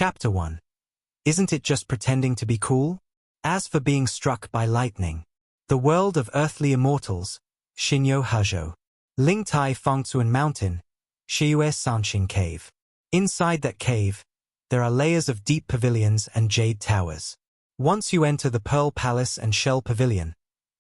Chapter 1. Isn't it just pretending to be cool? As for being struck by lightning. The world of earthly immortals, Shinyo Hajo. Lingtai Fengtsuan Mountain, Shiyue Sanxing Cave. Inside that cave, there are layers of deep pavilions and jade towers. Once you enter the Pearl Palace and Shell Pavilion,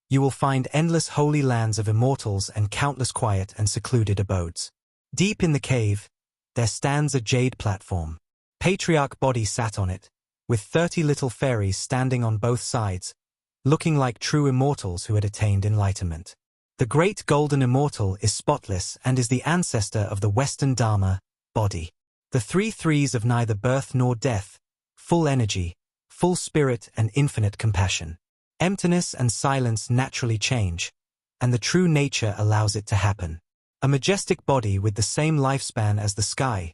you will find endless holy lands of immortals and countless quiet and secluded abodes. Deep in the cave, there stands a jade platform. Patriarch Body sat on it, with 30 little fairies standing on both sides, looking like true immortals who had attained enlightenment. The great golden immortal is spotless and is the ancestor of the Western Dharma, Body. The three threes of neither birth nor death, full energy, full spirit and infinite compassion. Emptiness and silence naturally change, and the true nature allows it to happen. A majestic body with the same lifespan as the sky,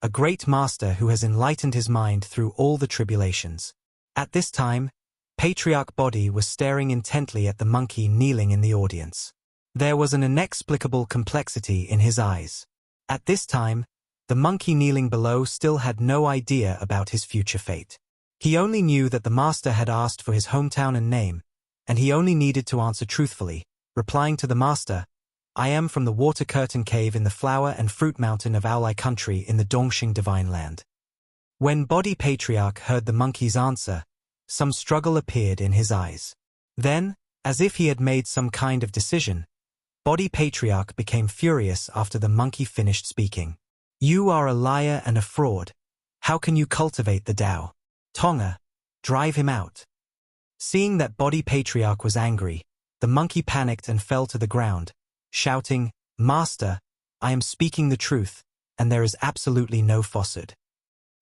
a great master who has enlightened his mind through all the tribulations. At this time, Patriarch Body was staring intently at the monkey kneeling in the audience. There was an inexplicable complexity in his eyes. At this time, the monkey kneeling below still had no idea about his future fate. He only knew that the master had asked for his hometown and name, and he only needed to answer truthfully, replying to the master, "I am from the Water Curtain Cave in the Flower and Fruit Mountain of Aolai Country in the Dongxing Divine Land." When Body Patriarch heard the monkey's answer, some struggle appeared in his eyes. Then, as if he had made some kind of decision, Body Patriarch became furious after the monkey finished speaking. "You are a liar and a fraud. How can you cultivate the Tao? Tonga, drive him out." Seeing that Body Patriarch was angry, the monkey panicked and fell to the ground, shouting, "Master, I am speaking the truth, and there is absolutely no falsehood."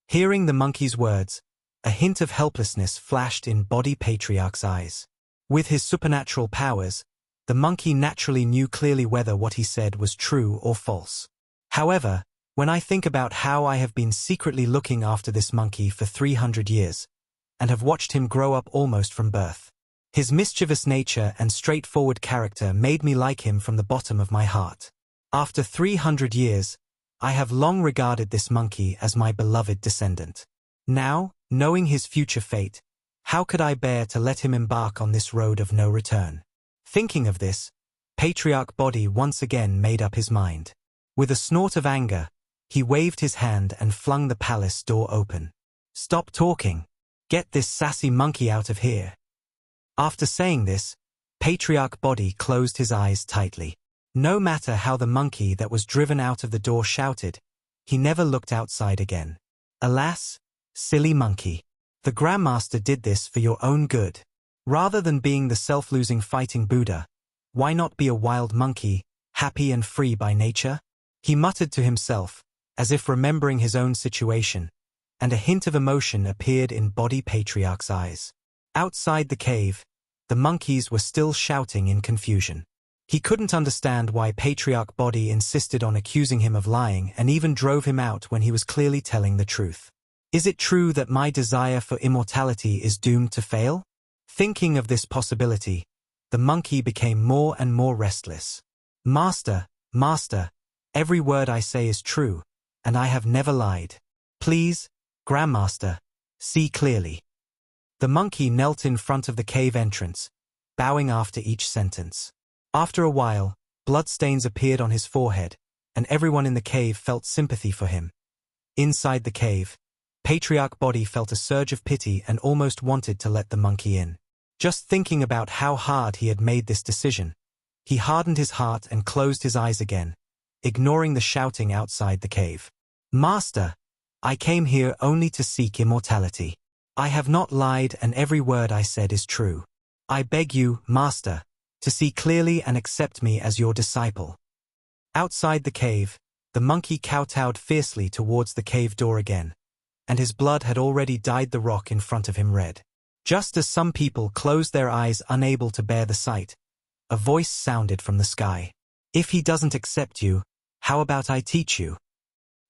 Hearing the monkey's words, a hint of helplessness flashed in Body Patriarch's eyes. With his supernatural powers, the monkey naturally knew clearly whether what he said was true or false. However, when I think about how I have been secretly looking after this monkey for 300 years, and have watched him grow up almost from birth, his mischievous nature and straightforward character made me like him from the bottom of my heart. After 300 years, I have long regarded this monkey as my beloved descendant. Now, knowing his future fate, how could I bear to let him embark on this road of no return? Thinking of this, Patriarch Body once again made up his mind. With a snort of anger, he waved his hand and flung the palace door open. "Stop talking. Get this sassy monkey out of here." After saying this, Patriarch Body closed his eyes tightly. No matter how the monkey that was driven out of the door shouted, he never looked outside again. Alas, silly monkey. The Grandmaster did this for your own good. Rather than being the self-losing fighting Buddha, why not be a wild monkey, happy and free by nature? He muttered to himself, as if remembering his own situation, and a hint of emotion appeared in Body Patriarch's eyes. Outside the cave, the monkeys were still shouting in confusion. He couldn't understand why Patriarch Body insisted on accusing him of lying and even drove him out when he was clearly telling the truth. Is it true that my desire for immortality is doomed to fail? Thinking of this possibility, the monkey became more and more restless. "Master, Master, every word I say is true, and I have never lied. Please, Grandmaster, see clearly." The monkey knelt in front of the cave entrance, bowing after each sentence. After a while, bloodstains appeared on his forehead, and everyone in the cave felt sympathy for him. Inside the cave, Patriarch Body felt a surge of pity and almost wanted to let the monkey in. Just thinking about how hard he had made this decision, he hardened his heart and closed his eyes again, ignoring the shouting outside the cave. "Master, I came here only to seek immortality. I have not lied and every word I said is true. I beg you, Master, to see clearly and accept me as your disciple." Outside the cave, the monkey kowtowed fiercely towards the cave door again, and his blood had already dyed the rock in front of him red. Just as some people closed their eyes unable to bear the sight, a voice sounded from the sky. "If he doesn't accept you, how about I teach you?"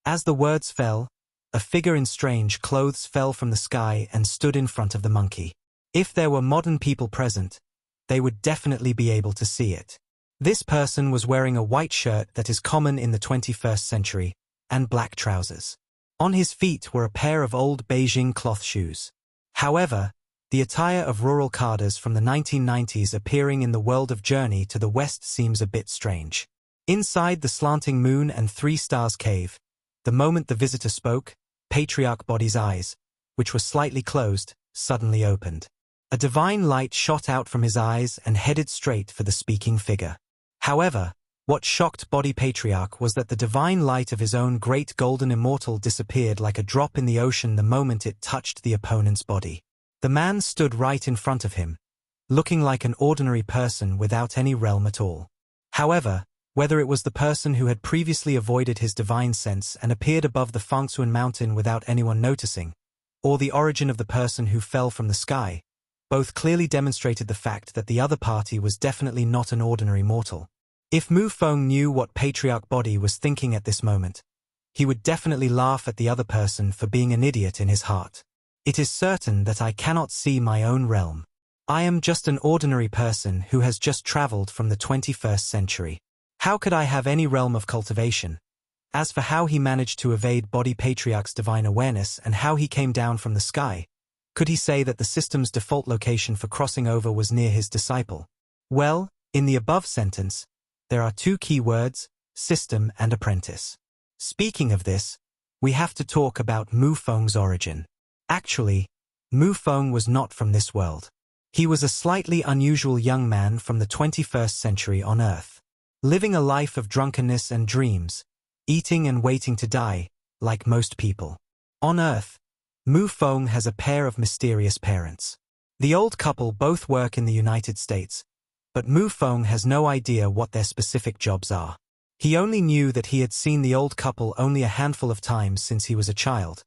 As the words fell, a figure in strange clothes fell from the sky and stood in front of the monkey. If there were modern people present, they would definitely be able to see it. This person was wearing a white shirt that is common in the 21st century, and black trousers. On his feet were a pair of old Beijing cloth shoes. However, the attire of rural cadres from the 1990s appearing in the world of Journey to the West seems a bit strange. Inside the slanting moon and 3 stars cave, the moment the visitor spoke, Patriarch Body's eyes, which were slightly closed, suddenly opened. A divine light shot out from his eyes and headed straight for the speaking figure. However, what shocked Body Patriarch was that the divine light of his own great golden immortal disappeared like a drop in the ocean the moment it touched the opponent's body. The man stood right in front of him, looking like an ordinary person without any realm at all. However, whether it was the person who had previously avoided his divine sense and appeared above the Fangsuan mountain without anyone noticing, or the origin of the person who fell from the sky, both clearly demonstrated the fact that the other party was definitely not an ordinary mortal. If Mu Feng knew what Patriarch Body was thinking at this moment, he would definitely laugh at the other person for being an idiot in his heart. It is certain that I cannot see my own realm. I am just an ordinary person who has just traveled from the 21st century. How could I have any realm of cultivation? As for how he managed to evade Body Patriarch's divine awareness and how he came down from the sky, could he say that the system's default location for crossing over was near his disciple? Well, in the above sentence, there are 2 key words, system and apprentice. Speaking of this, we have to talk about Mu Feng's origin. Actually, Mu Feng was not from this world. He was a slightly unusual young man from the 21st century on Earth, living a life of drunkenness and dreams, eating and waiting to die, like most people. On Earth, Mu Feng has a pair of mysterious parents. The old couple both work in the United States, but Mu Feng has no idea what their specific jobs are. He only knew that he had seen the old couple only a handful of times since he was a child,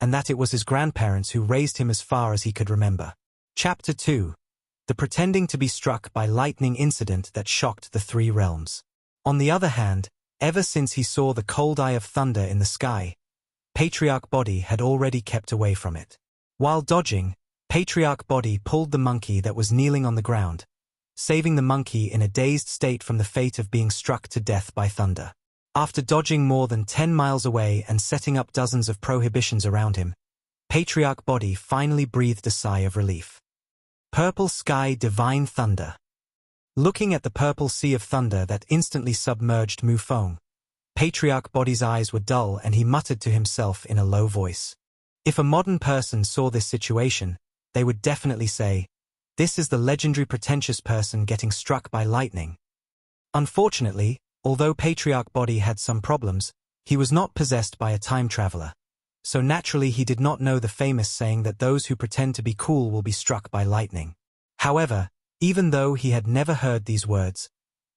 and that it was his grandparents who raised him as far as he could remember. Chapter 2. The pretending to be struck by lightning incident that shocked the 3 realms. On the other hand, ever since he saw the cold eye of thunder in the sky, Patriarch Body had already kept away from it. While dodging, Patriarch Body pulled the monkey that was kneeling on the ground, saving the monkey in a dazed state from the fate of being struck to death by thunder. After dodging more than 10 miles away and setting up dozens of prohibitions around him, Patriarch Body finally breathed a sigh of relief. Purple Sky Divine Thunder. Looking at the purple sea of thunder that instantly submerged Mu Feng, Patriarch Body's eyes were dull and he muttered to himself in a low voice. If a modern person saw this situation, they would definitely say, "This is the legendary pretentious person getting struck by lightning." Unfortunately, although Patriarch Body had some problems, he was not possessed by a time traveler. So naturally he did not know the famous saying that those who pretend to be cool will be struck by lightning. However, even though he had never heard these words,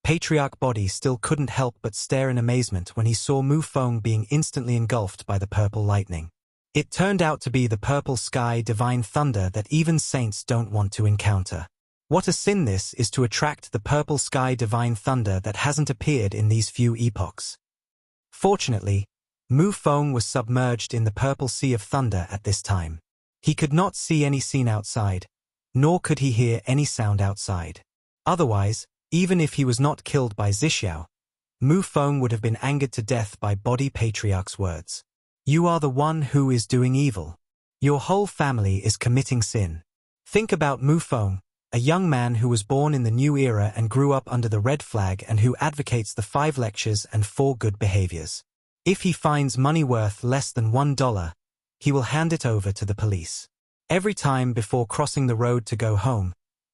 Patriarch Body still couldn't help but stare in amazement when he saw Mu Feng being instantly engulfed by the purple lightning. It turned out to be the purple sky divine thunder that even saints don't want to encounter. What a sin this is to attract the purple sky divine thunder that hasn't appeared in these few epochs. Fortunately, Mu Feng was submerged in the purple sea of thunder at this time. He could not see any scene outside, nor could he hear any sound outside. Otherwise, even if he was not killed by Zixiao, Mu Feng would have been angered to death by Body Patriarch's words. "You are the one who is doing evil. Your whole family is committing sin." Think about Mu Feng, a young man who was born in the new era and grew up under the red flag and who advocates the 5 lectures and 4 good behaviors. If he finds money worth less than $1, he will hand it over to the police. Every time before crossing the road to go home,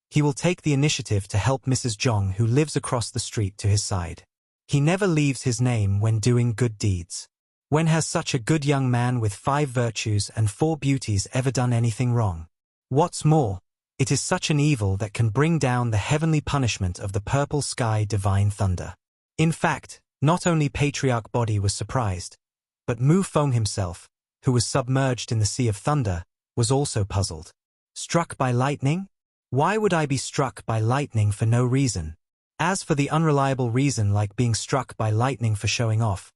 he will take the initiative to help Mrs. Zhong who lives across the street to his side. He never leaves his name when doing good deeds. When has such a good young man with 5 virtues and 4 beauties ever done anything wrong? What's more, it is such an evil that can bring down the heavenly punishment of the purple sky divine thunder. In fact, not only Patriarch Body was surprised, but Mu Feng himself, who was submerged in the sea of thunder, was also puzzled. Struck by lightning? Why would I be struck by lightning for no reason? As for the unreliable reason like being struck by lightning for showing off,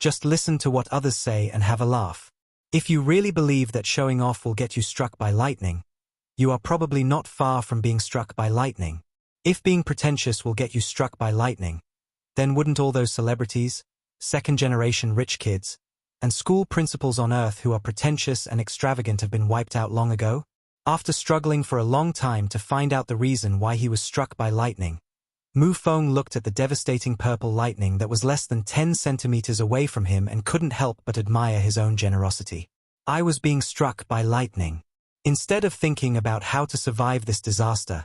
just listen to what others say and have a laugh. If you really believe that showing off will get you struck by lightning, you are probably not far from being struck by lightning. If being pretentious will get you struck by lightning, then wouldn't all those celebrities, second-generation rich kids, and school principals on Earth who are pretentious and extravagant have been wiped out long ago? After struggling for a long time to find out the reason why he was struck by lightning, Mu Feng looked at the devastating purple lightning that was less than 10 centimeters away from him and couldn't help but admire his own generosity. I was being struck by lightning. Instead of thinking about how to survive this disaster,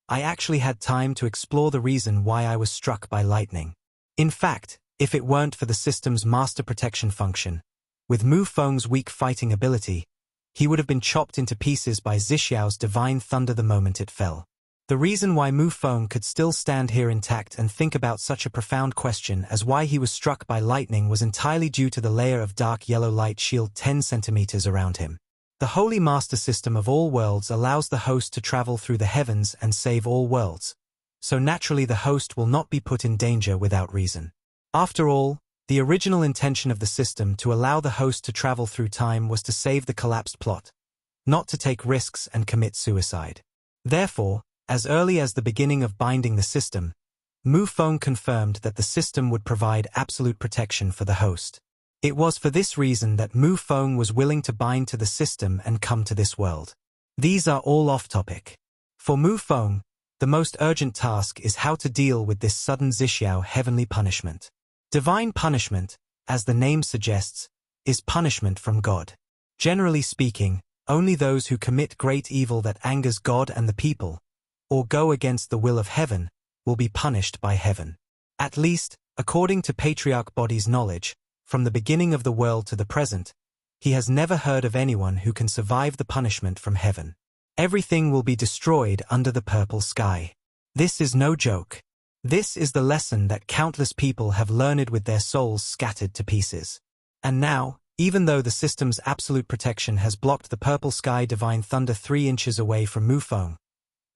I actually had time to explore the reason why I was struck by lightning. In fact, if it weren't for the system's master protection function, with Mu Feng's weak fighting ability, he would have been chopped into pieces by Zixiao's divine thunder the moment it fell. The reason why Mu Feng could still stand here intact and think about such a profound question as why he was struck by lightning was entirely due to the layer of dark yellow light shield 10 centimeters around him. The Holy Master System of all worlds allows the host to travel through the heavens and save all worlds, so naturally the host will not be put in danger without reason. After all, the original intention of the system to allow the host to travel through time was to save the collapsed plot, not to take risks and commit suicide. Therefore, as early as the beginning of binding the system, Mu Feng confirmed that the system would provide absolute protection for the host. It was for this reason that Mu Feng was willing to bind to the system and come to this world. These are all off-topic. For Mu Feng, the most urgent task is how to deal with this sudden Zixiao heavenly punishment. Divine punishment, as the name suggests, is punishment from God. Generally speaking, only those who commit great evil that angers God and the people, or go against the will of heaven, will be punished by heaven. At least, according to Patriarch Body's knowledge, from the beginning of the world to the present, he has never heard of anyone who can survive the punishment from heaven. Everything will be destroyed under the purple sky. This is no joke. This is the lesson that countless people have learned with their souls scattered to pieces. And now, even though the system's absolute protection has blocked the purple sky divine thunder 3 inches away from Mu Feng,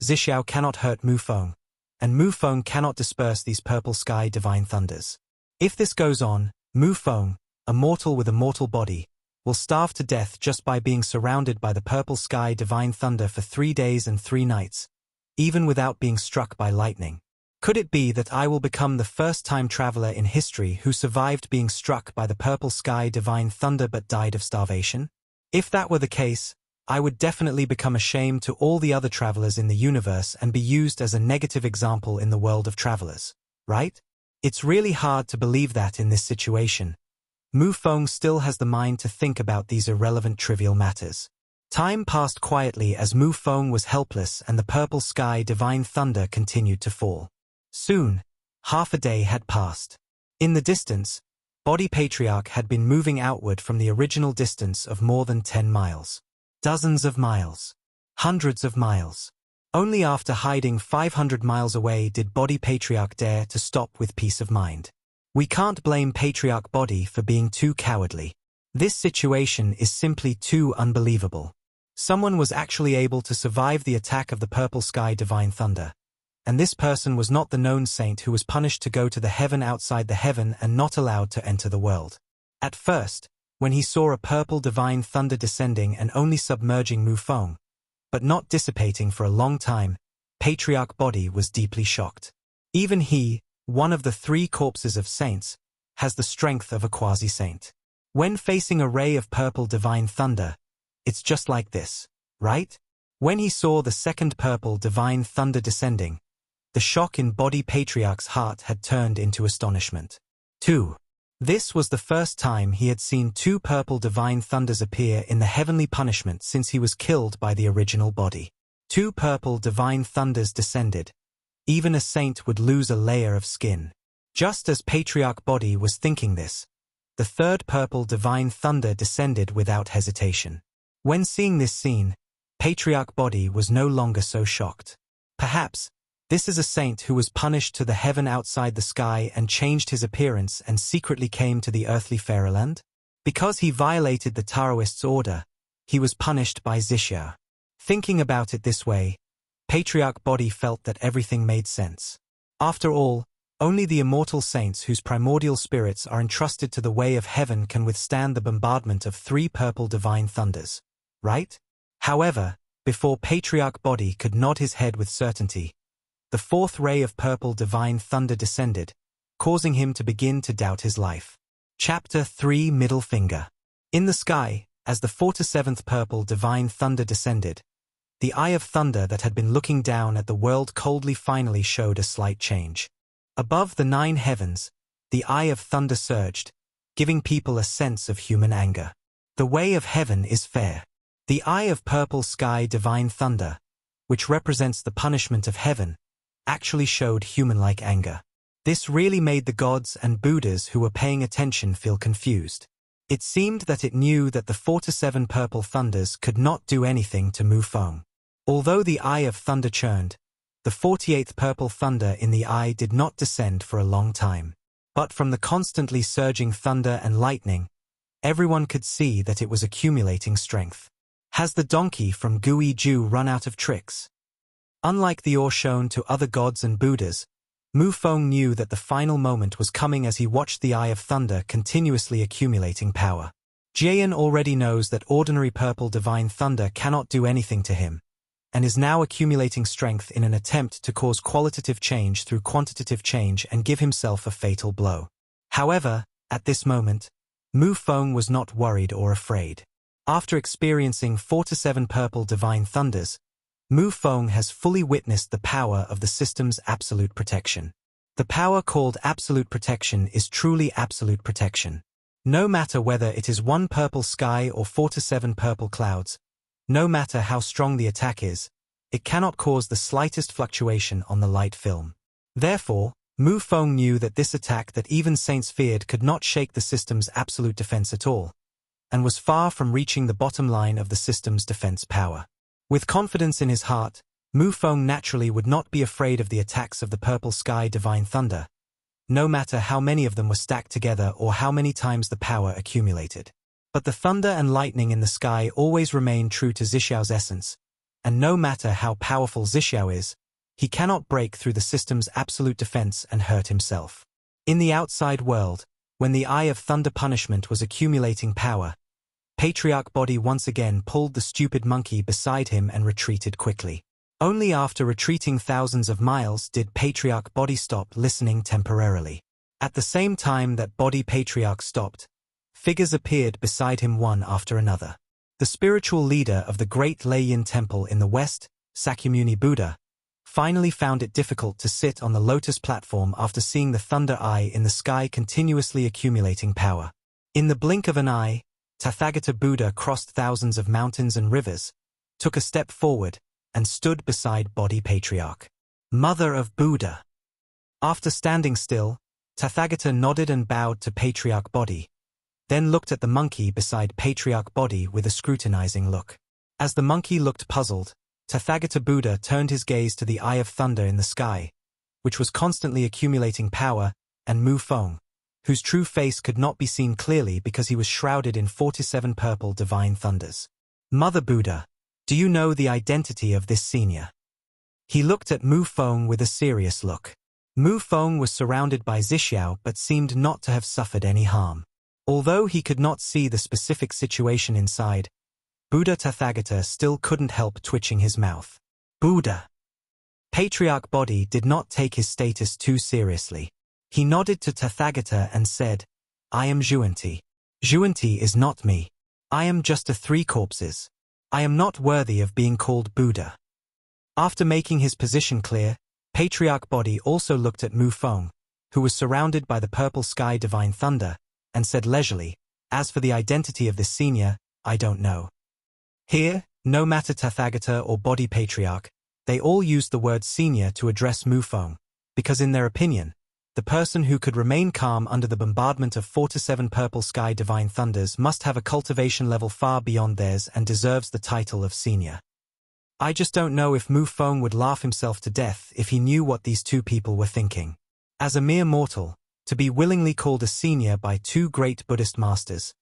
Zixiao cannot hurt Mu Feng, and Mu Feng cannot disperse these purple sky divine thunders. If this goes on, Mu Feng, a mortal with a mortal body, will starve to death just by being surrounded by the purple sky divine thunder for 3 days and 3 nights, even without being struck by lightning. Could it be that I will become the first time traveler in history who survived being struck by the purple sky divine thunder but died of starvation? If that were the case, I would definitely become a shame to all the other travelers in the universe and be used as a negative example in the world of travelers, right? It's really hard to believe that in this situation, Mu Feng still has the mind to think about these irrelevant trivial matters. Time passed quietly as Mu Feng was helpless and the purple sky divine thunder continued to fall. Soon, half a day had passed. In the distance, Body Patriarch had been moving outward from the original distance of more than 10 miles. Dozens of miles. Hundreds of miles. Only after hiding 500 miles away did Body Patriarch dare to stop with peace of mind. We can't blame Patriarch Body for being too cowardly. This situation is simply too unbelievable. Someone was actually able to survive the attack of the purple sky divine thunder. And this person was not the known saint who was punished to go to the heaven outside the heaven and not allowed to enter the world. At first, when he saw a purple divine thunder descending and only submerging Mu Feng, but not dissipating for a long time, Patriarch Body was deeply shocked. Even he, one of the 3 corpses of saints, has the strength of a quasi-saint. When facing a ray of purple divine thunder, it's just like this, right? When he saw the second purple divine thunder descending, the shock in Body Patriarch's heart had turned into astonishment. 2. This was the first time he had seen 2 purple divine thunders appear in the heavenly punishment since he was killed by the original body. 2 purple divine thunders descended. Even a saint would lose a layer of skin. Just as Patriarch Body was thinking this, the 3rd purple divine thunder descended without hesitation. When seeing this scene, Patriarch Body was no longer so shocked. Perhaps, this is a saint who was punished to the heaven outside the sky and changed his appearance and secretly came to the earthly fairyland? Because he violated the Taoist's order, he was punished by Zixiao. Thinking about it this way, Patriarch Body felt that everything made sense. After all, only the immortal saints whose primordial spirits are entrusted to the way of heaven can withstand the bombardment of 3 purple divine thunders, right? However, before Patriarch Body could nod his head with certainty, the 4th ray of purple divine thunder descended, causing him to begin to doubt his life. Chapter 3 Middle Finger. In the sky, as the 47th purple divine thunder descended, the eye of thunder that had been looking down at the world coldly finally showed a slight change. Above the 9 heavens, the eye of thunder surged, giving people a sense of human anger. The way of heaven is fair. The eye of purple sky divine thunder, which represents the punishment of heaven, actually showed human-like anger. This really made the gods and Buddhas who were paying attention feel confused. It seemed that it knew that the 47 purple thunders could not do anything to Mufeng. Although the eye of thunder churned, the 48th purple thunder in the eye did not descend for a long time. But from the constantly surging thunder and lightning, everyone could see that it was accumulating strength. Has the donkey from Gui Ju run out of tricks? Unlike the awe shown to other gods and Buddhas, Mufeng knew that the final moment was coming as he watched the eye of thunder continuously accumulating power. Jian already knows that ordinary purple divine thunder cannot do anything to him, and is now accumulating strength in an attempt to cause qualitative change through quantitative change and give himself a fatal blow. However, at this moment, Mufeng was not worried or afraid. After experiencing 47 purple divine thunders, Mufeng has fully witnessed the power of the system's absolute protection. The power called absolute protection is truly absolute protection. No matter whether it is one purple sky or 47 purple clouds, no matter how strong the attack is, it cannot cause the slightest fluctuation on the light film. Therefore, Mufeng knew that this attack that even saints feared could not shake the system's absolute defense at all, and was far from reaching the bottom line of the system's defense power. With confidence in his heart, Mufeng naturally would not be afraid of the attacks of the purple sky divine thunder, no matter how many of them were stacked together or how many times the power accumulated. But the thunder and lightning in the sky always remain true to Zixiao's essence, and no matter how powerful Zixiao is, he cannot break through the system's absolute defense and hurt himself. In the outside world, when the eye of thunder punishment was accumulating power, Patriarch Body once again pulled the stupid monkey beside him and retreated quickly. Only after retreating thousands of miles did Patriarch Body stop listening temporarily. At the same time that Body Patriarch stopped, figures appeared beside him one after another. The spiritual leader of the great Leiyin temple in the west, Sakyamuni Buddha, finally found it difficult to sit on the lotus platform after seeing the thunder eye in the sky continuously accumulating power. In the blink of an eye, Tathagata Buddha crossed thousands of mountains and rivers, took a step forward, and stood beside Body Patriarch. Mother of Buddha. After standing still, Tathagata nodded and bowed to Patriarch Body, then looked at the monkey beside Patriarch Body with a scrutinizing look. As the monkey looked puzzled, Tathagata Buddha turned his gaze to the eye of thunder in the sky, which was constantly accumulating power, and Mufeng, whose true face could not be seen clearly because he was shrouded in 47 purple divine thunders. Mother Buddha, do you know the identity of this senior? He looked at Mufeng with a serious look. Mufeng was surrounded by Zixiao but seemed not to have suffered any harm. Although he could not see the specific situation inside, Buddha Tathagata still couldn't help twitching his mouth. Buddha. Patriarch Body did not take his status too seriously. He nodded to Tathagata and said, I am Zhuanti. Zhuanti is not me. I am just a 3 corpses. I am not worthy of being called Buddha. After making his position clear, Patriarch Body also looked at Mufeng, who was surrounded by the purple sky divine thunder, and said leisurely, as for the identity of this senior, I don't know. Here, no matter Tathagata or Body Patriarch, they all used the word senior to address Mufeng, because in their opinion, the person who could remain calm under the bombardment of 47 purple sky divine thunders must have a cultivation level far beyond theirs and deserves the title of senior. I just don't know if Mufeng would laugh himself to death if he knew what these 2 people were thinking. As a mere mortal, to be willingly called a senior by 2 great Buddhist masters,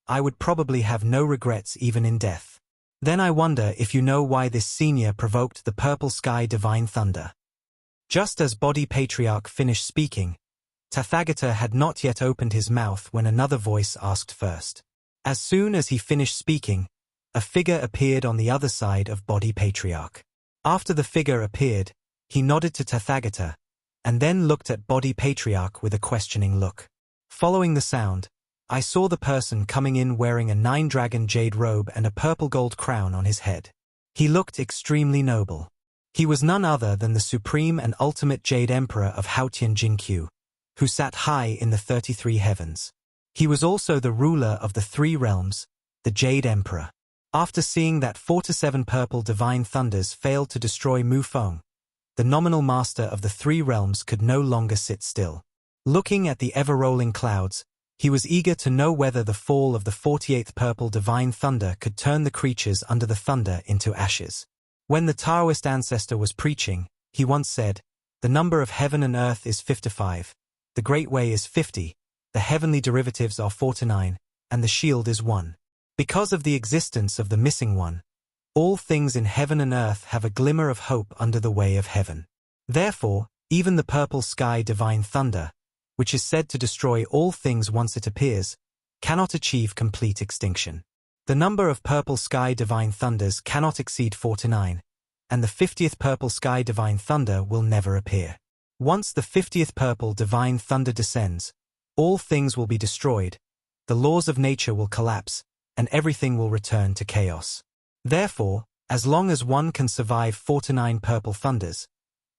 I would probably have no regrets even in death. Then I wonder if you know why this senior provoked the purple sky divine thunder. Just as Body Patriarch finished speaking, Tathagata had not yet opened his mouth when another voice asked first. As soon as he finished speaking, a figure appeared on the other side of Body Patriarch. After the figure appeared, he nodded to Tathagata, and then looked at Body Patriarch with a questioning look. Following the sound, I saw the person coming in wearing a 9-dragon jade robe and a purple gold crown on his head. He looked extremely noble. He was none other than the supreme and ultimate Jade Emperor of Haotian Jinkyu, who sat high in the 33 heavens. He was also the ruler of the 3 realms, the Jade Emperor. After seeing that 4 to 7 purple divine thunders failed to destroy Mu Feng, the nominal master of the 3 realms could no longer sit still. Looking at the ever-rolling clouds, he was eager to know whether the fall of the 48th purple divine thunder could turn the creatures under the thunder into ashes. When the Taoist ancestor was preaching, he once said, "The number of heaven and earth is 55, the great way is 50, the heavenly derivatives are 49, and the shield is 1. Because of the existence of the missing one, all things in heaven and earth have a glimmer of hope under the way of heaven. Therefore, even the purple sky divine thunder, which is said to destroy all things once it appears, cannot achieve complete extinction. The number of purple sky divine thunders cannot exceed 49, and the 50th purple sky divine thunder will never appear. Once the 50th purple divine thunder descends, all things will be destroyed, the laws of nature will collapse, and everything will return to chaos. Therefore, as long as one can survive 49 purple thunders,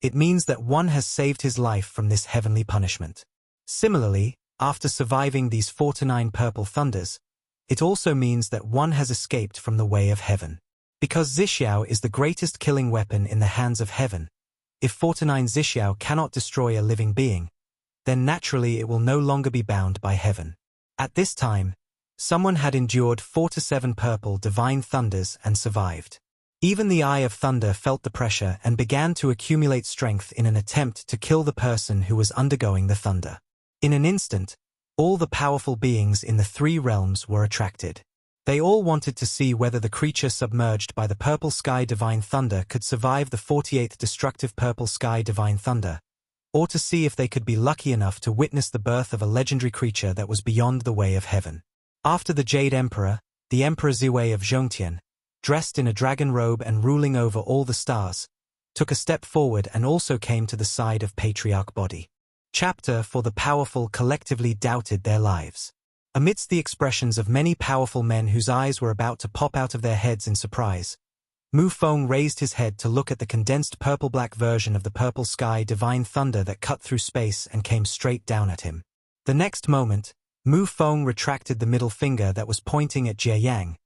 it means that one has saved his life from this heavenly punishment. Similarly, after surviving these 49 purple thunders, it also means that one has escaped from the way of heaven. Because Zixiao is the greatest killing weapon in the hands of heaven, if 49 Zixiao cannot destroy a living being, then naturally it will no longer be bound by heaven. At this time, someone had endured 4 to 7 purple divine thunders and survived. Even the Eye of Thunder felt the pressure and began to accumulate strength in an attempt to kill the person who was undergoing the thunder. In an instant, all the powerful beings in the 3 realms were attracted. They all wanted to see whether the creature submerged by the purple sky divine thunder could survive the 48th destructive purple sky divine thunder, or to see if they could be lucky enough to witness the birth of a legendary creature that was beyond the way of heaven. After the Jade Emperor, the Emperor Ziwei of Zhongtian, dressed in a dragon robe and ruling over all the stars, took a step forward and also came to the side of Patriarch Body. Chapter for the powerful collectively doubted their lives. Amidst the expressions of many powerful men whose eyes were about to pop out of their heads in surprise, Mu Feng raised his head to look at the condensed purple-black version of the purple sky divine thunder that cut through space and came straight down at him. The next moment, Mu Feng retracted the middle finger that was pointing at Jie Yang,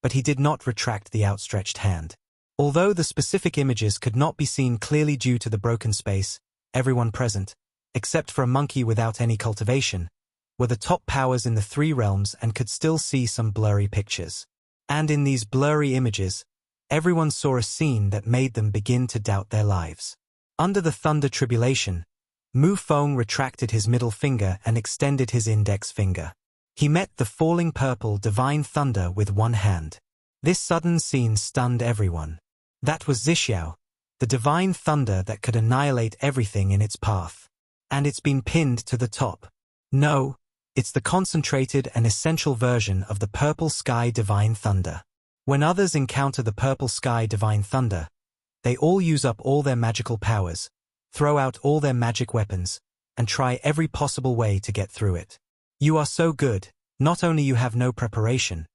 but he did not retract the outstretched hand. Although the specific images could not be seen clearly due to the broken space, everyone present, except for a monkey without any cultivation, were the top powers in the 3 realms and could still see some blurry pictures. And in these blurry images, everyone saw a scene that made them begin to doubt their lives. Under the thunder tribulation, Mu Feng retracted his middle finger and extended his index finger. He met the falling purple divine thunder with one hand. This sudden scene stunned everyone. That was Zixiao, the divine thunder that could annihilate everything in its path. And it's been pinned to the top. No, it's the concentrated and essential version of the purple sky divine thunder. When others encounter the purple sky divine thunder, they all use up all their magical powers, throw out all their magic weapons, and try every possible way to get through it. You are so good, not only you have no preparation,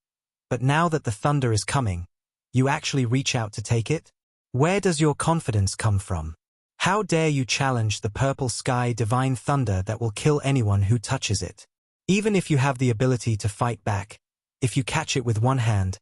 but now that the thunder is coming, you actually reach out to take it? Where does your confidence come from? How dare you challenge the purple sky divine thunder that will kill anyone who touches it? Even if you have the ability to fight back, if you catch it with one hand,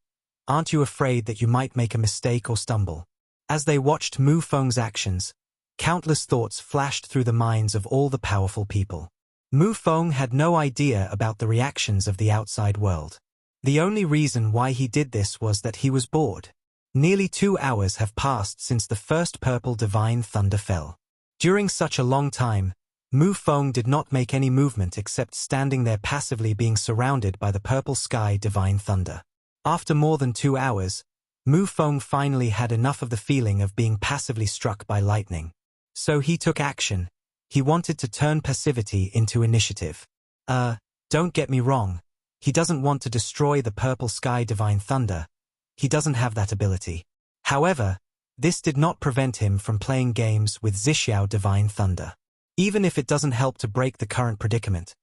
aren't you afraid that you might make a mistake or stumble? As they watched Mu Feng's actions, countless thoughts flashed through the minds of all the powerful people. Mu Feng had no idea about the reactions of the outside world. The only reason why he did this was that he was bored. Nearly 2 hours have passed since the first purple divine thunder fell. During such a long time, Mu Feng did not make any movement except standing there passively being surrounded by the purple sky divine thunder. After more than 2 hours, Mu Feng finally had enough of the feeling of being passively struck by lightning. So he took action. He wanted to turn passivity into initiative. Don't get me wrong. He doesn't want to destroy the purple sky divine thunder. He doesn't have that ability. However, this did not prevent him from playing games with Zixiao divine thunder. Even if it doesn't help to break the current predicament,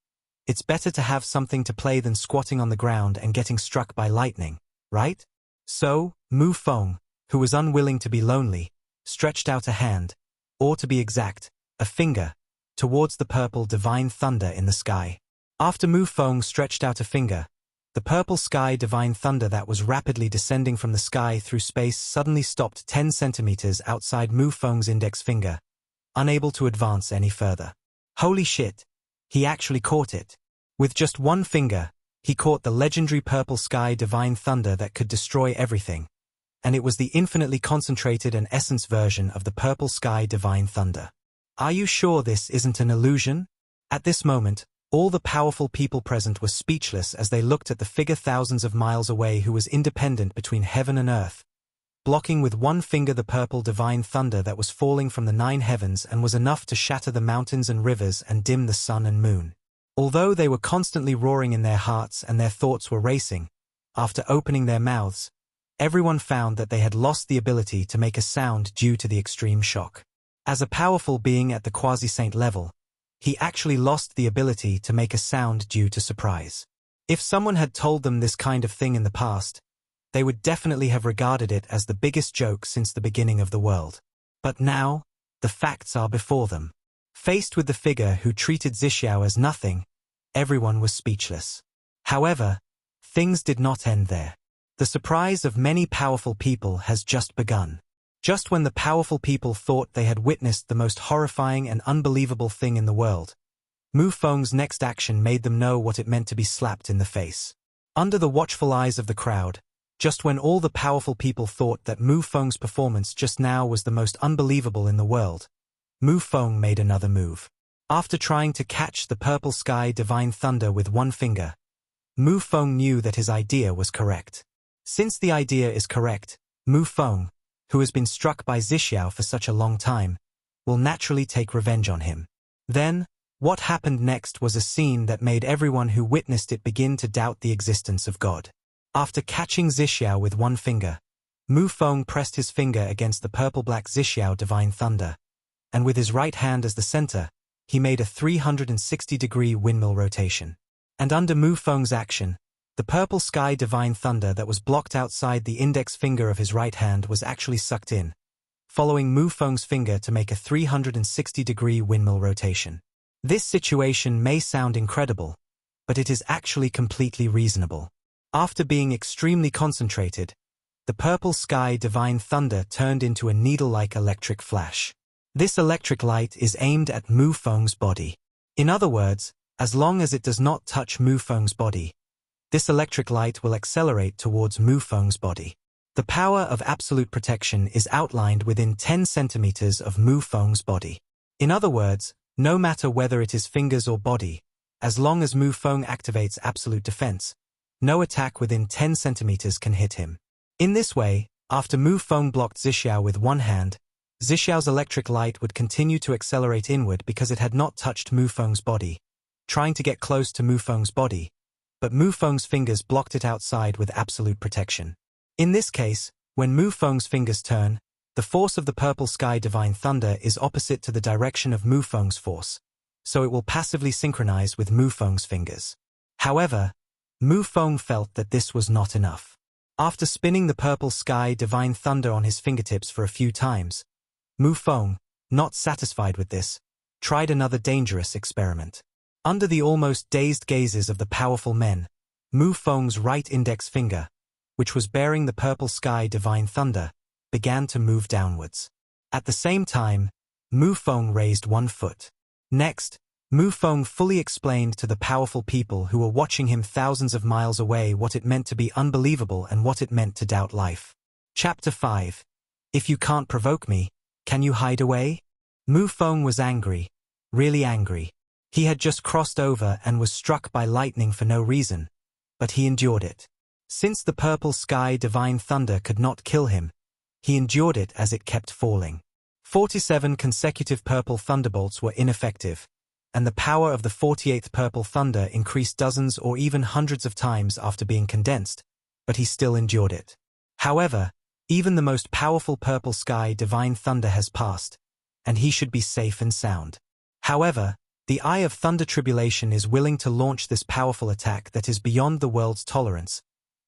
It's better to have something to play than squatting on the ground and getting struck by lightning, right? So, Mu Feng, who was unwilling to be lonely, stretched out a hand, or to be exact, a finger, towards the purple divine thunder in the sky. After Mu Feng stretched out a finger, the purple sky divine thunder that was rapidly descending from the sky through space suddenly stopped 10 centimeters outside Mu Feng's index finger, unable to advance any further. Holy shit! He actually caught it. With just one finger, he caught the legendary purple sky divine thunder that could destroy everything, and it was the infinitely concentrated and essence version of the purple sky divine thunder. Are you sure this isn't an illusion? At this moment, all the powerful people present were speechless as they looked at the figure thousands of miles away who was independent between heaven and earth, blocking with one finger the purple divine thunder that was falling from the 9 heavens and was enough to shatter the mountains and rivers and dim the sun and moon. Although they were constantly roaring in their hearts and their thoughts were racing, after opening their mouths, everyone found that they had lost the ability to make a sound due to the extreme shock. As a powerful being at the quasi-saint level, he actually lost the ability to make a sound due to surprise. If someone had told them this kind of thing in the past, they would definitely have regarded it as the biggest joke since the beginning of the world. But now, the facts are before them. Faced with the figure who treated Zixiao as nothing, everyone was speechless. However, things did not end there. The surprise of many powerful people has just begun. Just when the powerful people thought they had witnessed the most horrifying and unbelievable thing in the world, Mu Feng's next action made them know what it meant to be slapped in the face. Under the watchful eyes of the crowd, just when all the powerful people thought that Mu Feng's performance just now was the most unbelievable in the world, Mu Feng made another move. After trying to catch the purple sky divine thunder with one finger, Mu Feng knew that his idea was correct. Since the idea is correct, Mu Feng, who has been struck by Zixiao for such a long time, will naturally take revenge on him. Then, what happened next was a scene that made everyone who witnessed it begin to doubt the existence of God. After catching Zixiao with one finger, Mu Feng pressed his finger against the purple-black Zixiao divine thunder, and with his right hand as the center, he made a 360-degree windmill rotation. And under Mu Feng's action, the purple sky divine thunder that was blocked outside the index finger of his right hand was actually sucked in, following Mu Feng's finger to make a 360-degree windmill rotation. This situation may sound incredible, but it is actually completely reasonable. After being extremely concentrated, the purple sky divine thunder turned into a needle-like electric flash. This electric light is aimed at Mu Feng's body. In other words, as long as it does not touch Mu Feng's body, this electric light will accelerate towards Mu Feng's body. The power of absolute protection is outlined within 10 centimeters of Mu Feng's body. In other words, no matter whether it is fingers or body, as long as Mu Feng activates absolute defense, no attack within 10 centimeters can hit him. In this way, after Mu Feng blocked Zixiao with one hand, Zixiao's electric light would continue to accelerate inward because it had not touched Mu Feng's body, trying to get close to Mu Feng's body, but Mu Feng's fingers blocked it outside with absolute protection. In this case, when Mu Feng's fingers turn, the force of the purple sky divine thunder is opposite to the direction of Mu Feng's force, so it will passively synchronize with Mu Feng's fingers. However, Mu Feng felt that this was not enough. After spinning the purple sky divine thunder on his fingertips for a few times, Mu Feng, not satisfied with this, tried another dangerous experiment. Under the almost dazed gazes of the powerful men, Mu Feng's right index finger, which was bearing the purple sky divine thunder, began to move downwards. At the same time, Mu Feng raised one foot. Next, Mu Feng fully explained to the powerful people who were watching him thousands of miles away what it meant to be unbelievable and what it meant to doubt life. Chapter 5. If you can't provoke me, can you hide away? Mu Feng was angry, really angry. He had just crossed over and was struck by lightning for no reason, but he endured it. Since the purple sky divine thunder could not kill him, he endured it as it kept falling. 47 consecutive purple thunderbolts were ineffective, and the power of the 48th purple thunder increased dozens or even hundreds of times after being condensed, but he still endured it. However, even the most powerful purple sky divine thunder has passed, and he should be safe and sound. However, The Eye of Thunder Tribulation is willing to launch this powerful attack that is beyond the world's tolerance,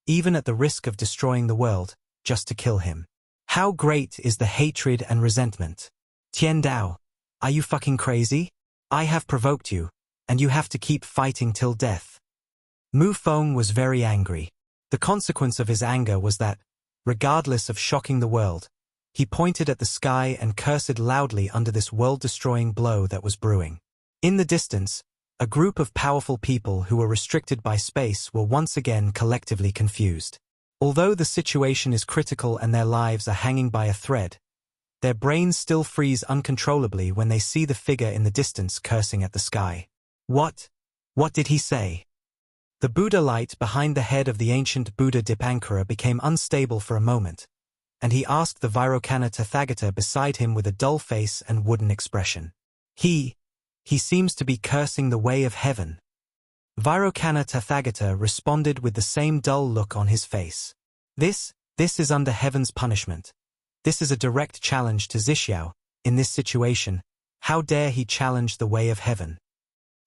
even at the risk of destroying the world, just to kill him. How great is the hatred and resentment? Tian Dao, are you fucking crazy? I have provoked you, and you have to keep fighting till death. Mu Feng was very angry. The consequence of his anger was that, regardless of shocking the world, he pointed at the sky and cursed loudly under this world-destroying blow that was brewing. In the distance, a group of powerful people who were restricted by space were once again collectively confused. Although the situation is critical and their lives are hanging by a thread, their brains still freeze uncontrollably when they see the figure in the distance cursing at the sky. What? What did he say? The Buddha light behind the head of the ancient Buddha Dipankara became unstable for a moment, and he asked the Vairocana Tathagata beside him with a dull face and wooden expression. He seems to be cursing the way of heaven. Vairocana Tathagata responded with the same dull look on his face. This is under heaven's punishment. This is a direct challenge to Zixiao. In this situation, how dare he challenge the way of heaven?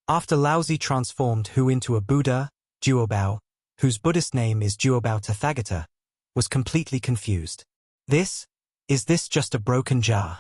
After Laozi transformed Hu into a Buddha, Duobao, whose Buddhist name is Duobao Tathagata, was completely confused. Is this just a broken jar?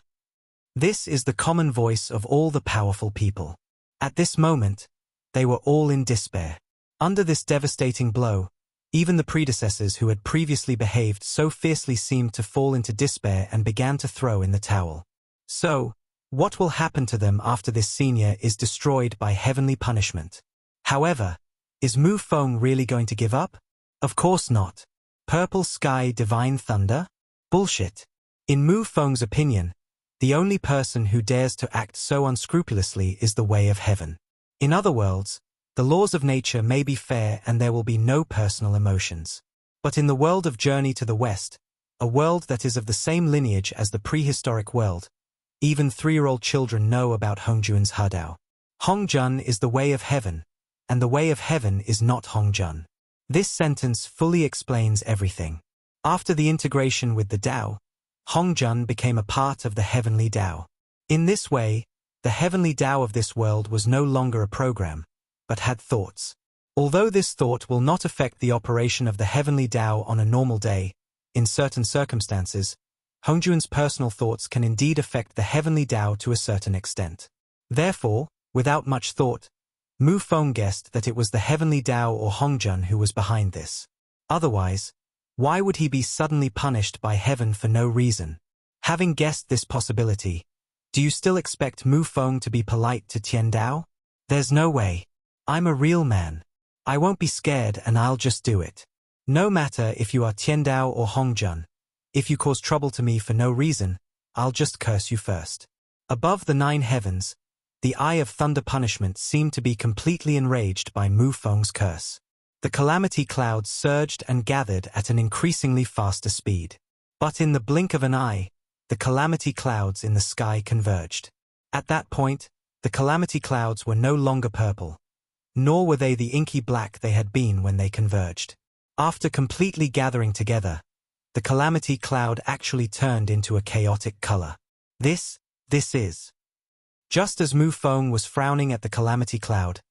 This is the common voice of all the powerful people. At this moment, they were all in despair. Under this devastating blow, even the predecessors who had previously behaved so fiercely seemed to fall into despair and began to throw in the towel. So, what will happen to them after this senior is destroyed by heavenly punishment? However, is Mu Feng really going to give up? Of course not. Purple sky divine thunder? Bullshit. In Mu Feng's opinion, the only person who dares to act so unscrupulously is the way of heaven. In other words, the laws of nature may be fair and there will be no personal emotions. But in the world of Journey to the West, a world that is of the same lineage as the prehistoric world, even 3-year-old children know about Hongjuan's Hadao. Hongjun is the way of heaven, and the way of heaven is not Hongjun. This sentence fully explains everything. After the integration with the Tao, Hongjun became a part of the heavenly Tao. In this way, the heavenly Tao of this world was no longer a program, but had thoughts. Although this thought will not affect the operation of the heavenly Tao on a normal day, in certain circumstances, Hongjuan's personal thoughts can indeed affect the heavenly Tao to a certain extent. Therefore, without much thought, Mu Feng guessed that it was the heavenly Tao or Hongjun who was behind this. Otherwise, why would he be suddenly punished by heaven for no reason? Having guessed this possibility, do you still expect Mu Feng to be polite to Tian Dao? There's no way. I'm a real man. I won't be scared and I'll just do it. No matter if you are Tian Dao or Hongjun, if you cause trouble to me for no reason, I'll just curse you first. Above the 9 heavens, the Eye of Thunder punishment seemed to be completely enraged by Mu Feng's curse. The calamity clouds surged and gathered at an increasingly faster speed. But in the blink of an eye, the calamity clouds in the sky converged. At that point, the calamity clouds were no longer purple, nor were they the inky black they had been when they converged. After completely gathering together, the calamity cloud actually turned into a chaotic color. This is. Just as Mu Feng was frowning at the calamity cloud,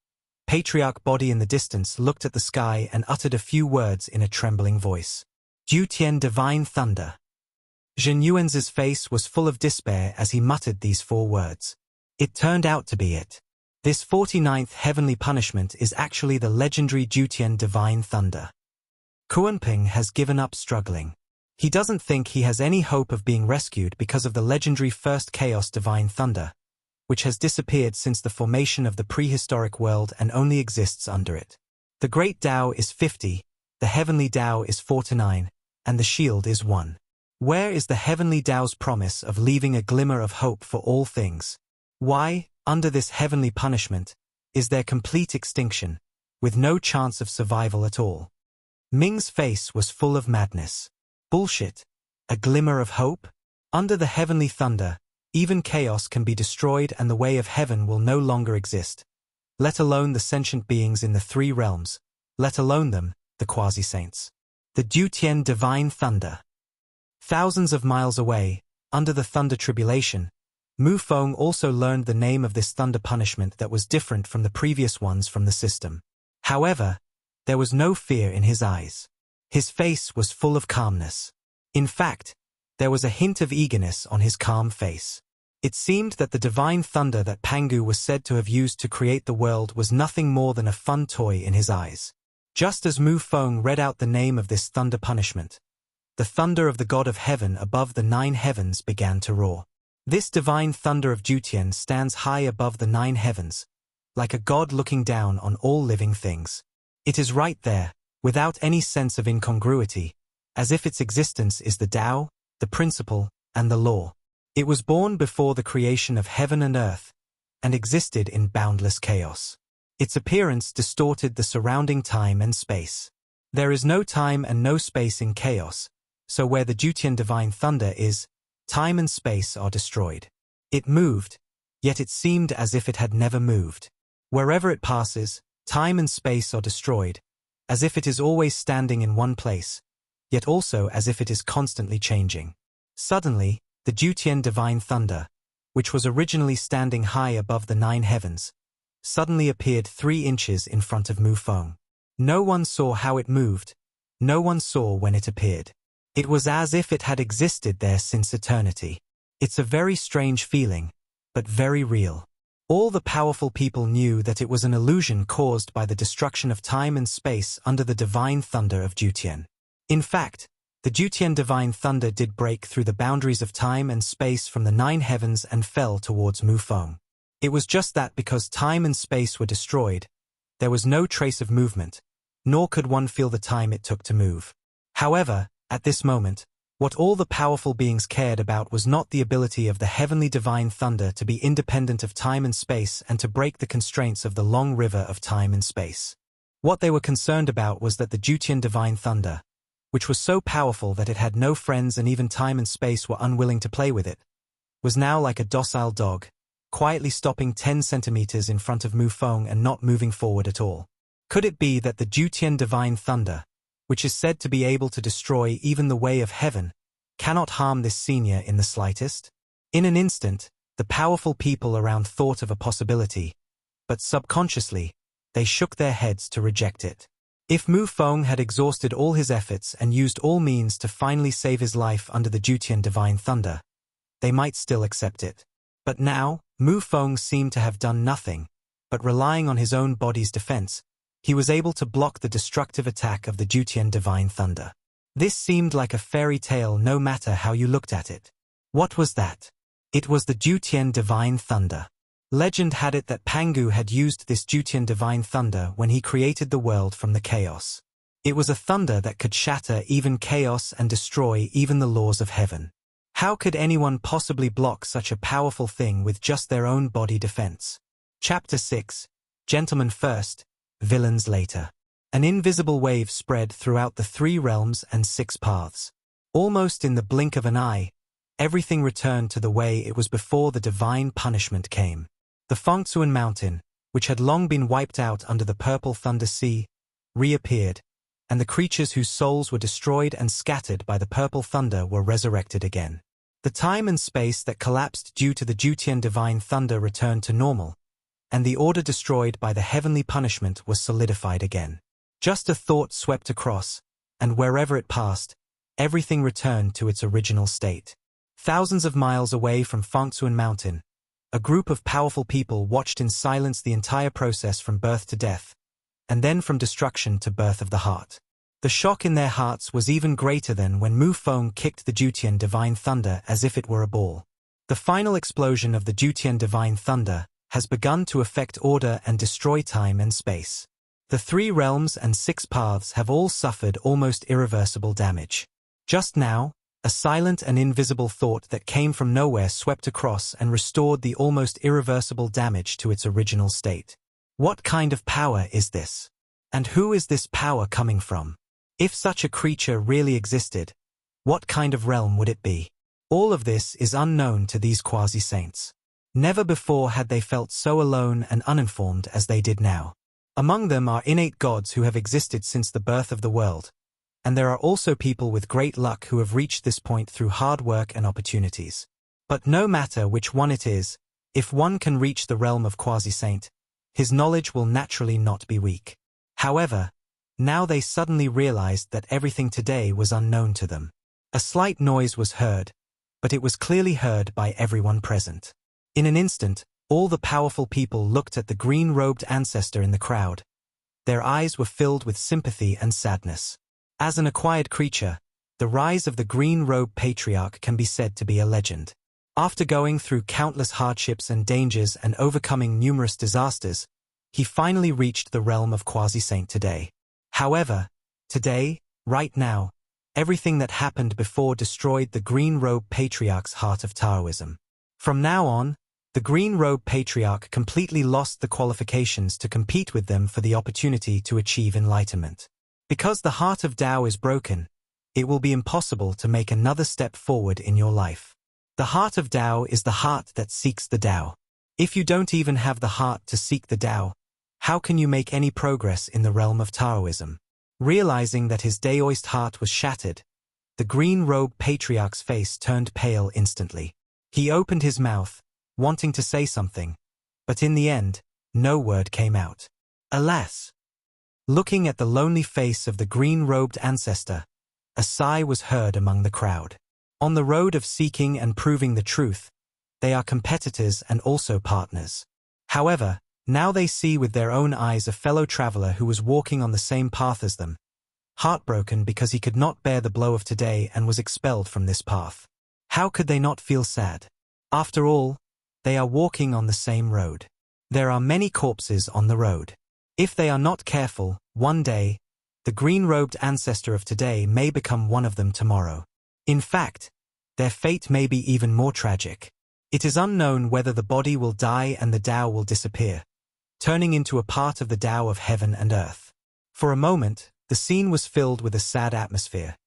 Patriarch Body in the distance looked at the sky and uttered a few words in a trembling voice. Jiutian Divine Thunder. Zhen Yuan's face was full of despair as he muttered these 4 words. It turned out to be it. This 49th heavenly punishment is actually the legendary Jiutian Divine Thunder. Kuanping has given up struggling. He doesn't think he has any hope of being rescued because of the legendary first Chaos Divine Thunder, which has disappeared since the formation of the prehistoric world and only exists under it. The Great Tao is 50, the Heavenly Tao is 49, and the Shield is 1. Where is the Heavenly Tao's promise of leaving a glimmer of hope for all things? Why, under this heavenly punishment, is there complete extinction, with no chance of survival at all? Ming's face was full of madness. Bullshit. A glimmer of hope? Under the heavenly thunder, even chaos can be destroyed and the way of heaven will no longer exist. Let alone the sentient beings in the 3 realms, let alone them, the quasi-saints. The Jiutian Divine Thunder. Thousands of miles away, under the thunder tribulation, Mu Feng also learned the name of this thunder punishment that was different from the previous ones from the system. However, there was no fear in his eyes. His face was full of calmness. In fact, there was a hint of eagerness on his calm face. It seemed that the divine thunder that Pangu was said to have used to create the world was nothing more than a fun toy in his eyes. Just as Mu Feng read out the name of this thunder punishment, the thunder of the god of heaven above the 9 heavens began to roar. This divine thunder of Jutian stands high above the 9 heavens, like a god looking down on all living things. It is right there, without any sense of incongruity, as if its existence is the Tao, the principle, and the law. It was born before the creation of heaven and earth, and existed in boundless chaos. Its appearance distorted the surrounding time and space. There is no time and no space in chaos, so where the Jutian divine thunder is, time and space are destroyed. It moved, yet it seemed as if it had never moved. Wherever it passes, time and space are destroyed, as if it is always standing in one place, yet also as if it is constantly changing. Suddenly, the Jutian divine thunder, which was originally standing high above the 9 heavens, suddenly appeared 3 inches in front of Mu Feng. No one saw how it moved, no one saw when it appeared. It was as if it had existed there since eternity. It's a very strange feeling, but very real. All the powerful people knew that it was an illusion caused by the destruction of time and space under the divine thunder of Jutian. In fact, the Jutian divine thunder did break through the boundaries of time and space from the 9 heavens and fell towards Mu Feng. It was just that because time and space were destroyed, there was no trace of movement, nor could one feel the time it took to move. However, at this moment, what all the powerful beings cared about was not the ability of the heavenly divine thunder to be independent of time and space and to break the constraints of the long river of time and space. What they were concerned about was that the Jutian divine thunder, which was so powerful that it had no friends and even time and space were unwilling to play with it, was now like a docile dog, quietly stopping 10 centimeters in front of Mu Feng and not moving forward at all. Could it be that the Jutian divine thunder, which is said to be able to destroy even the way of heaven, cannot harm this senior in the slightest? In an instant, the powerful people around thought of a possibility, but subconsciously, they shook their heads to reject it. If Mu Feng had exhausted all his efforts and used all means to finally save his life under the Jutian divine thunder, they might still accept it. But now, Mu Feng seemed to have done nothing, but relying on his own body's defense, he was able to block the destructive attack of the Jutian divine thunder. This seemed like a fairy tale no matter how you looked at it. What was that? It was the Jutian divine thunder. Legend had it that Pangu had used this Jutian divine thunder when he created the world from the chaos. It was a thunder that could shatter even chaos and destroy even the laws of heaven. How could anyone possibly block such a powerful thing with just their own body defense? Chapter 6. Gentlemen first, villains later. An invisible wave spread throughout the 3 realms and 6 paths. Almost in the blink of an eye, everything returned to the way it was before the divine punishment came. The Fangtzuan mountain, which had long been wiped out under the purple thunder sea, reappeared, and the creatures whose souls were destroyed and scattered by the purple thunder were resurrected again. The time and space that collapsed due to the Jutian divine thunder returned to normal, and the order destroyed by the heavenly punishment was solidified again. Just a thought swept across, and wherever it passed, everything returned to its original state. Thousands of miles away from Fangtzuan Mountain, a group of powerful people watched in silence the entire process from birth to death, and then from destruction to birth of the heart. The shock in their hearts was even greater than when Mu Feng kicked the Jutian divine thunder as if it were a ball. The final explosion of the Jutian divine thunder has begun to affect order and destroy time and space. The 3 realms and 6 paths have all suffered almost irreversible damage. Just now, a silent and invisible thought that came from nowhere swept across and restored the almost irreversible damage to its original state. What kind of power is this? And who is this power coming from? If such a creature really existed, what kind of realm would it be? All of this is unknown to these quasi-saints. Never before had they felt so alone and uninformed as they did now. Among them are innate gods who have existed since the birth of the world, and there are also people with great luck who have reached this point through hard work and opportunities. But no matter which one it is, if one can reach the realm of quasi-saint, his knowledge will naturally not be weak. However, now they suddenly realized that everything today was unknown to them. A slight noise was heard, but it was clearly heard by everyone present. In an instant, all the powerful people looked at the green-robed ancestor in the crowd. Their eyes were filled with sympathy and sadness. As an acquired creature, the rise of the green-robed patriarch can be said to be a legend. After going through countless hardships and dangers and overcoming numerous disasters, he finally reached the realm of quasi-saint today. However, today, right now, everything that happened before destroyed the green-robed patriarch's heart of Taoism. From now on, the green-robed patriarch completely lost the qualifications to compete with them for the opportunity to achieve enlightenment. Because the heart of Tao is broken, it will be impossible to make another step forward in your life. The heart of Tao is the heart that seeks the Tao. If you don't even have the heart to seek the Tao, how can you make any progress in the realm of Taoism? Realizing that his Taoist heart was shattered, the green-robed patriarch's face turned pale instantly. He opened his mouth, wanting to say something, but in the end, no word came out. Alas! Looking at the lonely face of the green-robed ancestor, a sigh was heard among the crowd. On the road of seeking and proving the truth, they are competitors and also partners. However, now they see with their own eyes a fellow traveler who was walking on the same path as them, heartbroken because he could not bear the blow of today and was expelled from this path. How could they not feel sad? After all, they are walking on the same road. There are many corpses on the road. If they are not careful, one day, the green-robed ancestor of today may become one of them tomorrow. In fact, their fate may be even more tragic. It is unknown whether the body will die and the Tao will disappear, turning into a part of the Tao of heaven and earth. For a moment, the scene was filled with a sad atmosphere.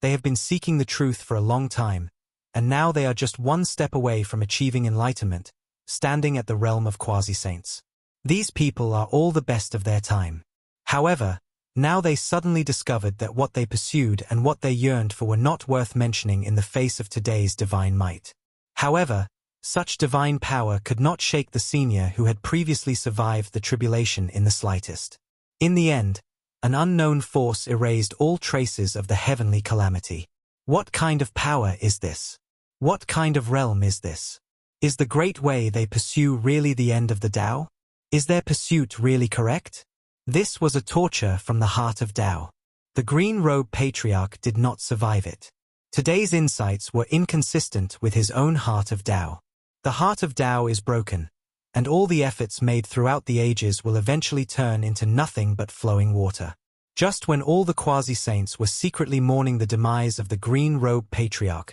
They have been seeking the truth for a long time, and now they are just one step away from achieving enlightenment, standing at the realm of quasi-saints. These people are all the best of their time. However, now they suddenly discovered that what they pursued and what they yearned for were not worth mentioning in the face of today's divine might. However, such divine power could not shake the senior who had previously survived the tribulation in the slightest. In the end, an unknown force erased all traces of the heavenly calamity. What kind of power is this? What kind of realm is this? Is the great way they pursue really the end of the Tao? Is their pursuit really correct? This was a torture from the heart of Tao. The green-robed patriarch did not survive it. Today's insights were inconsistent with his own heart of Tao. The heart of Tao is broken, and all the efforts made throughout the ages will eventually turn into nothing but flowing water. Just when all the quasi-saints were secretly mourning the demise of the green-robed patriarch,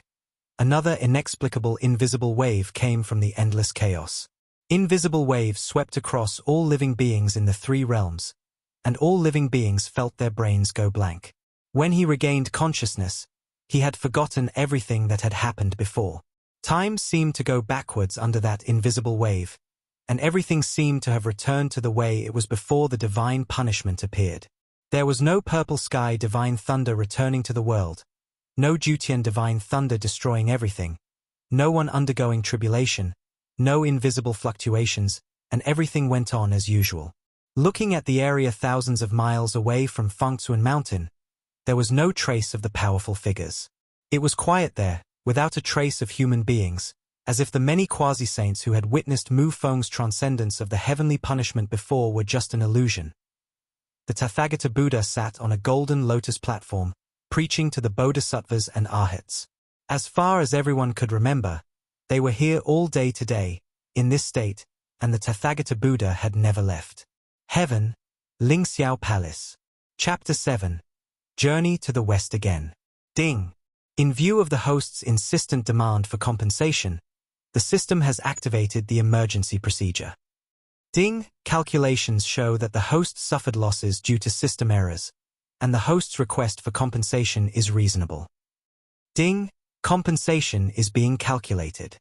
another inexplicable invisible wave came from the endless chaos. Invisible waves swept across all living beings in the three realms, and all living beings felt their brains go blank. When he regained consciousness, he had forgotten everything that had happened before. Time seemed to go backwards under that invisible wave, and everything seemed to have returned to the way it was before the divine punishment appeared. There was no purple sky divine thunder returning to the world, no Jutian divine thunder destroying everything, no one undergoing tribulation, no invisible fluctuations, and everything went on as usual. Looking at the area thousands of miles away from Fengtsuan Mountain, there was no trace of the powerful figures. It was quiet there, without a trace of human beings, as if the many quasi-saints who had witnessed Mu Feng's transcendence of the heavenly punishment before were just an illusion. The Tathagata Buddha sat on a golden lotus platform, preaching to the bodhisattvas and arhats. As far as everyone could remember, they were here all day today, in this state, and the Tathagata Buddha had never left. Heaven, Lingxiao Palace. Chapter 7. Journey to the West Again. Ding. In view of the host's insistent demand for compensation, the system has activated the emergency procedure. Ding. Calculations show that the host suffered losses due to system errors, and the host's request for compensation is reasonable. Ding. Compensation is being calculated.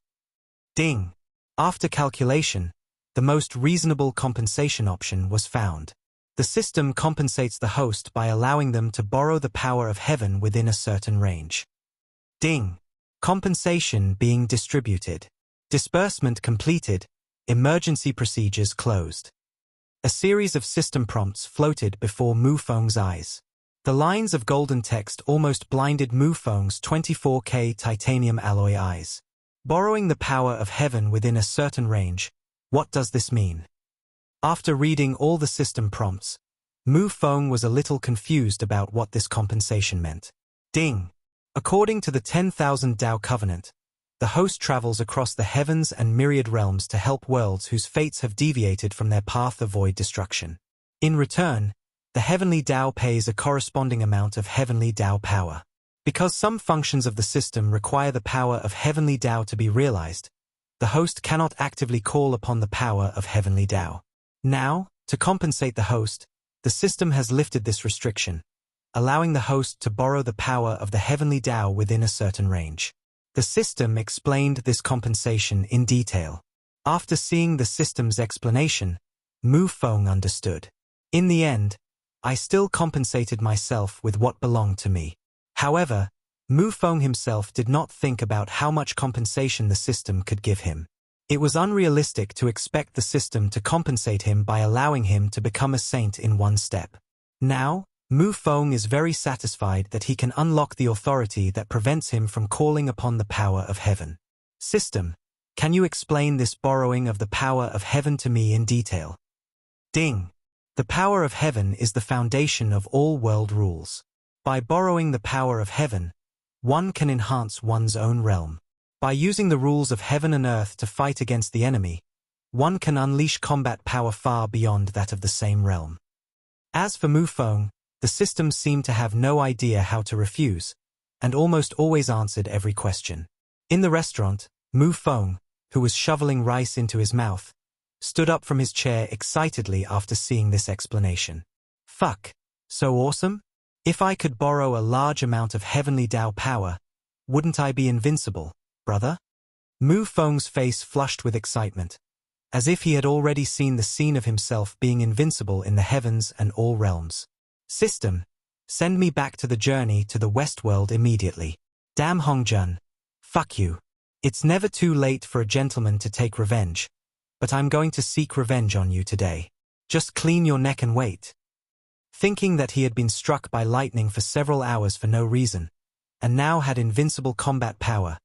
Ding. After calculation, the most reasonable compensation option was found. The system compensates the host by allowing them to borrow the power of heaven within a certain range. Ding. Compensation being distributed. Disbursement completed. Emergency procedures closed. A series of system prompts floated before Mu Feng's eyes. The lines of golden text almost blinded Mu Feng's 24K titanium alloy eyes. Borrowing the power of heaven within a certain range. What does this mean? After reading all the system prompts, Mu Feng was a little confused about what this compensation meant. Ding! According to the 10,000 Tao Covenant, the host travels across the heavens and myriad realms to help worlds whose fates have deviated from their path of void destruction. In return, the heavenly Tao pays a corresponding amount of heavenly Tao power. Because some functions of the system require the power of heavenly Tao to be realized, the host cannot actively call upon the power of heavenly Tao. Now, to compensate the host, the system has lifted this restriction, allowing the host to borrow the power of the heavenly Tao within a certain range. The system explained this compensation in detail. After seeing the system's explanation, Mu Feng understood. In the end, I still compensated myself with what belonged to me. However, Mu Feng himself did not think about how much compensation the system could give him. It was unrealistic to expect the system to compensate him by allowing him to become a saint in one step. Now, Mu Feng is very satisfied that he can unlock the authority that prevents him from calling upon the power of heaven. System, can you explain this borrowing of the power of heaven to me in detail? Ding! The power of heaven is the foundation of all world rules. By borrowing the power of heaven, one can enhance one's own realm. By using the rules of heaven and earth to fight against the enemy, one can unleash combat power far beyond that of the same realm. As for Mu Feng, the system seemed to have no idea how to refuse, and almost always answered every question. In the restaurant, Mu Feng, who was shoveling rice into his mouth, stood up from his chair excitedly after seeing this explanation. Fuck, so awesome? If I could borrow a large amount of heavenly Tao power, wouldn't I be invincible, brother? Mu Feng's face flushed with excitement, as if he had already seen the scene of himself being invincible in the heavens and all realms. System, send me back to the journey to the West World immediately. Damn Hongjun. Fuck you. It's never too late for a gentleman to take revenge, but I'm going to seek revenge on you today. Just clean your neck and wait. Thinking that he had been struck by lightning for several hours for no reason, and now had invincible combat power,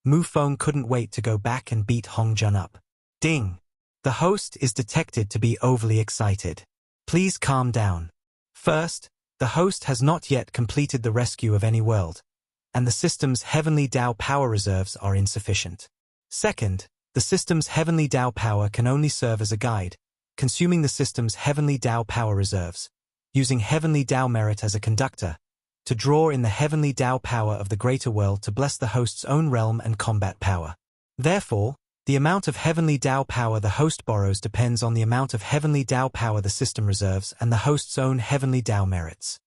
Mu Feng couldn't wait to go back and beat Hongjun up. Ding! The host is detected to be overly excited. Please calm down. First, the host has not yet completed the rescue of any world, and the system's heavenly Tao power reserves are insufficient. Second, the system's heavenly Tao power can only serve as a guide, consuming the system's heavenly Tao power reserves, using heavenly Tao merit as a conductor, to draw in the heavenly Tao power of the greater world to bless the host's own realm and combat power. Therefore, the amount of heavenly Tao power the host borrows depends on the amount of heavenly Tao power the system reserves and the host's own heavenly Tao merits.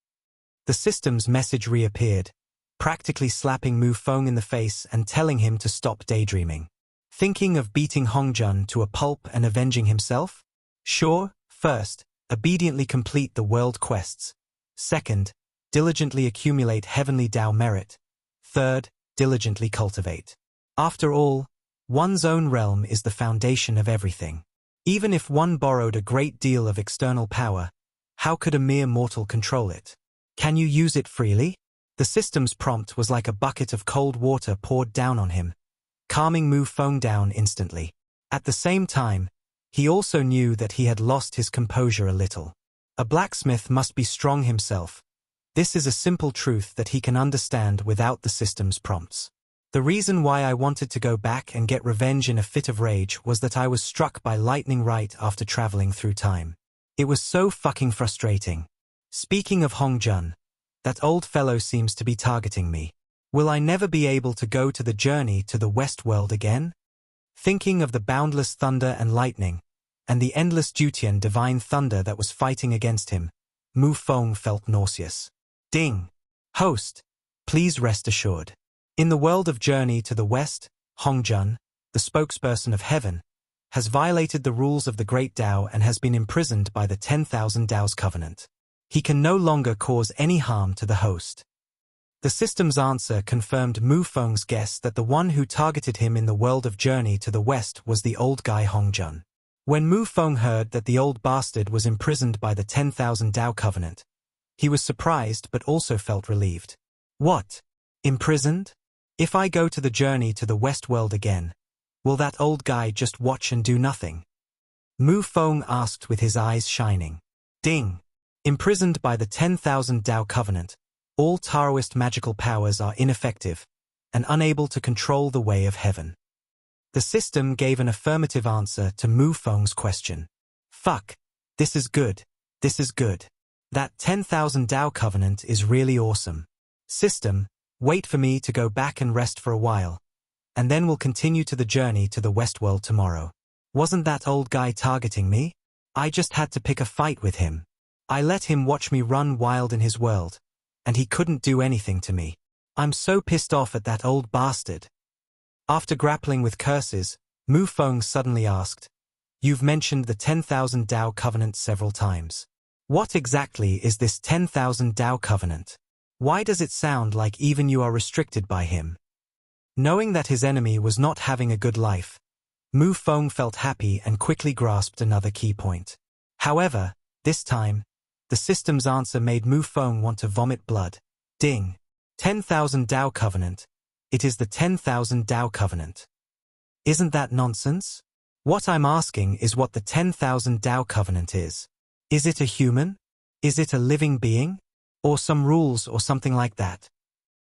The system's message reappeared, practically slapping Mu Feng in the face and telling him to stop daydreaming. Thinking of beating Hongjun to a pulp and avenging himself? Sure, first, obediently complete the world quests. Second, diligently accumulate heavenly Tao merit. Third, diligently cultivate. After all, one's own realm is the foundation of everything. Even if one borrowed a great deal of external power, how could a mere mortal control it? Can you use it freely? The system's prompt was like a bucket of cold water poured down on him, calming Mu Feng down instantly. At the same time, he also knew that he had lost his composure a little. A blacksmith must be strong himself. This is a simple truth that he can understand without the system's prompts. The reason why I wanted to go back and get revenge in a fit of rage was that I was struck by lightning right after traveling through time. It was so fucking frustrating. Speaking of Hongjun, that old fellow seems to be targeting me. Will I never be able to go to the journey to the West World again? Thinking of the boundless thunder and lightning, and the endless Jutian divine thunder that was fighting against him, Mu Feng felt nauseous. Ding! Host, please rest assured. In the world of Journey to the West, Hongjun, the spokesperson of heaven, has violated the rules of the Great Tao and has been imprisoned by the 10,000 Tao's covenant. He can no longer cause any harm to the host. The system's answer confirmed Mu Feng's guess that the one who targeted him in the world of Journey to the West was the old guy Hongjun. When Mu Feng heard that the old bastard was imprisoned by the 10,000 Dao Covenant, he was surprised but also felt relieved. What? Imprisoned? If I go to the Journey to the West world again, will that old guy just watch and do nothing? Mu Feng asked with his eyes shining. Ding! Imprisoned by the 10,000 Dao Covenant, all Taoist magical powers are ineffective and unable to control the way of heaven. The system gave an affirmative answer to Mu Feng's question. Fuck, this is good, this is good. That 10,000 Dao Covenant is really awesome. System, wait for me to go back and rest for a while, and then we'll continue to the journey to the West world tomorrow. Wasn't that old guy targeting me? I just had to pick a fight with him. I let him watch me run wild in his world, and he couldn't do anything to me. I'm so pissed off at that old bastard. After grappling with curses, Mu Feng suddenly asked, You've mentioned the 10,000 Dao Covenant several times. What exactly is this 10,000 Dao Covenant? Why does it sound like even you are restricted by him? Knowing that his enemy was not having a good life, Mu Feng felt happy and quickly grasped another key point. However, this time, the system's answer made Mu Feng want to vomit blood. Ding! 10,000 Dao Covenant. It is the 10,000 Dao Covenant. Isn't that nonsense? What I'm asking is what the 10,000 Dao Covenant is. Is it a human? Is it a living being? Or some rules or something like that?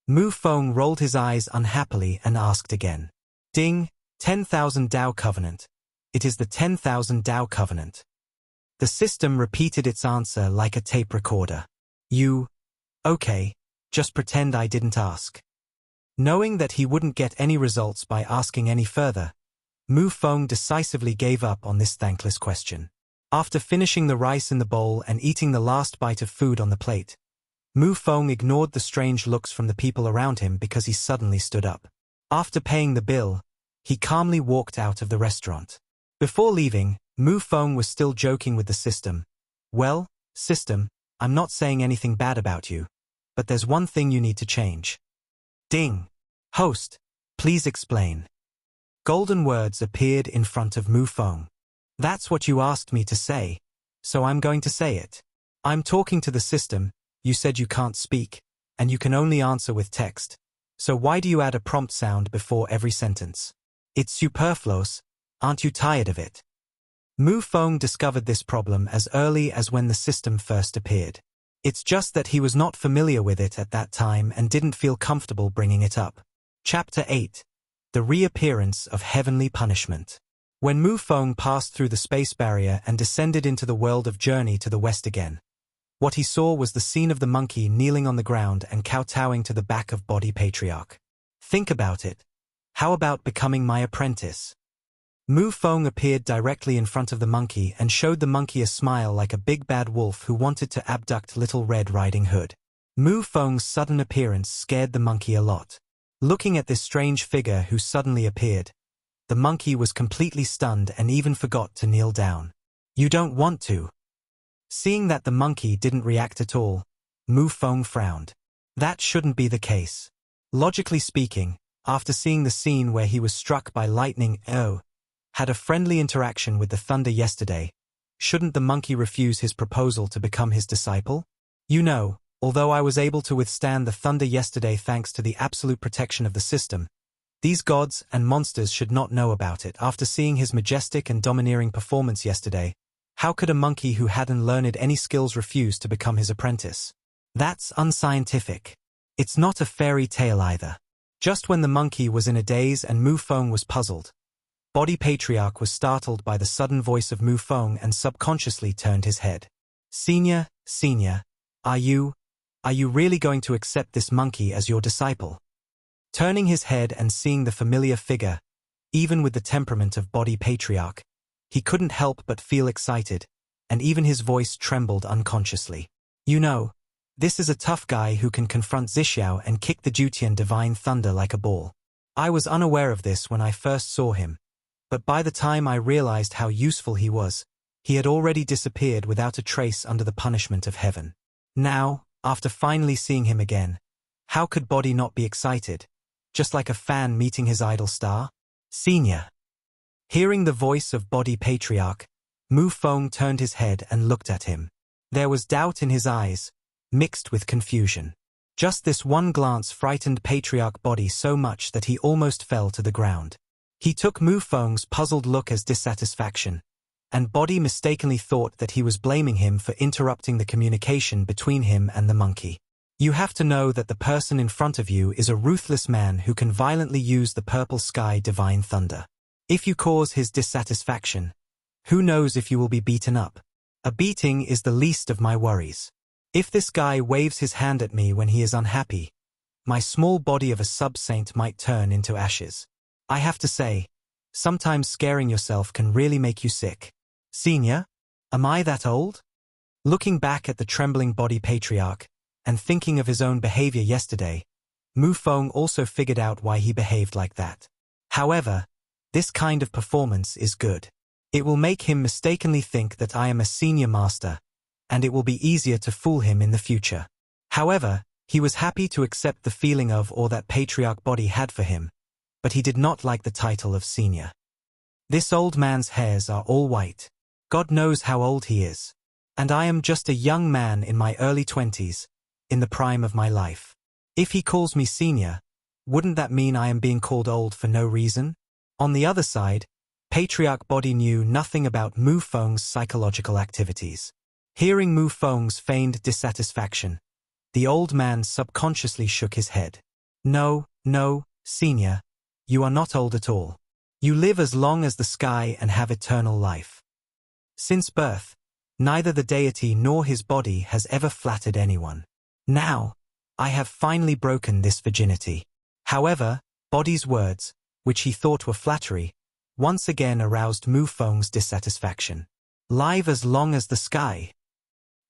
Mu Feng rolled his eyes unhappily and asked again. Ding! 10,000 Dao Covenant. It is the 10,000 Dao Covenant. The system repeated its answer like a tape recorder. Okay, just pretend I didn't ask. Knowing that he wouldn't get any results by asking any further, Mu Feng decisively gave up on this thankless question. After finishing the rice in the bowl and eating the last bite of food on the plate, Mu Feng ignored the strange looks from the people around him because he suddenly stood up. After paying the bill, he calmly walked out of the restaurant. Before leaving, Mu Feng was still joking with the system. Well, system, I'm not saying anything bad about you, but there's one thing you need to change. Ding! Host, please explain. Golden words appeared in front of Mu Feng. That's what you asked me to say, so I'm going to say it. I'm talking to the system, you said you can't speak, and you can only answer with text, so why do you add a prompt sound before every sentence? It's superfluous, aren't you tired of it? Mu Feng discovered this problem as early as when the system first appeared. It's just that he was not familiar with it at that time and didn't feel comfortable bringing it up. Chapter 8. The Reappearance of Heavenly Punishment. When Mu Feng passed through the space barrier and descended into the world of Journey to the West again, what he saw was the scene of the monkey kneeling on the ground and kowtowing to the back of Body Patriarch. Think about it. How about becoming my apprentice? Mu Feng appeared directly in front of the monkey and showed the monkey a smile like a big bad wolf who wanted to abduct Little Red Riding Hood. Mu Feng's sudden appearance scared the monkey a lot. Looking at this strange figure who suddenly appeared, the monkey was completely stunned and even forgot to kneel down. You don't want to. Seeing that the monkey didn't react at all, Mu Feng frowned. That shouldn't be the case. Logically speaking, after seeing the scene where he was struck by lightning, had a friendly interaction with the thunder yesterday, shouldn't the monkey refuse his proposal to become his disciple? You know, although I was able to withstand the thunder yesterday thanks to the absolute protection of the system, these gods and monsters should not know about it. After seeing his majestic and domineering performance yesterday, how could a monkey who hadn't learned any skills refuse to become his apprentice? That's unscientific. It's not a fairy tale either. Just when the monkey was in a daze and Mu Feng was puzzled, Body Patriarch was startled by the sudden voice of Mu Feng and subconsciously turned his head. Senior, are you really going to accept this monkey as your disciple? Turning his head and seeing the familiar figure, even with the temperament of Body Patriarch, he couldn't help but feel excited, and even his voice trembled unconsciously. You know, this is a tough guy who can confront Zixiao and kick the Jutian Divine Thunder like a ball. I was unaware of this when I first saw him, but by the time I realized how useful he was, he had already disappeared without a trace under the punishment of heaven. Now, after finally seeing him again, How could Body not be excited? Just like a fan meeting his idol star? Senior. Hearing the voice of Body Patriarch, Mu Feng turned his head and looked at him. There was doubt in his eyes, mixed with confusion. Just this one glance frightened Patriarch Body so much that he almost fell to the ground. He took Mu Feng's puzzled look as dissatisfaction, and Body mistakenly thought that he was blaming him for interrupting the communication between him and the monkey. You have to know that the person in front of you is a ruthless man who can violently use the purple sky divine thunder. If you cause his dissatisfaction, who knows if you will be beaten up? A beating is the least of my worries. If this guy waves his hand at me when he is unhappy, my small body of a sub-saint might turn into ashes. I have to say, sometimes scaring yourself can really make you sick. Senior, am I that old? Looking back at the trembling Body Patriarch, and thinking of his own behavior yesterday, Mu Feng also figured out why he behaved like that. However, this kind of performance is good. It will make him mistakenly think that I am a senior master, and it will be easier to fool him in the future. However, he was happy to accept the feeling of awe that Patriarch Body had for him, but he did not like the title of senior. This old man's hairs are all white. God knows how old he is. And I am just a young man in my early 20s, in the prime of my life. If he calls me senior, wouldn't that mean I am being called old for no reason? On the other side, Patriarch Body knew nothing about Mu Feng's psychological activities. Hearing Mu Feng's feigned dissatisfaction, the old man subconsciously shook his head. No, senior, you are not old at all. You live as long as the sky and have eternal life. Since birth, neither the deity nor his body has ever flattered anyone. Now, I have finally broken this virginity. However, Body's words, which he thought were flattery, once again aroused Mu Feng's dissatisfaction. Live as long as the sky.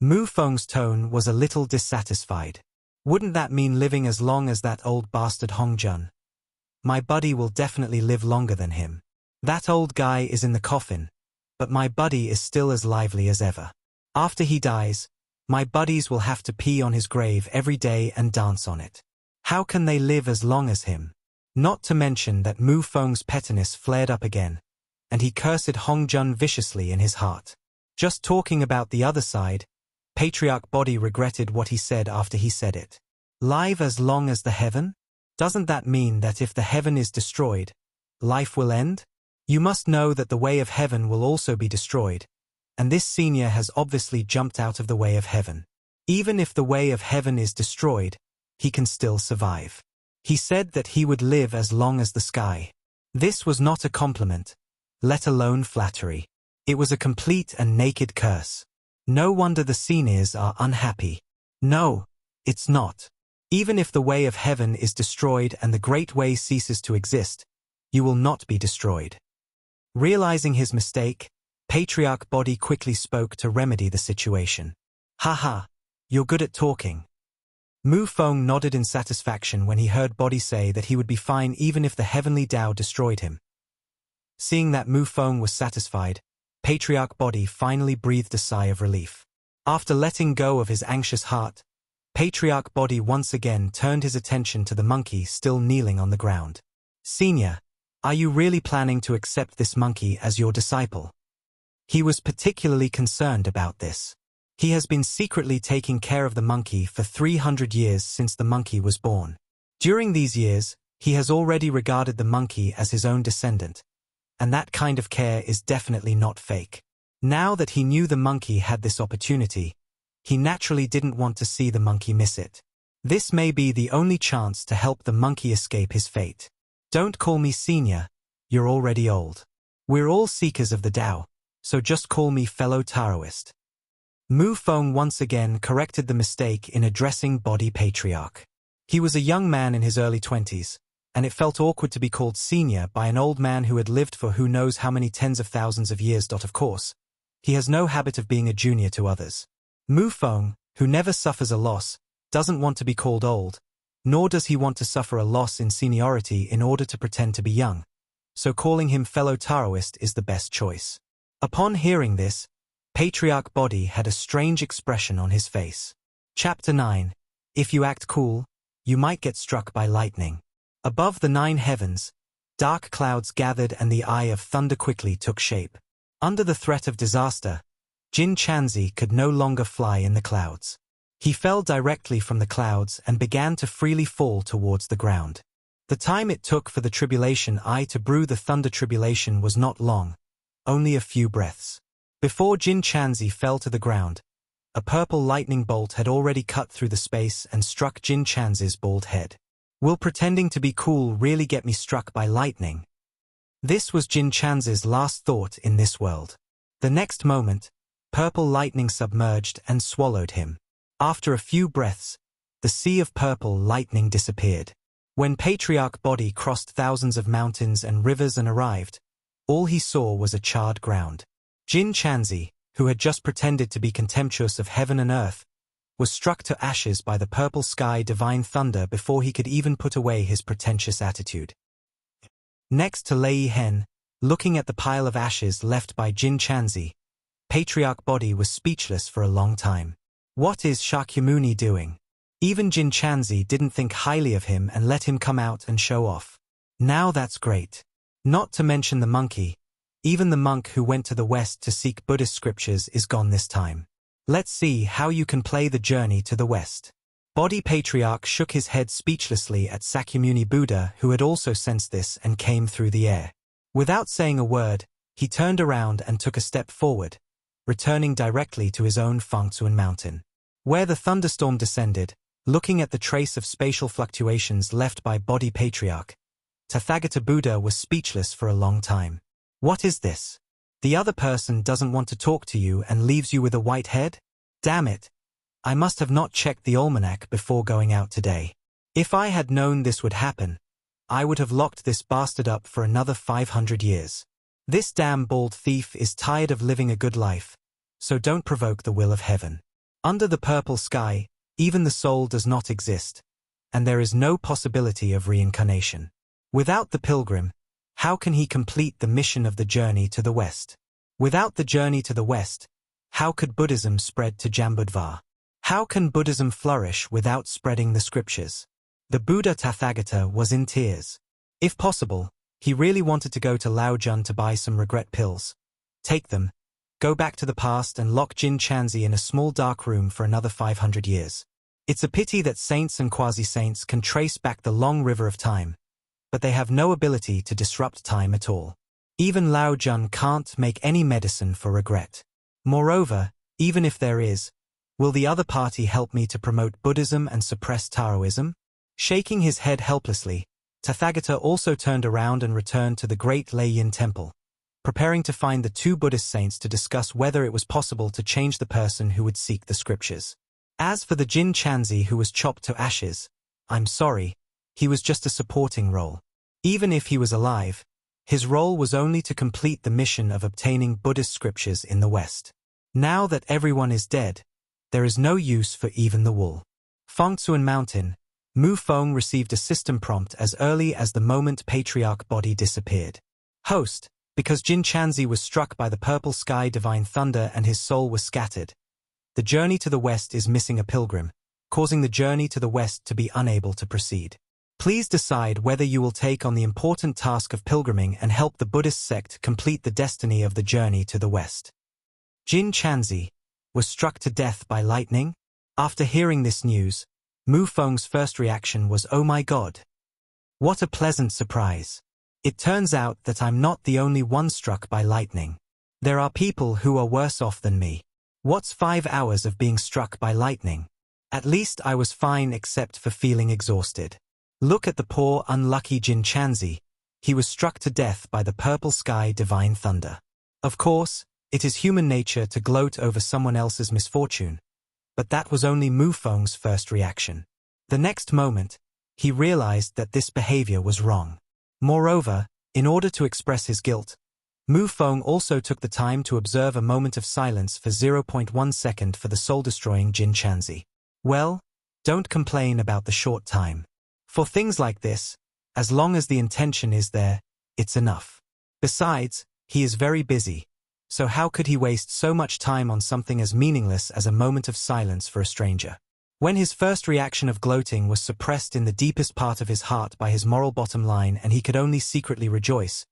Mu Feng's tone was a little dissatisfied. Wouldn't that mean living as long as that old bastard Hong Jun? My buddy will definitely live longer than him. That old guy is in the coffin, but my buddy is still as lively as ever. After he dies, my buddies will have to pee on his grave every day and dance on it. How can they live as long as him? Not to mention that Mu Feng's pettiness flared up again, and he cursed Hong Jun viciously in his heart. Just talking about the other side, Patriarch Body regretted what he said after he said it. Live as long as the heaven? Doesn't that mean that if the heaven is destroyed, life will end? You must know that the way of heaven will also be destroyed, and this senior has obviously jumped out of the way of heaven. Even if the way of heaven is destroyed, he can still survive. He said that he would live as long as the sky. This was not a compliment, let alone flattery. It was a complete and naked curse. No wonder the seniors are unhappy. No, it's not. Even if the way of heaven is destroyed and the great way ceases to exist, you will not be destroyed. Realizing his mistake, Patriarch Body quickly spoke to remedy the situation. Haha, you're good at talking. Mu Feng nodded in satisfaction when he heard Body say that he would be fine even if the heavenly Tao destroyed him. Seeing that Mu Feng was satisfied, Patriarch Body finally breathed a sigh of relief. After letting go of his anxious heart, Patriarch Body once again turned his attention to the monkey still kneeling on the ground. Senior, are you really planning to accept this monkey as your disciple? He was particularly concerned about this. He has been secretly taking care of the monkey for 300 years since the monkey was born. During these years, he has already regarded the monkey as his own descendant, and that kind of care is definitely not fake. Now that he knew the monkey had this opportunity, he naturally didn't want to see the monkey miss it. This may be the only chance to help the monkey escape his fate. Don't call me senior, you're already old. We're all seekers of the Tao, so just call me fellow Taoist. Mu Feng once again corrected the mistake in addressing Body Patriarch. He was a young man in his early 20s, and it felt awkward to be called senior by an old man who had lived for who knows how many tens of thousands of years. Of course, he has no habit of being a junior to others. Mu Feng, who never suffers a loss, doesn't want to be called old, nor does he want to suffer a loss in seniority in order to pretend to be young, so calling him fellow Taoist is the best choice. Upon hearing this, Patriarch Body had a strange expression on his face. Chapter 9. If you act cool, you might get struck by lightning. Above the 9 heavens, dark clouds gathered and the eye of thunder quickly took shape. Under the threat of disaster, Jin Chanzi could no longer fly in the clouds. He fell directly from the clouds and began to freely fall towards the ground. The time it took for the tribulation eye to brew the thunder tribulation was not long, only a few breaths. Before Jin Chanzi fell to the ground, a purple lightning bolt had already cut through the space and struck Jin Chanzi's bald head. Will pretending to be cool really get me struck by lightning? This was Jin Chanzi's last thought in this world. The next moment, purple lightning submerged and swallowed him. After a few breaths, the sea of purple lightning disappeared. When Patriarch Body crossed thousands of mountains and rivers and arrived, all he saw was a charred ground. Jin Chanzi, who had just pretended to be contemptuous of heaven and earth, was struck to ashes by the purple sky divine thunder before he could even put away his pretentious attitude. Next to Lei Hen, looking at the pile of ashes left by Jin Chanzi, Patriarch Body was speechless for a long time. What is Shakyamuni doing? Even Jin Chanzi didn't think highly of him and let him come out and show off. Now that's great. Not to mention the monkey. Even the monk who went to the west to seek Buddhist scriptures is gone this time. Let's see how you can play the journey to the west. Body Patriarch shook his head speechlessly at Sakyamuni Buddha, who had also sensed this and came through the air. Without saying a word, he turned around and took a step forward, returning directly to his own Fangtsuan mountain. Where the thunderstorm descended, looking at the trace of spatial fluctuations left by Body Patriarch, Tathagata Buddha was speechless for a long time. What is this? The other person doesn't want to talk to you and leaves you with a white head? Damn it! I must have not checked the almanac before going out today. If I had known this would happen, I would have locked this bastard up for another 500 years. This damn bald thief is tired of living a good life, so don't provoke the will of heaven. Under the purple sky, even the soul does not exist, and there is no possibility of reincarnation. Without the pilgrim, how can he complete the mission of the journey to the west? Without the journey to the west, how could Buddhism spread to Jambudvar? How can Buddhism flourish without spreading the scriptures? The Buddha Tathagata was in tears. If possible, he really wanted to go to Laojun to buy some regret pills. Take them, go back to the past and lock Jin Chanzi in a small dark room for another 500 years. It's a pity that saints and quasi-saints can trace back the long river of time, but they have no ability to disrupt time at all. Even Lao Jun can't make any medicine for regret. Moreover, even if there is, will the other party help me to promote Buddhism and suppress Taoism? Shaking his head helplessly, Tathagata also turned around and returned to the great Lei Yin temple, preparing to find the 2 Buddhist saints to discuss whether it was possible to change the person who would seek the scriptures. As for the Jin Chanzi who was chopped to ashes, I'm sorry, he was just a supporting role. Even if he was alive, his role was only to complete the mission of obtaining Buddhist scriptures in the West. Now that everyone is dead, there is no use for even the wool. Fangtsuan Mountain, Mu Feng received a system prompt as early as the moment Patriarch Body disappeared. Host, because Jin Chanzi was struck by the purple sky divine thunder and his soul was scattered. The journey to the west is missing a pilgrim, causing the journey to the west to be unable to proceed. Please decide whether you will take on the important task of pilgriming and help the Buddhist sect complete the destiny of the journey to the west. Jin Chanzi was struck to death by lightning. After hearing this news, Mu Feng's first reaction was, "Oh my God! What a pleasant surprise. It turns out that I'm not the only one struck by lightning. There are people who are worse off than me. What's 5 hours of being struck by lightning? At least I was fine except for feeling exhausted. Look at the poor unlucky Jin Chanzi. He was struck to death by the purple sky divine thunder." Of course, it is human nature to gloat over someone else's misfortune, but that was only Mu Feng's first reaction. The next moment, he realized that this behavior was wrong. Moreover, in order to express his guilt, Mu Feng also took the time to observe a moment of silence for 0.1 second for the soul-destroying Jin Chanzi. Well, don't complain about the short time. For things like this, as long as the intention is there, it's enough. Besides, he is very busy, so how could he waste so much time on something as meaningless as a moment of silence for a stranger? When his first reaction of gloating was suppressed in the deepest part of his heart by his moral bottom line and he could only secretly rejoice,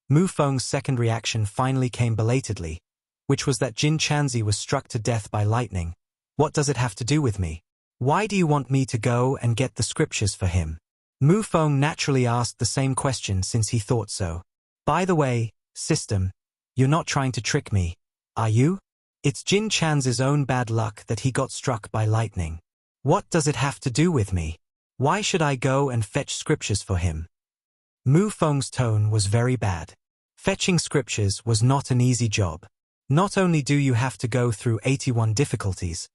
Mu Feng's second reaction finally came belatedly, which was that Jin Chanzi was struck to death by lightning. What does it have to do with me? Why do you want me to go and get the scriptures for him? Mu Feng naturally asked the same question since he thought so. By the way, system, you're not trying to trick me, are you? It's Jin Chanzi's own bad luck that he got struck by lightning. What does it have to do with me? Why should I go and fetch scriptures for him? Mu Feng's tone was very bad. Fetching scriptures was not an easy job. Not only do you have to go through 81 difficulties,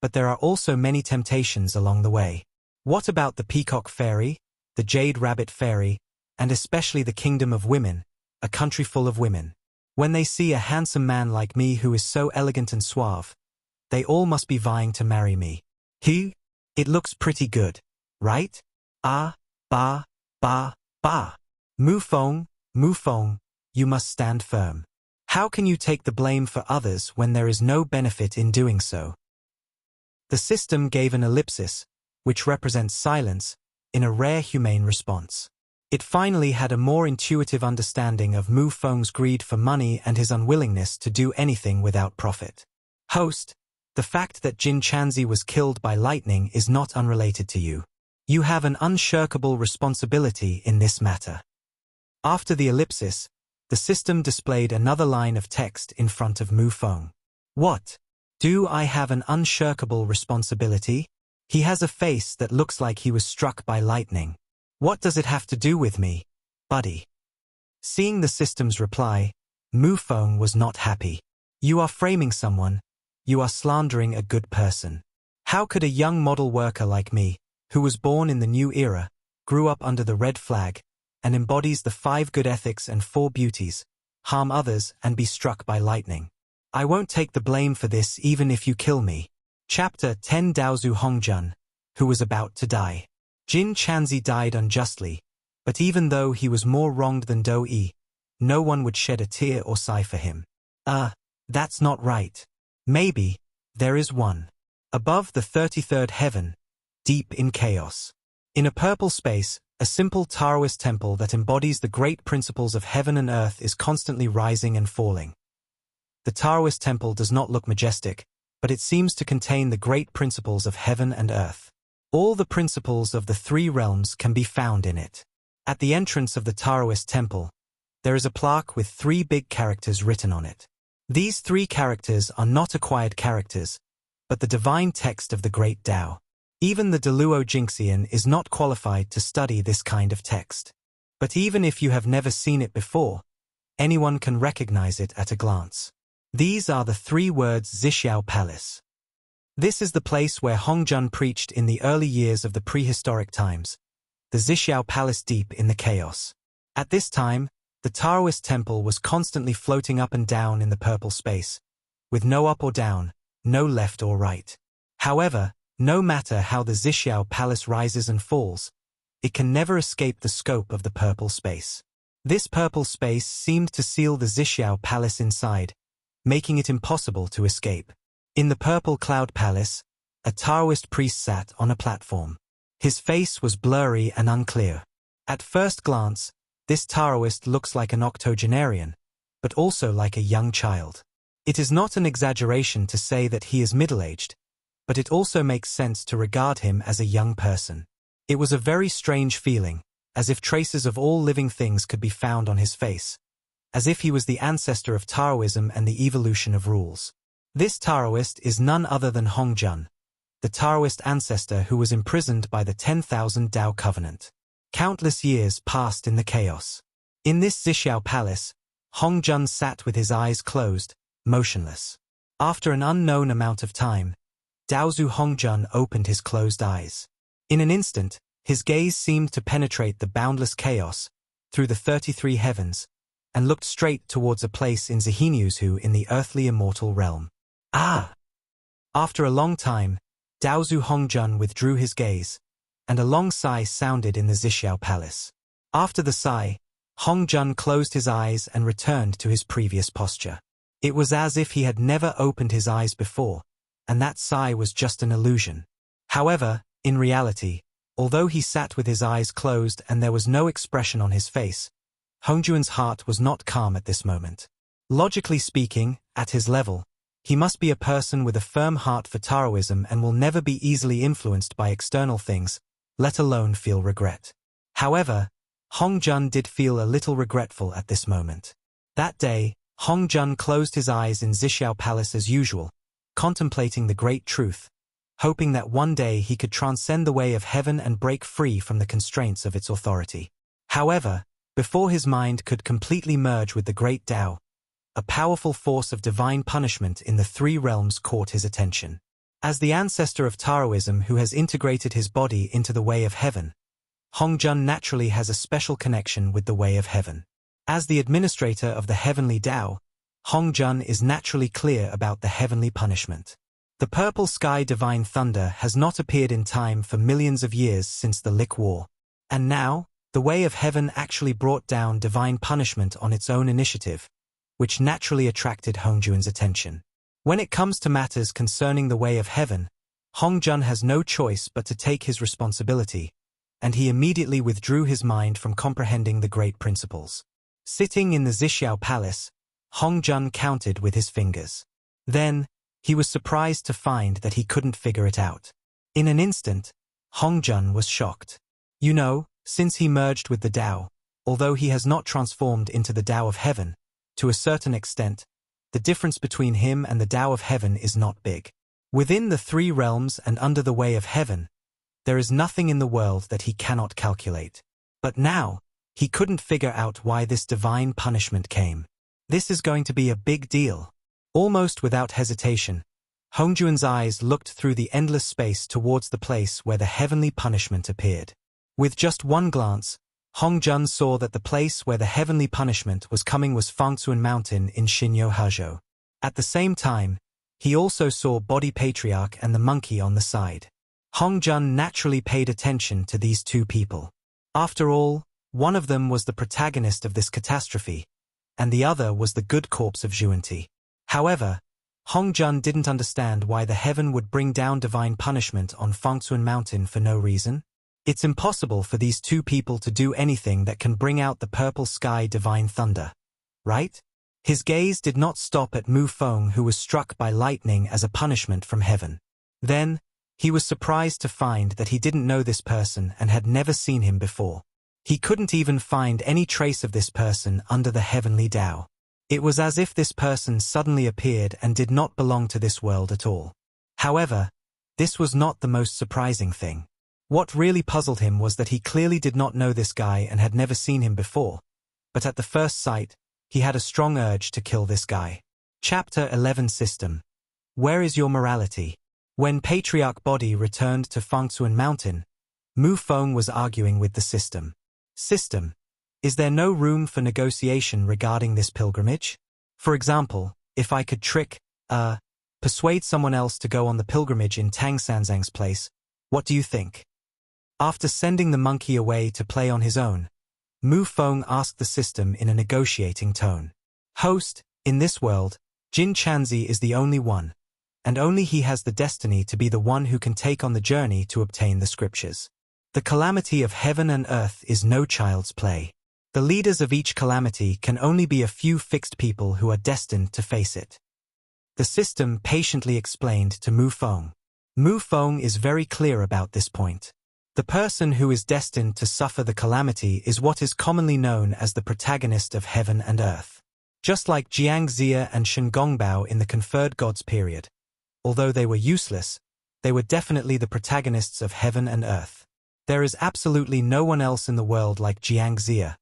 but there are also many temptations along the way. What about the Peacock Fairy, the Jade Rabbit Fairy, and especially the Kingdom of Women, a country full of women? When they see a handsome man like me who is so elegant and suave, they all must be vying to marry me. It looks pretty good, right? Ba, ba, ba. Mu Feng, you must stand firm. How can you take the blame for others when there is no benefit in doing so? The system gave an ellipsis, which represents silence, in a rare humane response. It finally had a more intuitive understanding of Mu Feng's greed for money and his unwillingness to do anything without profit. Host, the fact that Jin Chanzi was killed by lightning is not unrelated to you. You have an unshirkable responsibility in this matter. After the ellipsis, the system displayed another line of text in front of Mu Feng. What? Do I have an unshirkable responsibility? He has a face that looks like he was struck by lightning. What does it have to do with me, buddy? Seeing the system's reply, Mu Feng was not happy. You are framing someone. You are slandering a good person. How could a young model worker like me, who was born in the new era, grew up under the red flag, and embodies the 5 good ethics and 4 beauties, harm others and be struck by lightning? I won't take the blame for this even if you kill me. Chapter 10. Daozu Hongjun, who was about to die. Jin Chanzi died unjustly, but even though he was more wronged than Do Yi, no one would shed a tear or sigh for him. That's not right. Maybe, there is one. Above the 33rd heaven, deep in chaos. In a purple space, a simple Taoist temple that embodies the great principles of heaven and earth is constantly rising and falling. The Taoist temple does not look majestic, but it seems to contain the great principles of heaven and earth. All the principles of the 3 realms can be found in it. At the entrance of the Taoist temple, there is a plaque with 3 big characters written on it. These 3 characters are not acquired characters, but the divine text of the great Tao. Even the Deluo Jinxian is not qualified to study this kind of text. But even if you have never seen it before, anyone can recognize it at a glance. These are the 3 words Zixiao Palace. This is the place where Hongjun preached in the early years of the prehistoric times, the Zixiao Palace deep in the chaos. At this time, the Taoist temple was constantly floating up and down in the purple space, with no up or down, no left or right. However, no matter how the Zixiao Palace rises and falls, it can never escape the scope of the purple space. This purple space seemed to seal the Zixiao Palace inside, making it impossible to escape. In the purple cloud palace, a Taoist priest sat on a platform. His face was blurry and unclear. At first glance, this Taoist looks like an octogenarian, but also like a young child. It is not an exaggeration to say that he is middle-aged, but it also makes sense to regard him as a young person. It was a very strange feeling, as if traces of all living things could be found on his face, as if he was the ancestor of Taoism and the evolution of rules. This Taoist is none other than Hongjun, the Taoist ancestor who was imprisoned by the 10,000 Tao Covenant. Countless years passed in the chaos. In this Zixiao Palace, Hongjun sat with his eyes closed, motionless. After an unknown amount of time, Daozu Hongjun opened his closed eyes. In an instant, his gaze seemed to penetrate the boundless chaos, through the 33 heavens, and looked straight towards a place in Zihinyuzu in the earthly immortal realm. After a long time, Daozu Hongjun withdrew his gaze, and a long sigh sounded in the Zixiao Palace. After the sigh, Hongjun closed his eyes and returned to his previous posture. It was as if he had never opened his eyes before, and that sigh was just an illusion. However, in reality, although he sat with his eyes closed and there was no expression on his face, Hongjuan's heart was not calm at this moment. Logically speaking, at his level, he must be a person with a firm heart for Taoism and will never be easily influenced by external things, let alone feel regret. However, Hongjun did feel a little regretful at this moment. That day, Hongjun closed his eyes in Zixiao Palace as usual, contemplating the great truth, hoping that one day he could transcend the way of heaven and break free from the constraints of its authority. However, before his mind could completely merge with the great Tao, a powerful force of divine punishment in the three realms caught his attention. As the ancestor of Taoism who has integrated his body into the way of heaven, Hongjun naturally has a special connection with the way of heaven. As the administrator of the heavenly Tao, Hongjun is naturally clear about the heavenly punishment. The purple sky divine thunder has not appeared in time for millions of years since the Lick War, and now, the way of heaven actually brought down divine punishment on its own initiative, which naturally attracted Hongjun's attention. When it comes to matters concerning the way of heaven, Hongjun has no choice but to take his responsibility, and he immediately withdrew his mind from comprehending the great principles. Sitting in the Zixiao Palace, Hongjun counted with his fingers. Then, he was surprised to find that he couldn't figure it out. In an instant, Hongjun was shocked. You know, since he merged with the Tao, although he has not transformed into the Tao of heaven, to a certain extent, the difference between him and the Tao of heaven is not big. Within the three realms and under the way of heaven, there is nothing in the world that he cannot calculate. But now, he couldn't figure out why this divine punishment came. This is going to be a big deal. Almost without hesitation, Hongjuan's eyes looked through the endless space towards the place where the heavenly punishment appeared. With just one glance, Hongjun saw that the place where the heavenly punishment was coming was Fangtzuan Mountain in Xinyo. At the same time, he also saw Body Patriarch and the monkey on the side. Hongjun naturally paid attention to these two people. After all, one of them was the protagonist of this catastrophe, and the other was the good corpse of Zhuanti. However, Hongjun didn't understand why the heaven would bring down divine punishment on Fangtzuan Mountain for no reason. It's impossible for these two people to do anything that can bring out the purple sky divine thunder, right? His gaze did not stop at Mu Feng, who was struck by lightning as a punishment from heaven. Then, he was surprised to find that he didn't know this person and had never seen him before. He couldn't even find any trace of this person under the heavenly Tao. It was as if this person suddenly appeared and did not belong to this world at all. However, this was not the most surprising thing. What really puzzled him was that he clearly did not know this guy and had never seen him before, but at the first sight, he had a strong urge to kill this guy. Chapter 11 System. Where is your morality? When Patriarch Body returned to Fangtzuan Mountain, Mu Feng was arguing with the system. System, is there no room for negotiation regarding this pilgrimage? For example, if I could persuade someone else to go on the pilgrimage in Tang Sanzang's place, what do you think? After sending the monkey away to play on his own, Mu Feng asked the system in a negotiating tone. Host, in this world, Jin Chanzi is the only one, and only he has the destiny to be the one who can take on the journey to obtain the scriptures. The calamity of heaven and earth is no child's play. The leaders of each calamity can only be a few fixed people who are destined to face it. The system patiently explained to Mu Feng. Mu Feng is very clear about this point. The person who is destined to suffer the calamity is what is commonly known as the protagonist of heaven and earth. Just like Jiang Zia and Shen Gongbao in the conferred gods period, although they were useless, they were definitely the protagonists of heaven and earth. There is absolutely no one else in the world like Jiang Zia,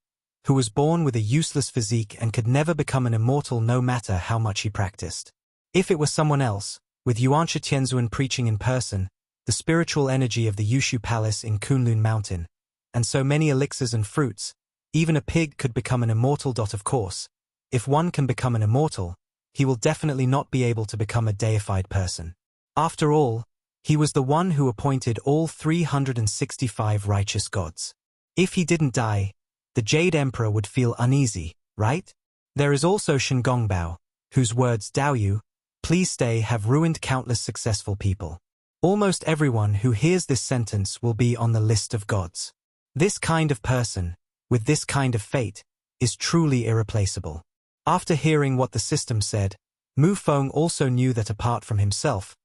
who was born with a useless physique and could never become an immortal no matter how much he practiced. If it were someone else, with Yuansha Tianzuan preaching in person, the spiritual energy of the Yushu Palace in Kunlun Mountain, and so many elixirs and fruits, even a pig could become an immortal. Of course, if one can become an immortal, he will definitely not be able to become a deified person. After all, he was the one who appointed all 365 righteous gods. If he didn't die, the Jade Emperor would feel uneasy, right? There is also Shen Gongbao, whose words "Dao Yu, please stay" have ruined countless successful people. Almost everyone who hears this sentence will be on the list of gods. This kind of person, with this kind of fate, is truly irreplaceable. After hearing what the system said, Mu Feng also knew that apart from himself,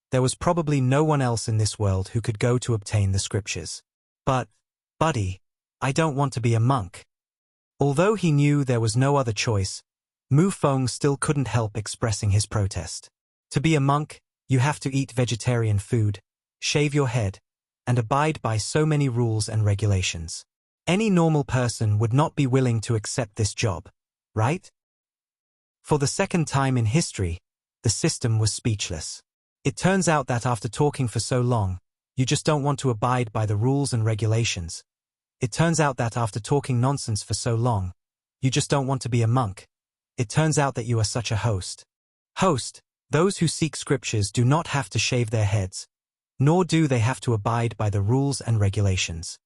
there was probably no one else in this world who could go to obtain the scriptures. But, buddy, I don't want to be a monk. Although he knew there was no other choice, Mu Feng still couldn't help expressing his protest. To be a monk, you have to eat vegetarian food, shave your head, and abide by so many rules and regulations. Any normal person would not be willing to accept this job, right? For the second time in history, the system was speechless. It turns out that after talking for so long, you just don't want to abide by the rules and regulations. It turns out that after talking nonsense for so long, you just don't want to be a monk. It turns out that you are such a host. Host, those who seek scriptures do not have to shave their heads, nor do they have to abide by the rules and regulations.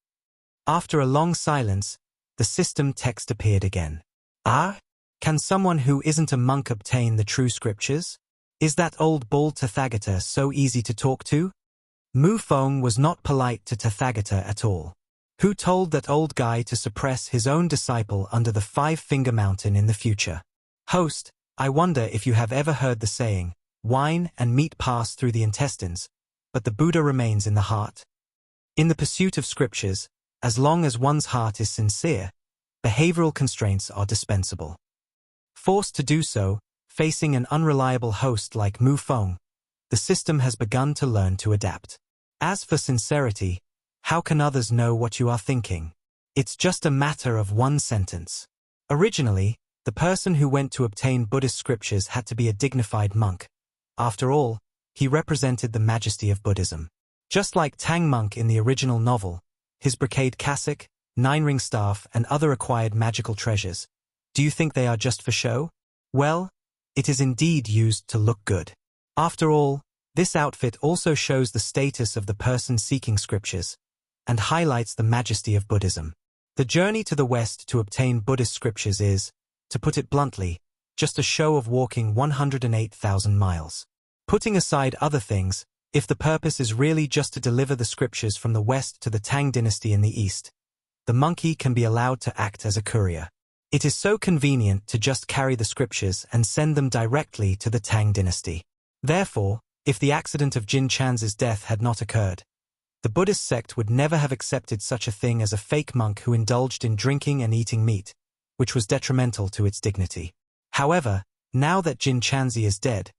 After a long silence, the system text appeared again. Ah? Can someone who isn't a monk obtain the true scriptures? Is that old bald Tathagata so easy to talk to? Mu Feng was not polite to Tathagata at all. Who told that old guy to suppress his own disciple under the five-finger mountain in the future? Host, I wonder if you have ever heard the saying, wine and meat pass through the intestines, but the Buddha remains in the heart. In the pursuit of scriptures, as long as one's heart is sincere, behavioral constraints are dispensable. Forced to do so, facing an unreliable host like Mu Feng, the system has begun to learn to adapt. As for sincerity, how can others know what you are thinking? It's just a matter of one sentence. Originally, the person who went to obtain Buddhist scriptures had to be a dignified monk. After all, he represented the majesty of Buddhism. Just like Tang Monk in the original novel, his brocade cassock, nine-ring staff, and other acquired magical treasures, do you think they are just for show? Well, it is indeed used to look good. After all, this outfit also shows the status of the person seeking scriptures, and highlights the majesty of Buddhism. The journey to the West to obtain Buddhist scriptures is, to put it bluntly, just a show of walking 108,000 miles. Putting aside other things, if the purpose is really just to deliver the scriptures from the West to the Tang dynasty in the East, the monkey can be allowed to act as a courier. It is so convenient to just carry the scriptures and send them directly to the Tang dynasty. Therefore, if the accident of Jin Chan's death had not occurred, the Buddhist sect would never have accepted such a thing as a fake monk who indulged in drinking and eating meat, which was detrimental to its dignity. However, now that Jin Chanzi is dead,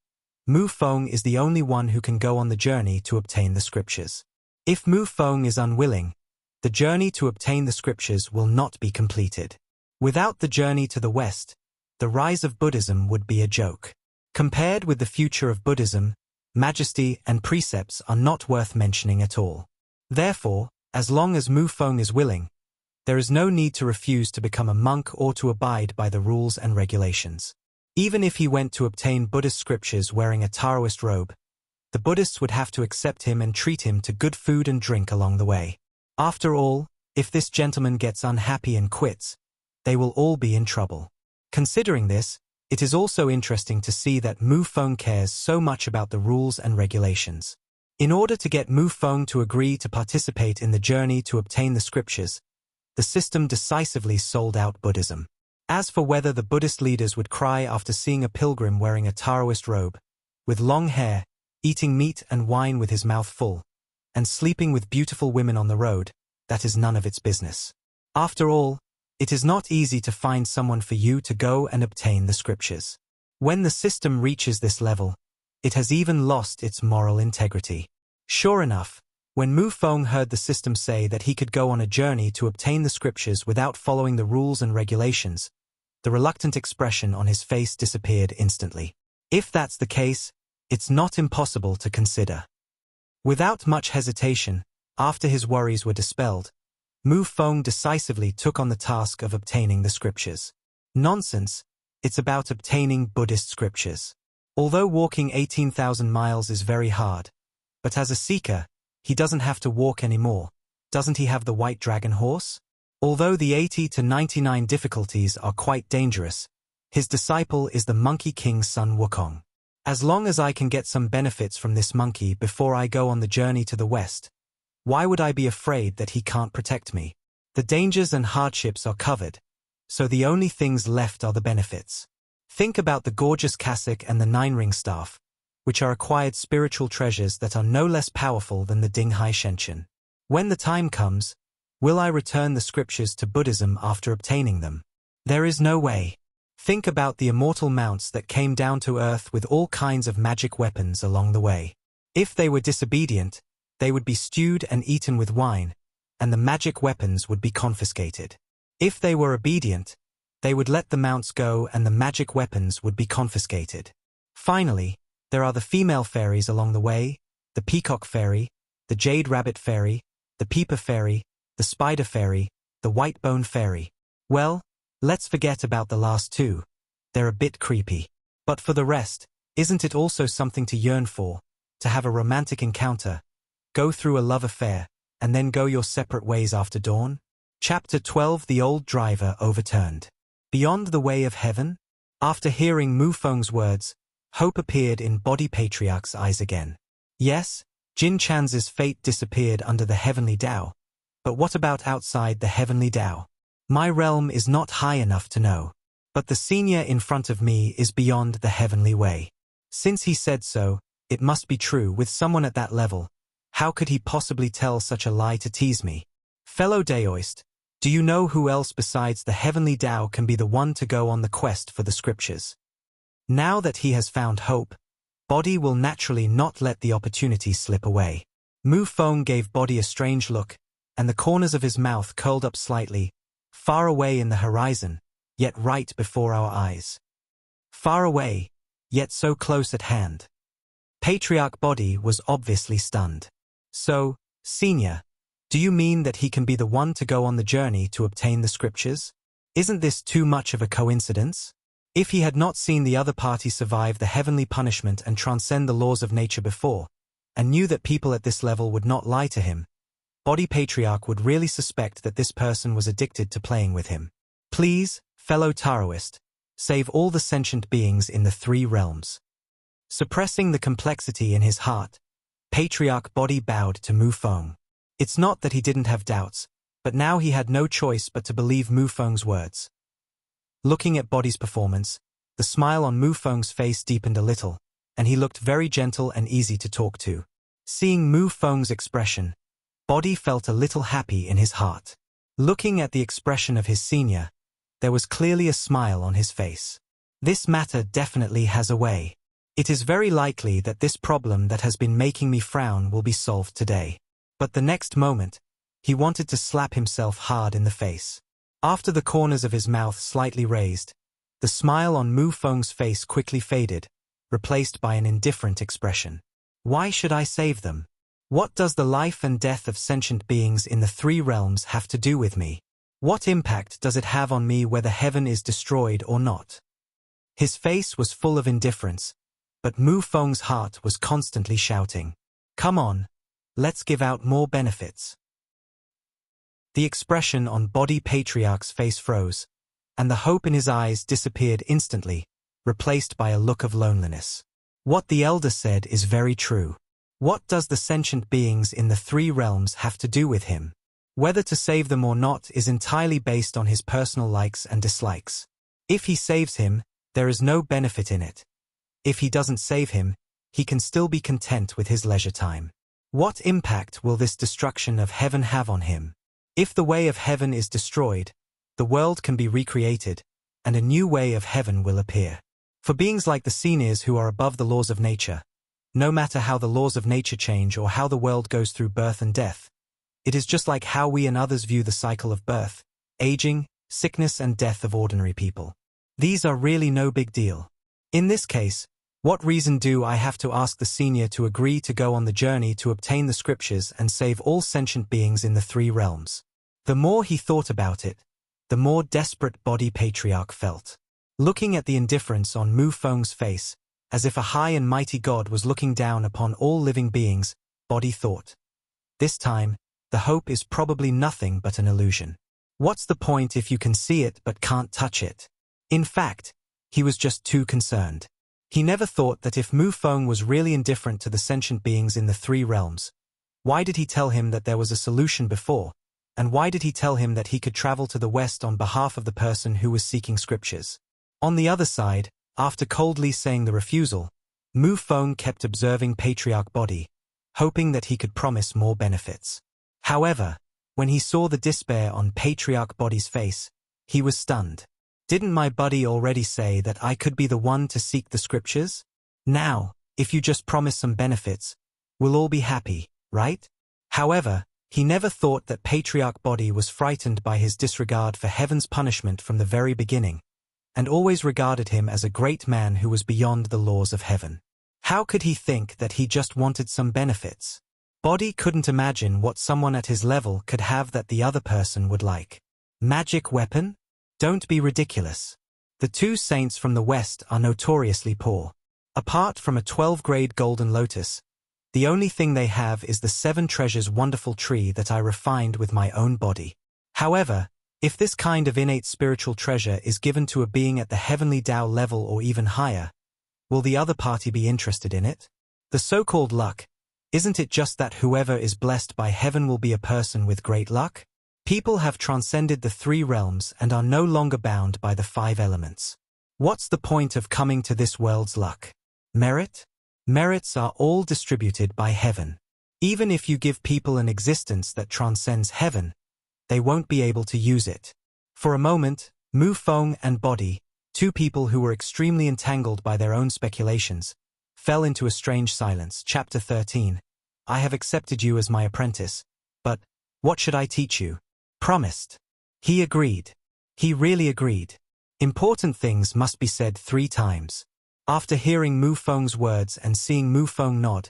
Mu Feng is the only one who can go on the journey to obtain the scriptures. If Mu Feng is unwilling, the journey to obtain the scriptures will not be completed. Without the journey to the West, the rise of Buddhism would be a joke. Compared with the future of Buddhism, majesty and precepts are not worth mentioning at all. Therefore, as long as Mu Feng is willing, there is no need to refuse to become a monk or to abide by the rules and regulations. Even if he went to obtain Buddhist scriptures wearing a Taoist robe, the Buddhists would have to accept him and treat him to good food and drink along the way. After all, if this gentleman gets unhappy and quits, they will all be in trouble. Considering this, it is also interesting to see that Mu Feng cares so much about the rules and regulations. In order to get Mu Feng to agree to participate in the journey to obtain the scriptures, the system decisively sold out Buddhism. As for whether the Buddhist leaders would cry after seeing a pilgrim wearing a Taoist robe, with long hair, eating meat and wine with his mouth full, and sleeping with beautiful women on the road, that is none of its business. After all, it is not easy to find someone for you to go and obtain the scriptures. When the system reaches this level, it has even lost its moral integrity. Sure enough, when Mu Feng heard the system say that he could go on a journey to obtain the scriptures without following the rules and regulations, the reluctant expression on his face disappeared instantly. If that's the case, it's not impossible to consider. Without much hesitation, after his worries were dispelled, Mu Feng decisively took on the task of obtaining the scriptures. Nonsense, it's about obtaining Buddhist scriptures. Although walking 18,000 miles is very hard, but as a seeker, he doesn't have to walk anymore. Doesn't he have the white dragon horse? Although the 80 to 99 difficulties are quite dangerous, his disciple is the Monkey King's son Wukong. As long as I can get some benefits from this monkey before I go on the journey to the west, why would I be afraid that he can't protect me? The dangers and hardships are covered, so the only things left are the benefits. Think about the gorgeous cassock and the 9-ring staff, which are acquired spiritual treasures that are no less powerful than the Dinghai Shenshin. When the time comes, will I return the scriptures to Buddhism after obtaining them? There is no way. Think about the immortal mounts that came down to earth with all kinds of magic weapons along the way. If they were disobedient, they would be stewed and eaten with wine, and the magic weapons would be confiscated. If they were obedient, they would let the mounts go and the magic weapons would be confiscated. Finally, there are the female fairies along the way, the peacock fairy, the jade rabbit fairy, the peeper fairy, the spider fairy, the white bone fairy. Well, let's forget about the last two. They're a bit creepy. But for the rest, isn't it also something to yearn for, to have a romantic encounter, go through a love affair, and then go your separate ways after dawn? Chapter 12. The Old Driver Overturned. Beyond the Way of Heaven? After hearing Mu Feng's words, hope appeared in Body Patriarch's eyes again. Yes, Jin Chan's fate disappeared under the heavenly Tao. But what about outside the heavenly Tao? My realm is not high enough to know. But the senior in front of me is beyond the heavenly way. Since he said so, it must be true with someone at that level. How could he possibly tell such a lie to tease me? Fellow Daoist, do you know who else besides the heavenly Tao can be the one to go on the quest for the scriptures? Now that he has found hope, Body will naturally not let the opportunity slip away. Mu Feng gave Body a strange look, and the corners of his mouth curled up slightly, far away in the horizon, yet right before our eyes. Far away, yet so close at hand. Patriarch Body was obviously stunned. So, Senior, do you mean that he can be the one to go on the journey to obtain the scriptures? Isn't this too much of a coincidence? If he had not seen the other party survive the heavenly punishment and transcend the laws of nature before, and knew that people at this level would not lie to him, Body Patriarch would really suspect that this person was addicted to playing with him. Please, fellow Taoist, save all the sentient beings in the 3 realms. Suppressing the complexity in his heart, Patriarch Body bowed to Mu Feng. It's not that he didn't have doubts, but now he had no choice but to believe Mu Feng's words. Looking at Body's performance, the smile on Mu Feng's face deepened a little, and he looked very gentle and easy to talk to. Seeing Mu Feng's expression, Body felt a little happy in his heart. Looking at the expression of his senior, there was clearly a smile on his face. This matter definitely has a way. It is very likely that this problem that has been making me frown will be solved today. But the next moment, he wanted to slap himself hard in the face. After the corners of his mouth slightly raised, the smile on Mu Feng's face quickly faded, replaced by an indifferent expression. Why should I save them? What does the life and death of sentient beings in the 3 realms have to do with me? What impact does it have on me whether heaven is destroyed or not? His face was full of indifference, but Mu Feng's heart was constantly shouting, "Come on, let's give out more benefits." The expression on Body Patriarch's face froze, and the hope in his eyes disappeared instantly, replaced by a look of loneliness. What the elder said is very true. What does the sentient beings in the 3 realms have to do with him? Whether to save them or not is entirely based on his personal likes and dislikes. If he saves him, there is no benefit in it. If he doesn't save him, he can still be content with his leisure time. What impact will this destruction of heaven have on him? If the way of heaven is destroyed, the world can be recreated, and a new way of heaven will appear. For beings like the seniors who are above the laws of nature, no matter how the laws of nature change or how the world goes through birth and death, it is just like how we and others view the cycle of birth, aging, sickness and death of ordinary people. These are really no big deal. In this case, what reason do I have to ask the senior to agree to go on the journey to obtain the scriptures and save all sentient beings in the 3 realms? The more he thought about it, the more desperate Body Patriarch felt. Looking at the indifference on Mu Feng's face, as if a high and mighty God was looking down upon all living beings, Body thought, this time, the hope is probably nothing but an illusion. What's the point if you can see it but can't touch it? In fact, he was just too concerned. He never thought that if Mu Feng was really indifferent to the sentient beings in the three realms, why did he tell him that there was a solution before, and why did he tell him that he could travel to the West on behalf of the person who was seeking scriptures? On the other side, after coldly saying the refusal, Mu Feng kept observing Patriarch Body, hoping that he could promise more benefits. However, when he saw the despair on Patriarch Body's face, he was stunned. Didn't my buddy already say that I could be the one to seek the scriptures? Now, if you just promise some benefits, we'll all be happy, right? However, he never thought that Patriarch Body was frightened by his disregard for heaven's punishment from the very beginning, and always regarded him as a great man who was beyond the laws of heaven. How could he think that he just wanted some benefits? Body couldn't imagine what someone at his level could have that the other person would like. Magic weapon? Don't be ridiculous. The two saints from the West are notoriously poor. Apart from a 12-grade golden lotus, the only thing they have is the 7 treasures wonderful tree that I refined with my own body. However, if this kind of innate spiritual treasure is given to a being at the heavenly Tao level or even higher, will the other party be interested in it? The so-called luck, isn't it just that whoever is blessed by heaven will be a person with great luck? People have transcended the 3 realms and are no longer bound by the 5 elements. What's the point of coming to this world's luck? Merit? Merits are all distributed by heaven. Even if you give people an existence that transcends heaven, they won't be able to use it. For a moment, Mu Feng and Body, 2 people who were extremely entangled by their own speculations, fell into a strange silence. Chapter 13. I have accepted you as my apprentice, but what should I teach you? Promised. He agreed. He really agreed. Important things must be said 3 times. After hearing Mu Feng's words and seeing Mu Feng nod,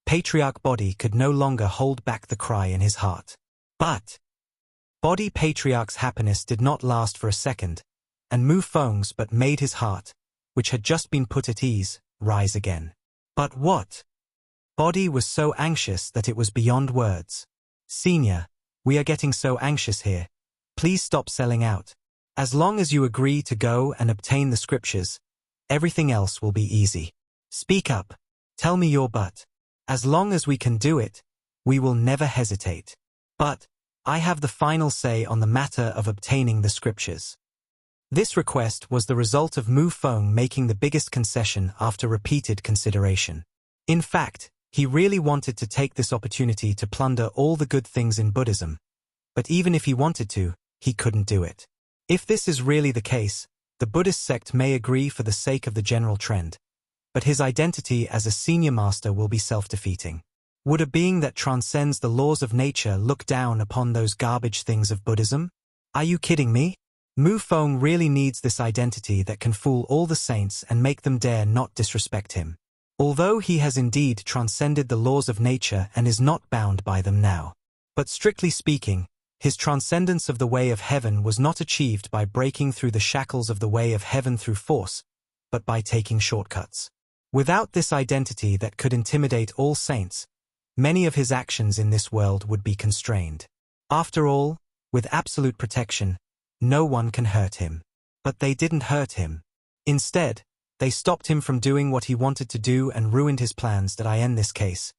Patriarch Body could no longer hold back the cry in his heart. But Body Patriarch's happiness did not last for a second, and Mu Feng's but made his heart, which had just been put at ease, rise again. But what? Body was so anxious that it was beyond words. Senior, we are getting so anxious here. Please stop selling out. As long as you agree to go and obtain the scriptures, everything else will be easy. Speak up. Tell me your but. As long as we can do it, we will never hesitate. But I have the final say on the matter of obtaining the scriptures. This request was the result of Mu Feng making the biggest concession after repeated consideration. In fact, he really wanted to take this opportunity to plunder all the good things in Buddhism, but even if he wanted to, he couldn't do it. If this is really the case, the Buddhist sect may agree for the sake of the general trend, but his identity as a senior master will be self-defeating. Would a being that transcends the laws of nature look down upon those garbage things of Buddhism? Are you kidding me? Mu Feng really needs this identity that can fool all the saints and make them dare not disrespect him. Although he has indeed transcended the laws of nature and is not bound by them now. But strictly speaking, his transcendence of the way of heaven was not achieved by breaking through the shackles of the way of heaven through force, but by taking shortcuts. Without this identity that could intimidate all saints, many of his actions in this world would be constrained. After all, with absolute protection, no one can hurt him. But they didn't hurt him. Instead, they stopped him from doing what he wanted to do and ruined his plans. That I end this case.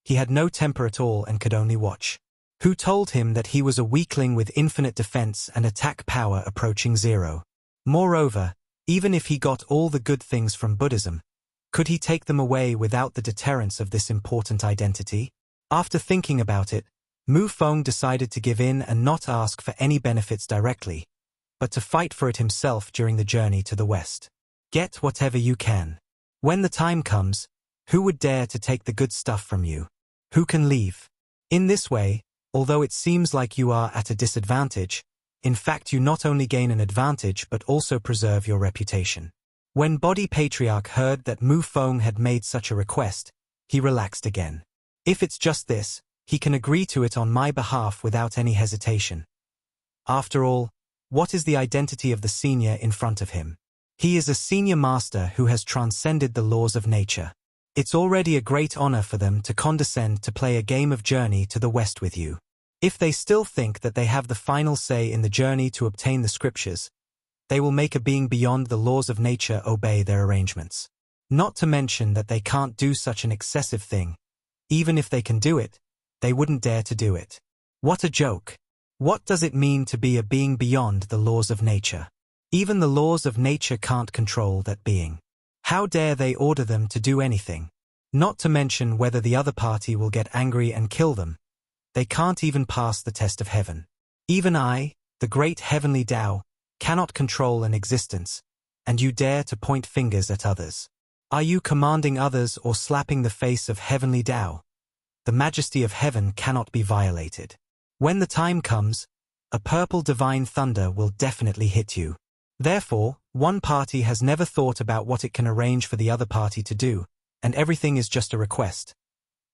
He had no temper at all and could only watch. Who told him that he was a weakling with infinite defense and attack power approaching 0? Moreover, even if he got all the good things from Buddhism, could he take them away without the deterrence of this important identity? After thinking about it, Mu Feng decided to give in and not ask for any benefits directly, but to fight for it himself during the journey to the West. Get whatever you can. When the time comes, who would dare to take the good stuff from you? Who can leave? In this way, although it seems like you are at a disadvantage, in fact you not only gain an advantage but also preserve your reputation. When Body Patriarch heard that Mu Feng had made such a request, he relaxed again. If it's just this, he can agree to it on my behalf without any hesitation. After all, what is the identity of the senior in front of him? He is a senior master who has transcended the laws of nature. It's already a great honor for them to condescend to play a game of journey to the West with you. If they still think that they have the final say in the journey to obtain the scriptures, they will make a being beyond the laws of nature obey their arrangements. Not to mention that they can't do such an excessive thing. Even if they can do it, they wouldn't dare to do it. What a joke. What does it mean to be a being beyond the laws of nature? Even the laws of nature can't control that being. How dare they order them to do anything? Not to mention whether the other party will get angry and kill them. They can't even pass the test of heaven. Even I, the great heavenly Tao, cannot control an existence, and you dare to point fingers at others. Are you commanding others or slapping the face of heavenly Tao? The majesty of heaven cannot be violated. When the time comes, a purple divine thunder will definitely hit you. Therefore, one party has never thought about what it can arrange for the other party to do, and everything is just a request.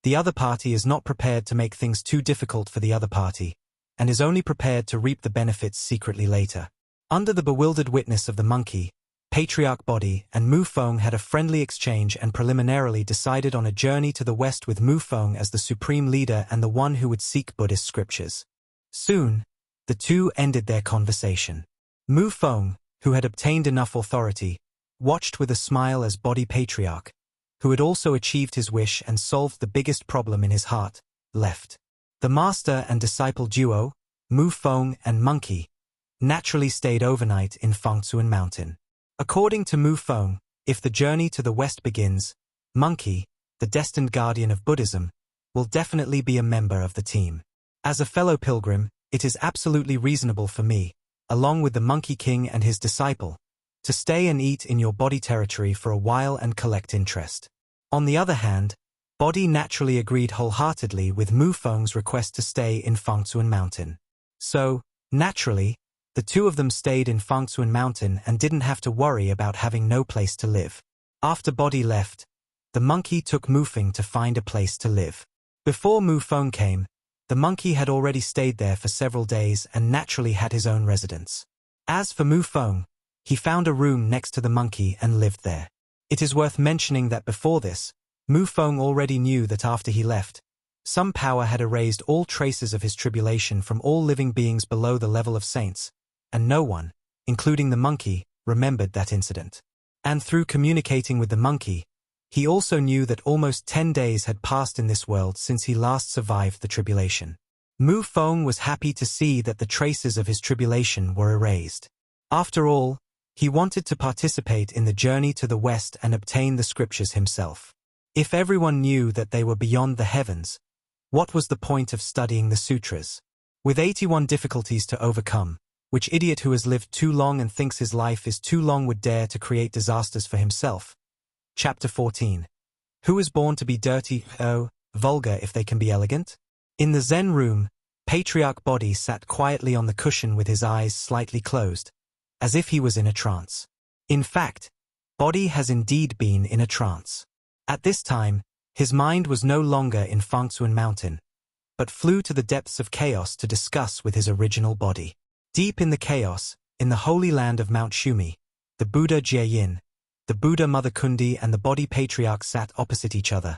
The other party is not prepared to make things too difficult for the other party, and is only prepared to reap the benefits secretly later. Under the bewildered witness of the monkey, Patriarch Body and Mu Feng had a friendly exchange and preliminarily decided on a journey to the west with Mu Feng as the supreme leader and the one who would seek Buddhist scriptures. Soon, the two ended their conversation. Mu Feng, who had obtained enough authority, watched with a smile as Body Patriarch, who had also achieved his wish and solved the biggest problem in his heart, left. The master and disciple duo, Mu Feng and Monkey, naturally stayed overnight in Fangtzuan Mountain. According to Mu Feng, if the journey to the west begins, Monkey, the destined guardian of Buddhism, will definitely be a member of the team. As a fellow pilgrim, it is absolutely reasonable for me, along with the Monkey King and his disciple, to stay and eat in your Body territory for a while and collect interest. On the other hand, Body naturally agreed wholeheartedly with Mu Feng's request to stay in Fangtzuan Mountain. So, naturally, the two of them stayed in Fangtzuan Mountain and didn't have to worry about having no place to live. After Body left, the monkey took Mu Feng to find a place to live. Before Mu Feng came, the monkey had already stayed there for several days and naturally had his own residence. As for Mu Feng, he found a room next to the monkey and lived there. It is worth mentioning that before this, Mu Feng already knew that after he left, some power had erased all traces of his tribulation from all living beings below the level of saints, and no one, including the monkey, remembered that incident. And through communicating with the monkey, he also knew that almost 10 days had passed in this world since he last survived the tribulation. Mu Feng was happy to see that the traces of his tribulation were erased. After all, he wanted to participate in the journey to the west and obtain the scriptures himself. If everyone knew that they were beyond the heavens, what was the point of studying the sutras? With 81 difficulties to overcome, which idiot who has lived too long and thinks his life is too long would dare to create disasters for himself? Chapter 14. Who is born to be dirty, vulgar if they can be elegant? In the Zen room, Patriarch Body sat quietly on the cushion with his eyes slightly closed, as if he was in a trance. In fact, Body has indeed been in a trance. At this time, his mind was no longer in Fangtzuan Mountain, but flew to the depths of chaos to discuss with his original body. Deep in the chaos, in the holy land of Mount Shumi, the Buddha Jieyin, the Buddha Mother Kundi and the Body Patriarch sat opposite each other,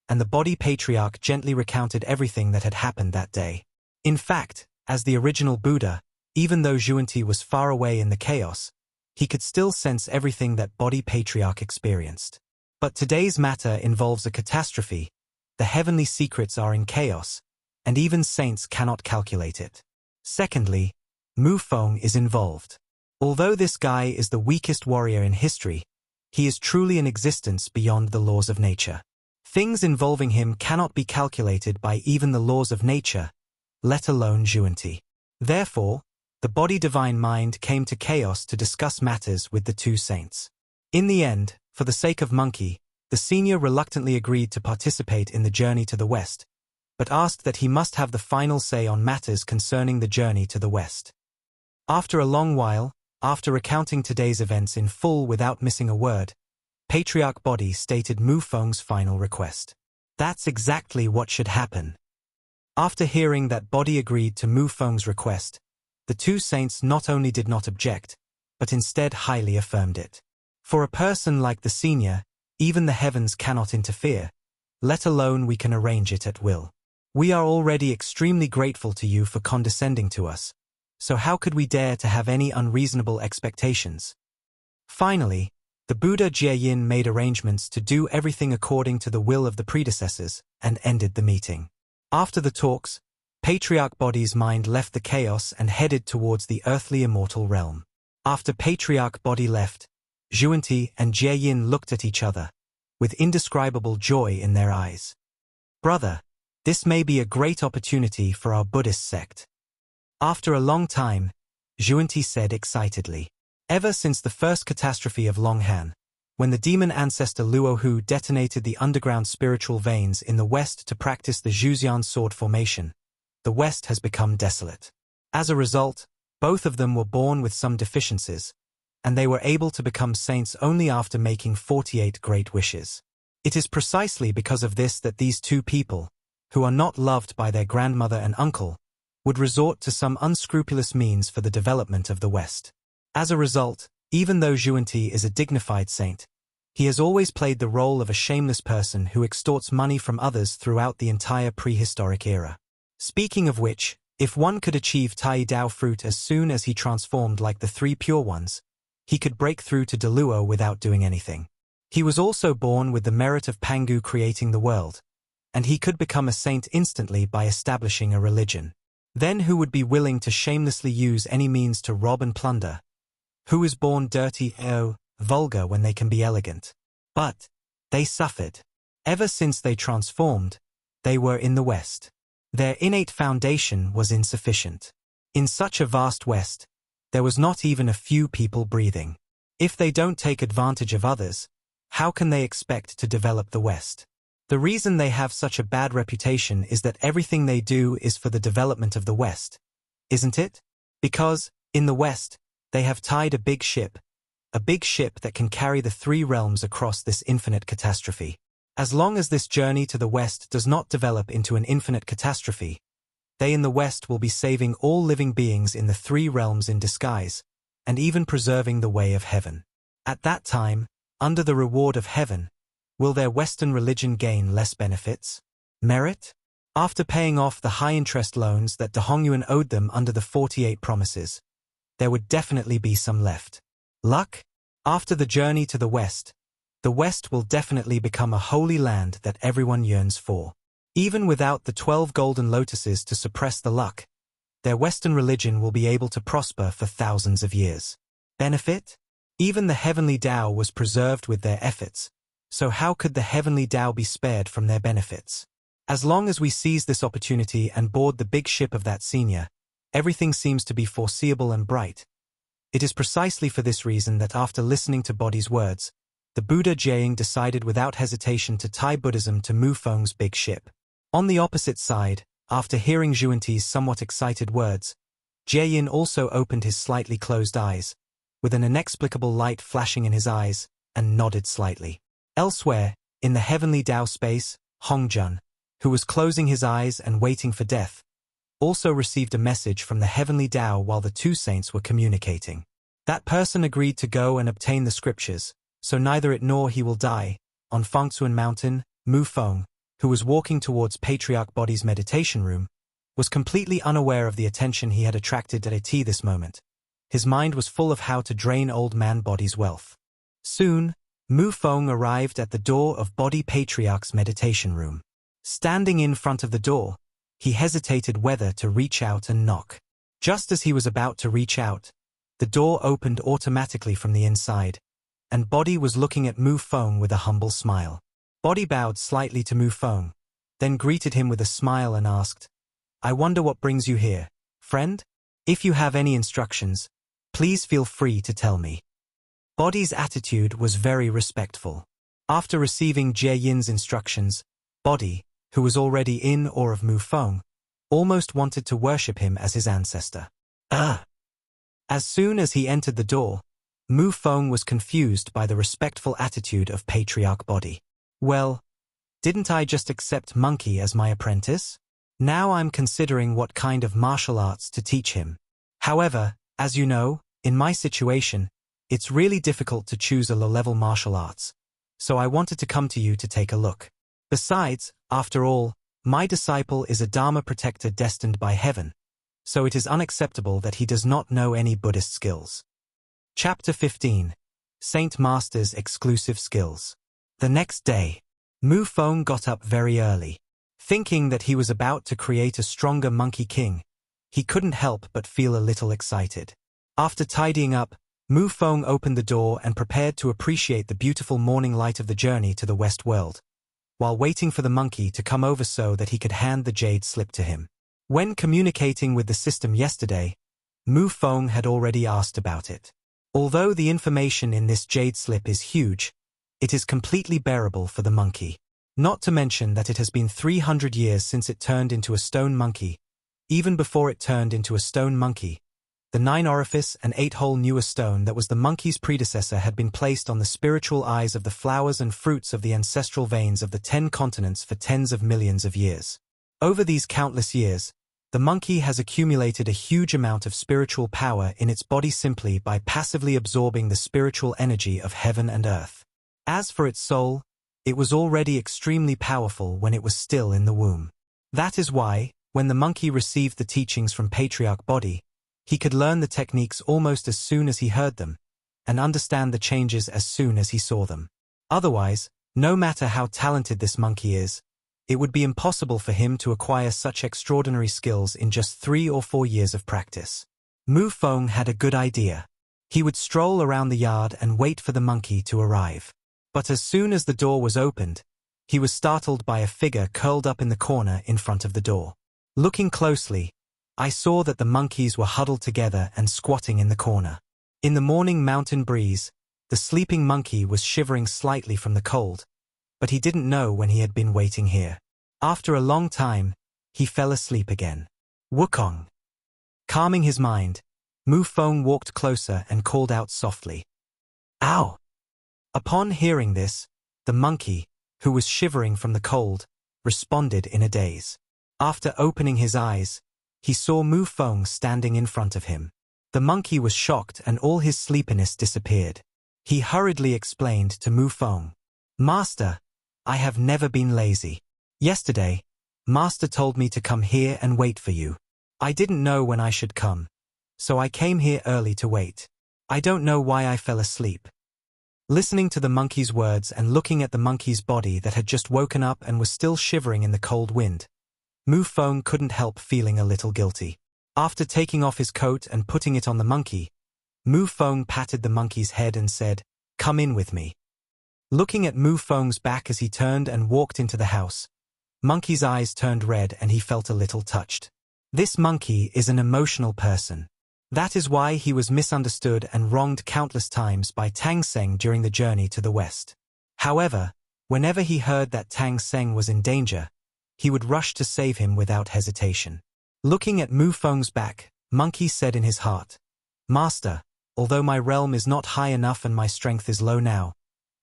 and the Body Patriarch gently recounted everything that had happened that day. In fact, as the original Buddha, even though Zhuanti was far away in the chaos, he could still sense everything that Body Patriarch experienced. But today's matter involves a catastrophe. The heavenly secrets are in chaos, and even saints cannot calculate it. Secondly, Mu Feng is involved. Although this guy is the weakest warrior in history, he is truly an existence beyond the laws of nature. Things involving him cannot be calculated by even the laws of nature, let alone Zhuanti. Therefore, the Body Divine Mind came to chaos to discuss matters with the two saints. In the end, for the sake of Monkey, the senior reluctantly agreed to participate in the journey to the west, but asked that he must have the final say on matters concerning the journey to the west. After a long while, after recounting today's events in full without missing a word, Patriarch Body stated Mu Feng's final request. That's exactly what should happen. After hearing that Body agreed to Mu Feng's request, the two saints not only did not object, but instead highly affirmed it. For a person like the senior, even the heavens cannot interfere, let alone we can arrange it at will. We are already extremely grateful to you for condescending to us, so how could we dare to have any unreasonable expectations? Finally, The Buddha Jie-yin made arrangements to do everything according to the will of the predecessors and ended the meeting. After the talks, Patriarch Body's mind left the chaos and headed towards the earthly immortal realm. After Patriarch Body left, Zhuanti and Jie-yin looked at each other, with indescribable joy in their eyes. Brother, this may be a great opportunity for our Buddhist sect. After a long time, Zhuanti said excitedly. Ever since the first catastrophe of Longhan, when the demon ancestor Luohu detonated the underground spiritual veins in the West to practice the Zhuxian sword formation, the West has become desolate. As a result, both of them were born with some deficiencies, and they were able to become saints only after making 48 great wishes. It is precisely because of this that these two people, who are not loved by their grandmother and uncle, would resort to some unscrupulous means for the development of the West. As a result, even though Zhuanti is a dignified saint, he has always played the role of a shameless person who extorts money from others throughout the entire prehistoric era. Speaking of which, if one could achieve Tai Dao fruit as soon as he transformed like the three pure ones, he could break through to Deluo without doing anything. He was also born with the merit of Pangu creating the world, and he could become a saint instantly by establishing a religion. Then who would be willing to shamelessly use any means to rob and plunder? Who is born dirty, vulgar when they can be elegant? But they suffered. Ever since they transformed, they were in the West. Their innate foundation was insufficient. In such a vast West, there was not even a few people breathing. If they don't take advantage of others, how can they expect to develop the West? The reason they have such a bad reputation is that everything they do is for the development of the West, isn't it? Because, in the West, they have tied a big ship that can carry the three realms across this infinite catastrophe. As long as this journey to the West does not develop into an infinite catastrophe, they in the West will be saving all living beings in the three realms in disguise, and even preserving the way of heaven. At that time, under the reward of heaven, will their Western religion gain less benefits? Merit? After paying off the high-interest loans that De Hongyuan owed them under the 48 promises, there would definitely be some left. Luck? After the journey to the West will definitely become a holy land that everyone yearns for. Even without the 12 golden lotuses to suppress the luck, their Western religion will be able to prosper for thousands of years. Benefit? Even the heavenly Tao was preserved with their efforts, so how could the heavenly Tao be spared from their benefits? As long as we seize this opportunity and board the big ship of that senior, everything seems to be foreseeable and bright. It is precisely for this reason that after listening to Bodhi's words, the Buddha Jieying decided without hesitation to tie Buddhism to Mufeng's big ship. On the opposite side, after hearing Zhuanti's somewhat excited words, Jieyin also opened his slightly closed eyes, with an inexplicable light flashing in his eyes, and nodded slightly. Elsewhere, in the heavenly Tao space, Hongjun, who was closing his eyes and waiting for death, also received a message from the heavenly Tao while the two saints were communicating. That person agreed to go and obtain the scriptures, so neither it nor he will die. On Fangtzuan Mountain, Mufeng, who was walking towards Patriarch Body's meditation room, was completely unaware of the attention he had attracted at this moment. His mind was full of how to drain old man Body's wealth. Soon, Mufeng arrived at the door of Body Patriarch's meditation room. Standing in front of the door, he hesitated whether to reach out and knock. Just as he was about to reach out, the door opened automatically from the inside, and Body was looking at Mufeng with a humble smile. Body bowed slightly to Mufeng, then greeted him with a smile and asked, "I wonder what brings you here, friend? If you have any instructions, please feel free to tell me." Body's attitude was very respectful. After receiving Jieyin's instructions, Body, who was already in awe of Mufeng, almost wanted to worship him as his ancestor. As soon as he entered the door, Mufeng was confused by the respectful attitude of Patriarch Body. Well, didn't I just accept Monkey as my apprentice? Now I'm considering what kind of martial arts to teach him. However, as you know, in my situation, it's really difficult to choose a low-level martial arts, so I wanted to come to you to take a look. Besides, after all, my disciple is a Dharma protector destined by heaven, so it is unacceptable that he does not know any Buddhist skills. Chapter 15. Saint Master's exclusive skills. The next day, Mu Feng got up very early. Thinking that he was about to create a stronger Monkey King, he couldn't help but feel a little excited. After tidying up, Mu Feng opened the door and prepared to appreciate the beautiful morning light of the journey to the West World, while waiting for the monkey to come over so that he could hand the jade slip to him. When communicating with the system yesterday, Mu Feng had already asked about it. Although the information in this jade slip is huge, it is completely bearable for the monkey. Not to mention that it has been 300 years since it turned into a stone monkey. Even before it turned into a stone monkey, the 9-orifice and 8-hole newer stone that was the monkey's predecessor had been placed on the spiritual eyes of the flowers and fruits of the ancestral veins of the 10 continents for tens of millions of years. Over these countless years, the monkey has accumulated a huge amount of spiritual power in its body simply by passively absorbing the spiritual energy of heaven and earth. As for its soul, it was already extremely powerful when it was still in the womb. That is why, when the monkey received the teachings from Patriarch Body, he could learn the techniques almost as soon as he heard them, and understand the changes as soon as he saw them. Otherwise, no matter how talented this monkey is, it would be impossible for him to acquire such extraordinary skills in just 3 or 4 years of practice. Mu Feng had a good idea. He would stroll around the yard and wait for the monkey to arrive. But as soon as the door was opened, he was startled by a figure curled up in the corner in front of the door. Looking closely, I saw that the monkeys were huddled together and squatting in the corner. In the morning mountain breeze, the sleeping monkey was shivering slightly from the cold, but he didn't know when he had been waiting here. After a long time, he fell asleep again. Wukong. Calming his mind, Mu Feng walked closer and called out softly, "Ow!" Upon hearing this, the monkey, who was shivering from the cold, responded in a daze. After opening his eyes, he saw Mu Feng standing in front of him. The monkey was shocked and all his sleepiness disappeared. He hurriedly explained to Mu Feng, "Master, I have never been lazy. Yesterday, Master told me to come here and wait for you. I didn't know when I should come, so I came here early to wait. I don't know why I fell asleep." Listening to the monkey's words and looking at the monkey's body that had just woken up and was still shivering in the cold wind, Mu Feng couldn't help feeling a little guilty. After taking off his coat and putting it on the monkey, Mu Feng patted the monkey's head and said, "Come in with me." Looking at Mu Feng's back as he turned and walked into the house, Monkey's eyes turned red and he felt a little touched. This monkey is an emotional person. That is why he was misunderstood and wronged countless times by Tang Seng during the journey to the west. However, whenever he heard that Tang Seng was in danger, he would rush to save him without hesitation. Looking at Mu Feng's back, Monkey said in his heart, "Master, although my realm is not high enough and my strength is low now,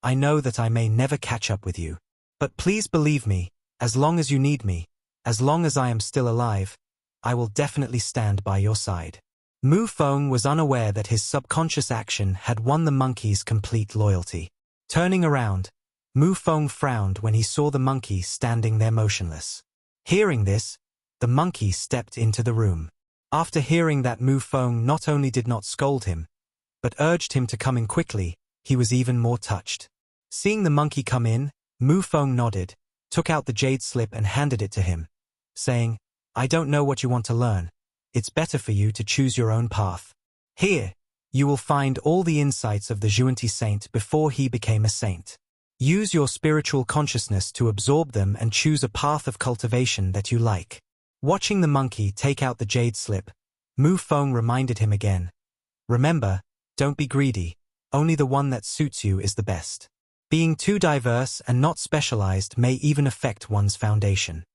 I know that I may never catch up with you. But please believe me, as long as you need me, as long as I am still alive, I will definitely stand by your side." Mu Feng was unaware that his subconscious action had won the monkey's complete loyalty. Turning around, Mu Feng frowned when he saw the monkey standing there motionless. Hearing this, the monkey stepped into the room. After hearing that Mu Feng not only did not scold him, but urged him to come in quickly, he was even more touched. Seeing the monkey come in, Mu Feng nodded, took out the jade slip and handed it to him, saying, "I don't know what you want to learn. It's better for you to choose your own path. Here, you will find all the insights of the Zhuanti saint before he became a saint. Use your spiritual consciousness to absorb them and choose a path of cultivation that you like." Watching the monkey take out the jade slip, Mu Feng reminded him again, "Remember, don't be greedy, only the one that suits you is the best. Being too diverse and not specialized may even affect one's foundation."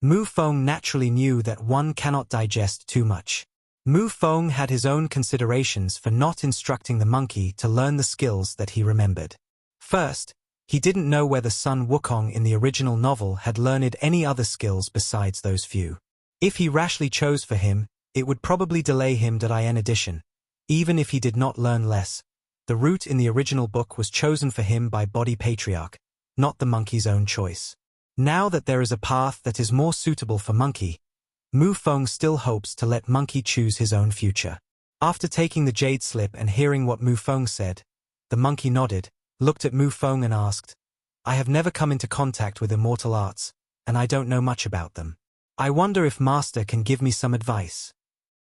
Mu Feng naturally knew that one cannot digest too much. Mu Feng had his own considerations for not instructing the monkey to learn the skills that he remembered. First, he didn't know whether Sun Wukong in the original novel had learned any other skills besides those few. If he rashly chose for him, it would probably delay him in addition. Even if he did not learn less, the route in the original book was chosen for him by Body Patriarch, not the monkey's own choice. Now that there is a path that is more suitable for Monkey, Mu Feng still hopes to let Monkey choose his own future. After taking the jade slip and hearing what Mu Feng said, The monkey nodded, looked at Mu Feng and asked, I have never come into contact with immortal arts, and I don't know much about them. I wonder if Master can give me some advice.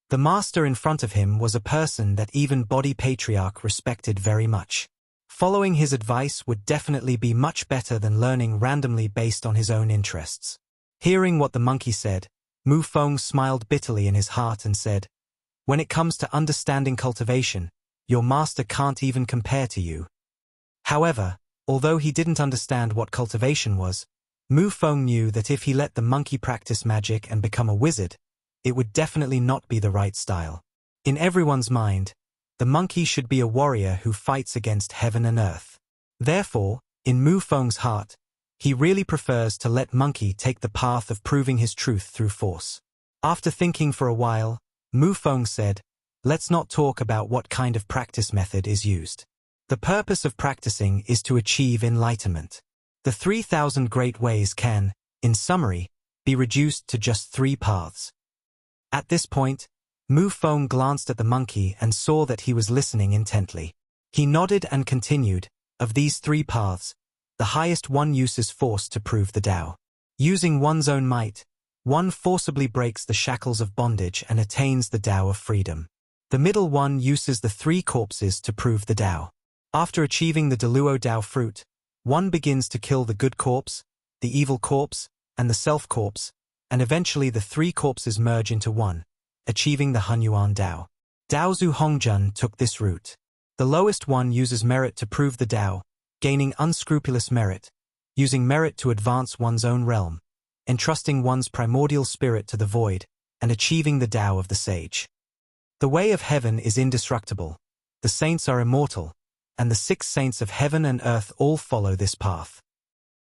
The master in front of him was a person that even Body Patriarch respected very much. Following his advice would definitely be much better than learning randomly based on his own interests. Hearing what the monkey said, Mu Feng smiled bitterly in his heart and said, When it comes to understanding cultivation, your master can't even compare to you. However, although he didn't understand what cultivation was, Mu Feng knew that if he let the monkey practice magic and become a wizard, it would definitely not be the right style. In everyone's mind, the monkey should be a warrior who fights against heaven and earth. Therefore, in Mu Feng's heart, he really prefers to let monkey take the path of proving his truth through force. After thinking for a while, Mu Feng said, Let's not talk about what kind of practice method is used. The purpose of practicing is to achieve enlightenment. The 3,000 great ways can, in summary, be reduced to just 3 paths. At this point, Mu Feng glanced at the monkey and saw that he was listening intently. He nodded and continued, Of these 3 paths, the highest one uses force to prove the Tao. Using one's own might, one forcibly breaks the shackles of bondage and attains the Tao of freedom. The middle one uses the 3 corpses to prove the Tao. After achieving the Deluo Tao fruit, one begins to kill the good corpse, the evil corpse, and the self corpse, and eventually the 3 corpses merge into one, achieving the Hunyuan Tao. Daozu Hongjun took this route. The lowest one uses merit to prove the Tao, gaining unscrupulous merit, using merit to advance one's own realm, entrusting one's primordial spirit to the void, and achieving the Tao of the sage. The way of heaven is indestructible, the saints are immortal, and the 6 saints of heaven and earth all follow this path.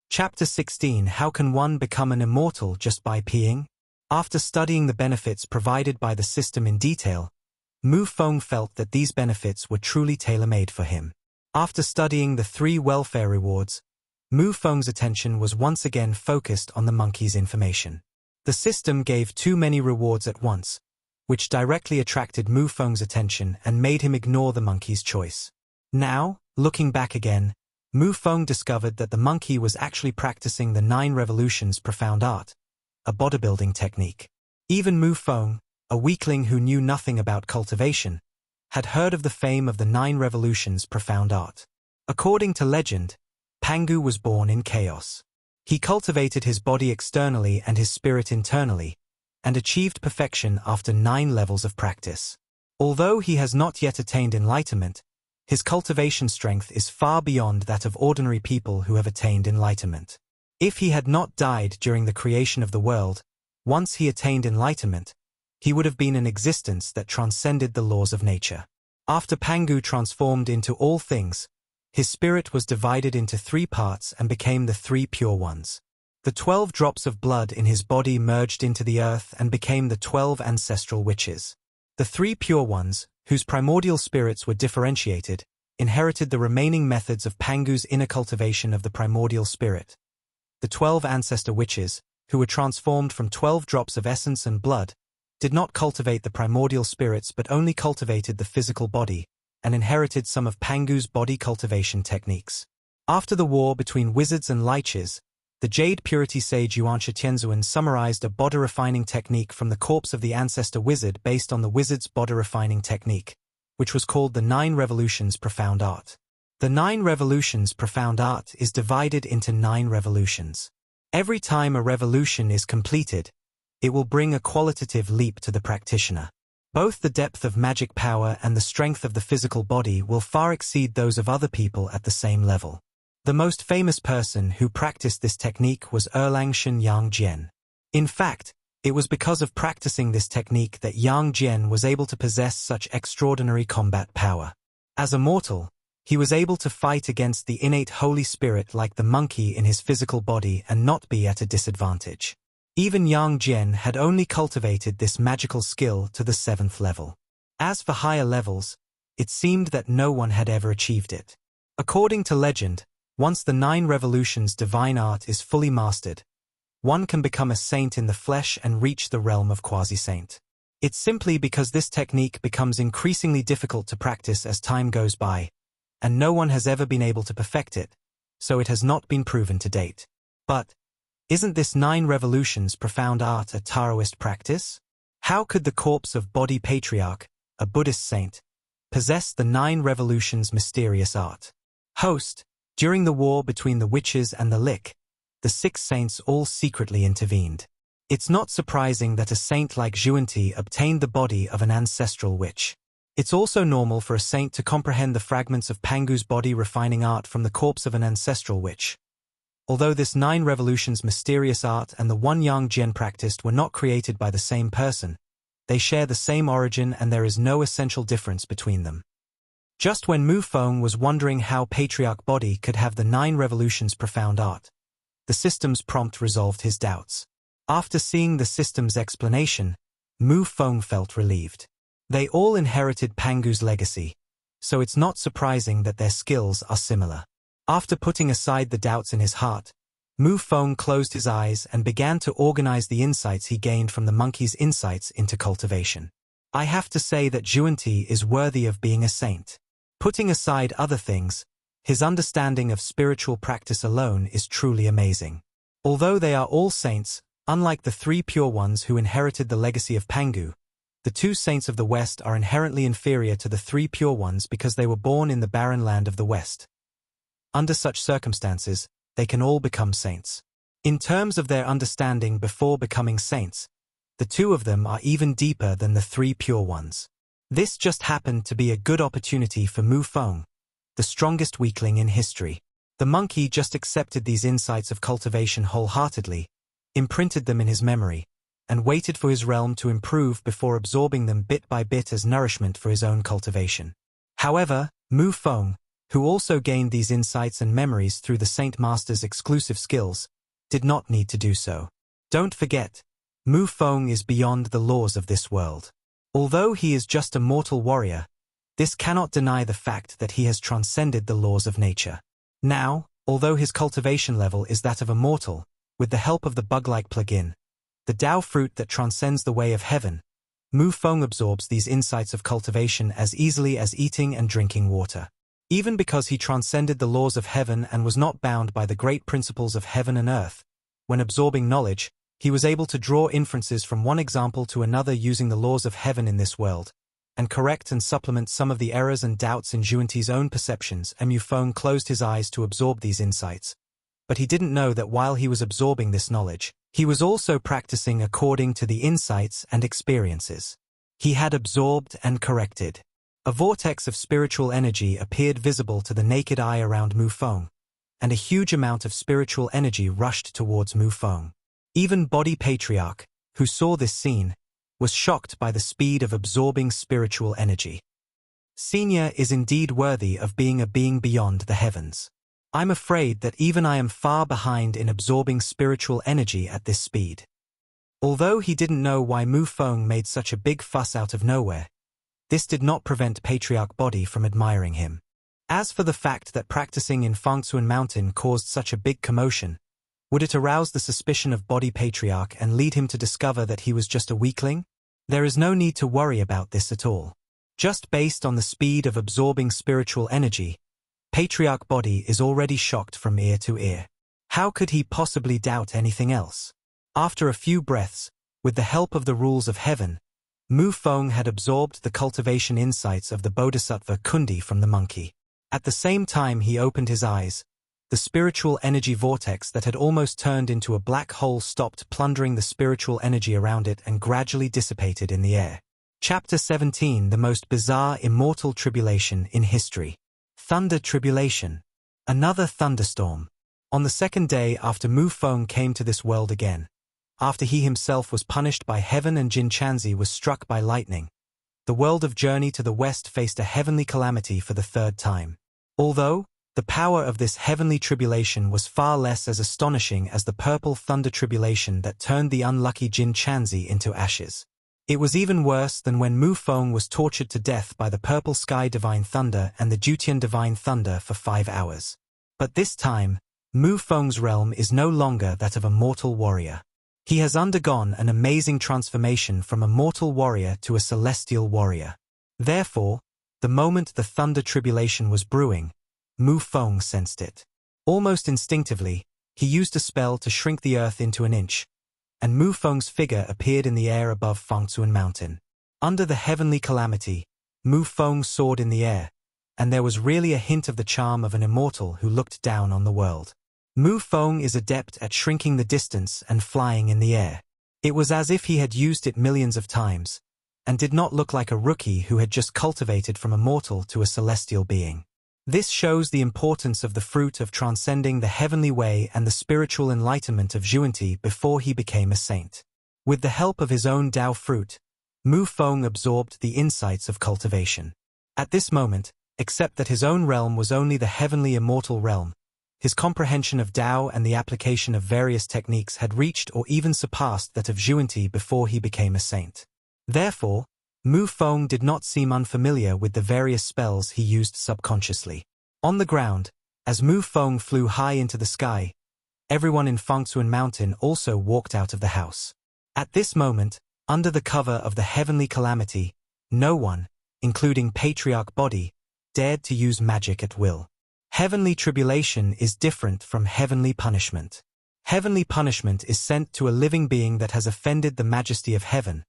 Chapter 16 How can one become an immortal just by peeing? After studying the benefits provided by the system in detail, Mu Feng felt that these benefits were truly tailor-made for him. After studying the 3 welfare rewards, Mu Feng's attention was once again focused on the monkey's information. The system gave too many rewards at once, which directly attracted Mu Feng's attention and made him ignore the monkey's choice. Now, looking back again, Mu Feng discovered that the monkey was actually practicing the 9 revolutions profound art, a bodybuilding technique. Even Mu Feng, a weakling who knew nothing about cultivation, had heard of the fame of the 9 revolutions profound art. According to legend, Pangu was born in chaos. He cultivated his body externally and his spirit internally, and achieved perfection after 9 levels of practice. Although he has not yet attained enlightenment, his cultivation strength is far beyond that of ordinary people who have attained enlightenment. If he had not died during the creation of the world, once he attained enlightenment, he would have been an existence that transcended the laws of nature. After Pangu transformed into all things, his spirit was divided into 3 parts and became the 3 pure ones. The 12 drops of blood in his body merged into the earth and became the 12 ancestral witches. The 3 pure ones, whose primordial spirits were differentiated, inherited the remaining methods of Pangu's inner cultivation of the primordial spirit. The 12 ancestor witches, who were transformed from 12 drops of essence and blood, did not cultivate the primordial spirits but only cultivated the physical body, and inherited some of Pangu's body cultivation techniques. After the war between wizards and liches, the Jade Purity sage Yuansha Tianzuan summarized a body refining technique from the corpse of the ancestor wizard based on the wizard's body refining technique, which was called the 9 Revolutions Profound Art. The 9 Revolutions Profound Art is divided into 9 revolutions. Every time a revolution is completed, it will bring a qualitative leap to the practitioner. Both the depth of magic power and the strength of the physical body will far exceed those of other people at the same level. The most famous person who practiced this technique was Erlangshan Yang Jian. In fact, it was because of practicing this technique that Yang Jian was able to possess such extraordinary combat power. As a mortal, he was able to fight against the innate Holy Spirit like the monkey in his physical body and not be at a disadvantage. Even Yang Jian had only cultivated this magical skill to the 7th level. As for higher levels, it seemed that no one had ever achieved it. According to legend, once the 9 revolutions divine art is fully mastered, one can become a saint in the flesh and reach the realm of quasi-saint. It's simply because this technique becomes increasingly difficult to practice as time goes by, and no one has ever been able to perfect it, so it has not been proven to date. But isn't this 9 revolutions profound art a Taoist practice? How could the corpse of Bodhi Patriarch, a Buddhist saint, possess the 9 revolutions mysterious art? Host, during the war between the witches and the Lich, the 6 saints all secretly intervened. It's not surprising that a saint like Zhuanti obtained the body of an ancestral witch. It's also normal for a saint to comprehend the fragments of Pangu's body refining art from the corpse of an ancestral witch. Although this 9 revolutions mysterious art and the One Yang Jian practiced were not created by the same person, they share the same origin and there is no essential difference between them. Just when Mu Feng was wondering how Patriarch Body could have the 9 revolutions profound art, the system's prompt resolved his doubts. After seeing the system's explanation, Mu Feng felt relieved. They all inherited Pangu's legacy, so it's not surprising that their skills are similar. After putting aside the doubts in his heart, Mu Feng closed his eyes and began to organize the insights he gained from the monkey's insights into cultivation. I have to say that Zhuanti is worthy of being a saint. Putting aside other things, his understanding of spiritual practice alone is truly amazing. Although they are all saints, unlike the 3 pure ones who inherited the legacy of Pangu, the 2 saints of the West are inherently inferior to the 3 pure ones because they were born in the barren land of the West. Under such circumstances, they can all become saints. In terms of their understanding before becoming saints, the 2 of them are even deeper than the 3 pure ones. This just happened to be a good opportunity for Mu Feng, the strongest weakling in history. The monkey just accepted these insights of cultivation wholeheartedly, imprinted them in his memory, and waited for his realm to improve before absorbing them bit by bit as nourishment for his own cultivation. However, Mu Feng, who also gained these insights and memories through the Saint Master's exclusive skills, did not need to do so. Don't forget, Mu Feng is beyond the laws of this world. Although he is just a mortal warrior, this cannot deny the fact that he has transcended the laws of nature. Now, although his cultivation level is that of a mortal, with the help of the bug-like plugin, the Tao fruit that transcends the way of heaven, Mu Feng absorbs these insights of cultivation as easily as eating and drinking water. Even because he transcended the laws of heaven and was not bound by the great principles of heaven and earth, when absorbing knowledge, he was able to draw inferences from one example to another using the laws of heaven in this world, and correct and supplement some of the errors and doubts in Zhuanti's own perceptions. Mu Feng closed his eyes to absorb these insights, but he didn't know that while he was absorbing this knowledge, he was also practicing according to the insights and experiences he had absorbed and corrected. A vortex of spiritual energy appeared visible to the naked eye around Mu Feng, and a huge amount of spiritual energy rushed towards Mu Feng. Even Bodhi Patriarch, who saw this scene, was shocked by the speed of absorbing spiritual energy. Senior is indeed worthy of being a being beyond the heavens. I'm afraid that even I am far behind in absorbing spiritual energy at this speed. Although he didn't know why Mu Feng made such a big fuss out of nowhere, this did not prevent Patriarch Body from admiring him. As for the fact that practicing in Fangsuan Mountain caused such a big commotion, would it arouse the suspicion of Body Patriarch and lead him to discover that he was just a weakling? There is no need to worry about this at all. Just based on the speed of absorbing spiritual energy, Patriarch Body is already shocked from ear to ear. How could he possibly doubt anything else? After a few breaths, with the help of the rules of heaven, Mu Feng had absorbed the cultivation insights of the Bodhisattva Kundi from the monkey. At the same time he opened his eyes, the spiritual energy vortex that had almost turned into a black hole stopped plundering the spiritual energy around it and gradually dissipated in the air. Chapter 17: The most bizarre immortal tribulation in history. Thunder Tribulation. Another thunderstorm. On the 2nd day after Mu Feng came to this world again, after he himself was punished by heaven and Jin Chanzi was struck by lightning, the world of Journey to the West faced a heavenly calamity for the 3rd time. Although the power of this heavenly tribulation was far less as astonishing as the purple thunder tribulation that turned the unlucky Jin Chanzi into ashes. It was even worse than when Mu Feng was tortured to death by the purple sky divine thunder and the Jutian divine thunder for 5 hours. But this time, Mu Feng's realm is no longer that of a mortal warrior. He has undergone an amazing transformation from a mortal warrior to a celestial warrior. Therefore, The moment the thunder tribulation was brewing, Mu Feng sensed it. Almost instinctively, he used a spell to shrink the earth into an inch, and Mu Feng's figure appeared in the air above Fangtuan Mountain. Under the heavenly calamity, Mu Feng soared in the air, and there was really a hint of the charm of an immortal who looked down on the world. Mu Feng is adept at shrinking the distance and flying in the air. It was as if he had used it millions of times, and did not look like a rookie who had just cultivated from a mortal to a celestial being. This shows the importance of the fruit of transcending the heavenly way and the spiritual enlightenment of Zhuanti before he became a saint. With the help of his own Tao fruit, Mu Feng absorbed the insights of cultivation. At this moment, except that his own realm was only the heavenly immortal realm, his comprehension of Tao and the application of various techniques had reached or even surpassed that of Zhuanti before he became a saint. Therefore, Mu Feng did not seem unfamiliar with the various spells he used subconsciously. On the ground, as Mu Feng flew high into the sky, everyone in Fangtuan Mountain also walked out of the house. At this moment, under the cover of the heavenly calamity, no one, including Patriarch Body, dared to use magic at will. Heavenly tribulation is different from heavenly punishment. Heavenly punishment is sent to a living being that has offended the majesty of heaven,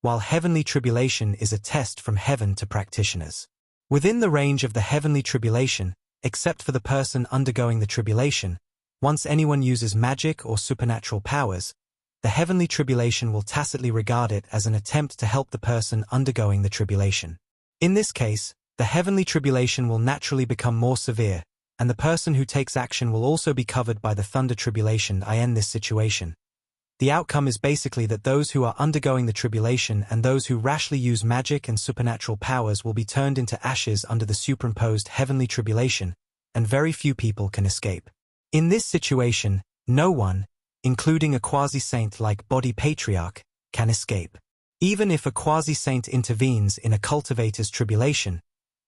while heavenly tribulation is a test from heaven to practitioners. Within the range of the heavenly tribulation, except for the person undergoing the tribulation, once anyone uses magic or supernatural powers, the heavenly tribulation will tacitly regard it as an attempt to help the person undergoing the tribulation. In this case, the heavenly tribulation will naturally become more severe, and the person who takes action will also be covered by the thunder tribulation. In this situation, the outcome is basically that those who are undergoing the tribulation and those who rashly use magic and supernatural powers will be turned into ashes under the superimposed heavenly tribulation, and very few people can escape. In this situation, no one, including a quasi-saint like Body Patriarch, can escape. Even if a quasi-saint intervenes in a cultivator's tribulation,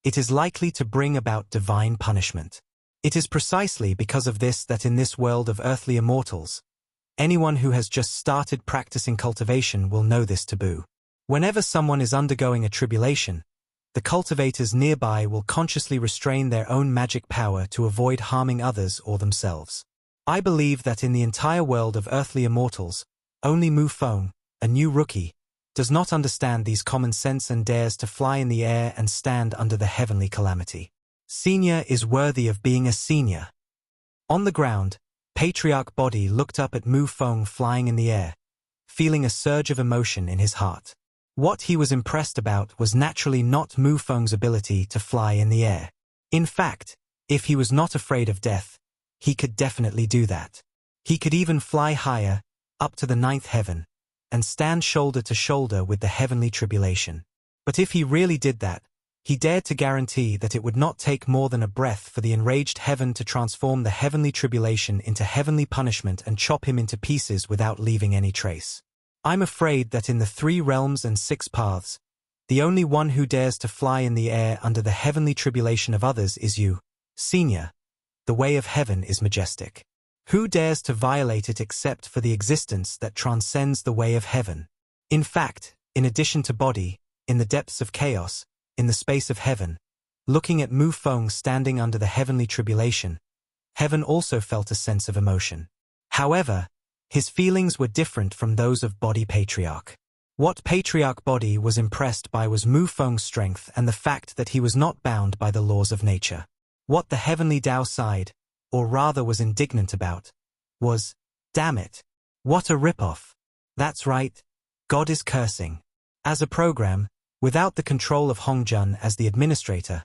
it is likely to bring about divine punishment. It is precisely because of this that in this world of earthly immortals, anyone who has just started practicing cultivation will know this taboo. Whenever someone is undergoing a tribulation, the cultivators nearby will consciously restrain their own magic power to avoid harming others or themselves. I believe that in the entire world of earthly immortals, only Mu Feng, a new rookie, does not understand these common sense and dares to fly in the air and stand under the heavenly calamity. Senior is worthy of being a senior. On the ground, Patriarch Body looked up at Mu Feng flying in the air, feeling a surge of emotion in his heart. What he was impressed about was naturally not Mu Feng's ability to fly in the air. In fact, if he was not afraid of death, he could definitely do that. He could even fly higher, up to the ninth heaven, and stand shoulder to shoulder with the heavenly tribulation. But if he really did that, he dared to guarantee that it would not take more than a breath for the enraged heaven to transform the heavenly tribulation into heavenly punishment and chop him into pieces without leaving any trace. I'm afraid that in the 3 realms and 6 paths, the only one who dares to fly in the air under the heavenly tribulation of others is you, Senior. The way of heaven is majestic. Who dares to violate it except for the existence that transcends the way of heaven? In fact, in addition to Body, in the depths of chaos, in the space of heaven, looking at Mu Feng standing under the heavenly tribulation, heaven also felt a sense of emotion. However, his feelings were different from those of Body Patriarch. What Patriarch Body was impressed by was Mu Feng's strength and the fact that he was not bound by the laws of nature. What the heavenly Tao sighed, or rather was indignant about, was, damn it, what a ripoff. That's right, God is cursing. As a program, without the control of Hongjun as the administrator,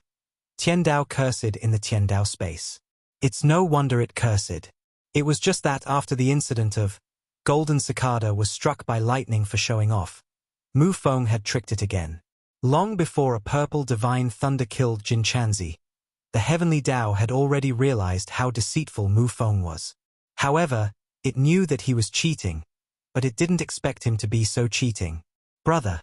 Tiandao cursed in the Tiandao space. It's no wonder it cursed. It was just that after the incident of Golden Cicada was struck by lightning for showing off, Mu Feng had tricked it again. Long before a purple divine thunder killed Jin Chanzi, the heavenly Tao had already realized how deceitful Mu Feng was. However, it knew that he was cheating, but it didn't expect him to be so cheating. Brother.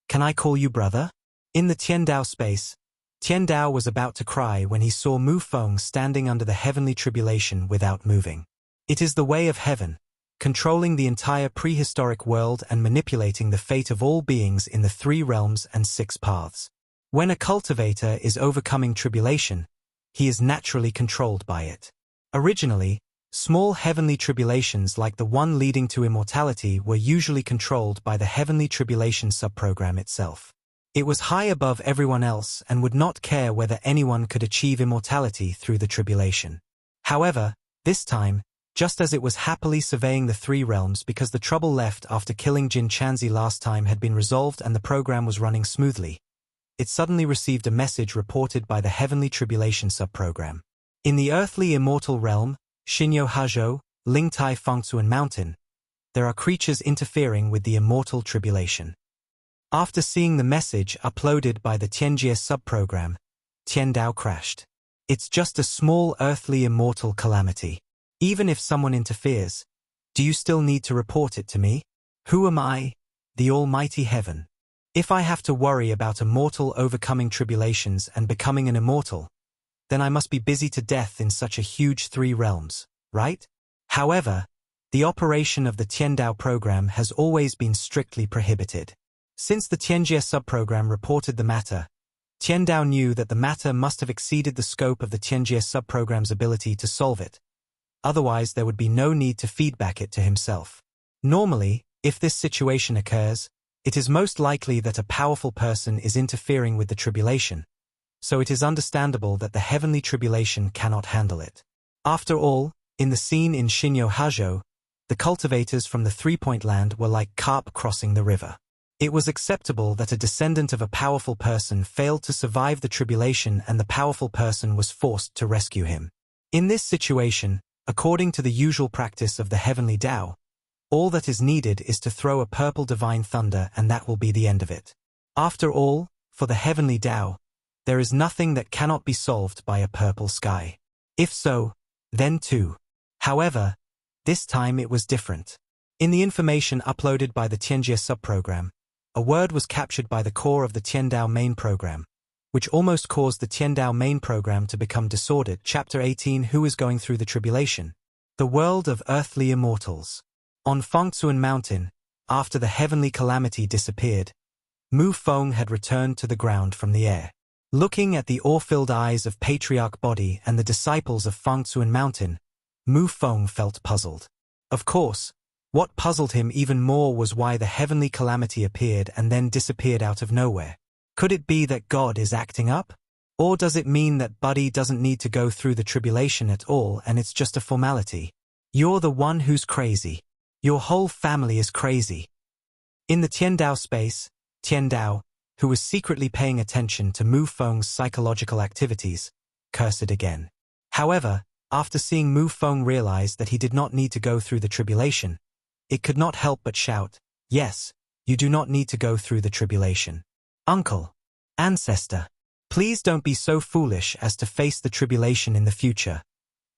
Can I call you brother? In the Tiandao space, Tiandao was about to cry when he saw Mu Feng standing under the heavenly tribulation without moving. It is the way of heaven, controlling the entire prehistoric world and manipulating the fate of all beings in the 3 realms and 6 paths. When a cultivator is overcoming tribulation, he is naturally controlled by it. Originally, small heavenly tribulations like the one leading to immortality were usually controlled by the heavenly tribulation subprogram itself. It was high above everyone else and would not care whether anyone could achieve immortality through the tribulation. However, this time, just as it was happily surveying the three realms because the trouble left after killing Jin Chanzi last time had been resolved and the program was running smoothly, it suddenly received a message reported by the heavenly tribulation subprogram. In the earthly immortal realm, Shinyo Hajo, Lingtai Fengtsuan Mountain, there are creatures interfering with the immortal tribulation. After seeing the message uploaded by the Tianjie subprogram, Tiandao crashed. It's just a small earthly immortal calamity. Even if someone interferes, do you still need to report it to me? Who am I? The almighty heaven. If I have to worry about a mortal overcoming tribulations and becoming an immortal, then I must be busy to death in such a huge three realms, right? However, the operation of the Tiandao program has always been strictly prohibited. Since the Tianjie subprogram reported the matter, Tiandao knew that the matter must have exceeded the scope of the Tianjie subprogram's ability to solve it. Otherwise, there would be no need to feedback it to himself. Normally, if this situation occurs, it is most likely that a powerful person is interfering with the tribulation, so it is understandable that the heavenly tribulation cannot handle it. After all, in the scene in Shinyo Hajo, the cultivators from the three-point land were like carp crossing the river. It was acceptable that a descendant of a powerful person failed to survive the tribulation and the powerful person was forced to rescue him. In this situation, according to the usual practice of the heavenly Tao, all that is needed is to throw a purple divine thunder and that will be the end of it. After all, for the heavenly Tao, there is nothing that cannot be solved by a purple sky. If so, then too. However, this time it was different. In the information uploaded by the Tianjie subprogram, a word was captured by the core of the Tiandao main program, which almost caused the Tiandao main program to become disordered. Chapter 18 Who is going through the tribulation? The world of earthly immortals. On Fengtsuan Mountain, after the heavenly calamity disappeared, Mu Feng had returned to the ground from the air. Looking at the awe-filled eyes of Patriarch Body and the disciples of Fengtsuan Mountain, Mu Feng felt puzzled. Of course, what puzzled him even more was why the heavenly calamity appeared and then disappeared out of nowhere. Could it be that God is acting up? Or does it mean that Buddy doesn't need to go through the tribulation at all and it's just a formality? You're the one who's crazy. Your whole family is crazy. In the Tiandao space, Tiandao, who was secretly paying attention to Mu Feng's psychological activities, cursed again. However, after seeing Mu Feng realize that he did not need to go through the tribulation, it could not help but shout, "Yes, you do not need to go through the tribulation. Uncle, ancestor, please don't be so foolish as to face the tribulation in the future.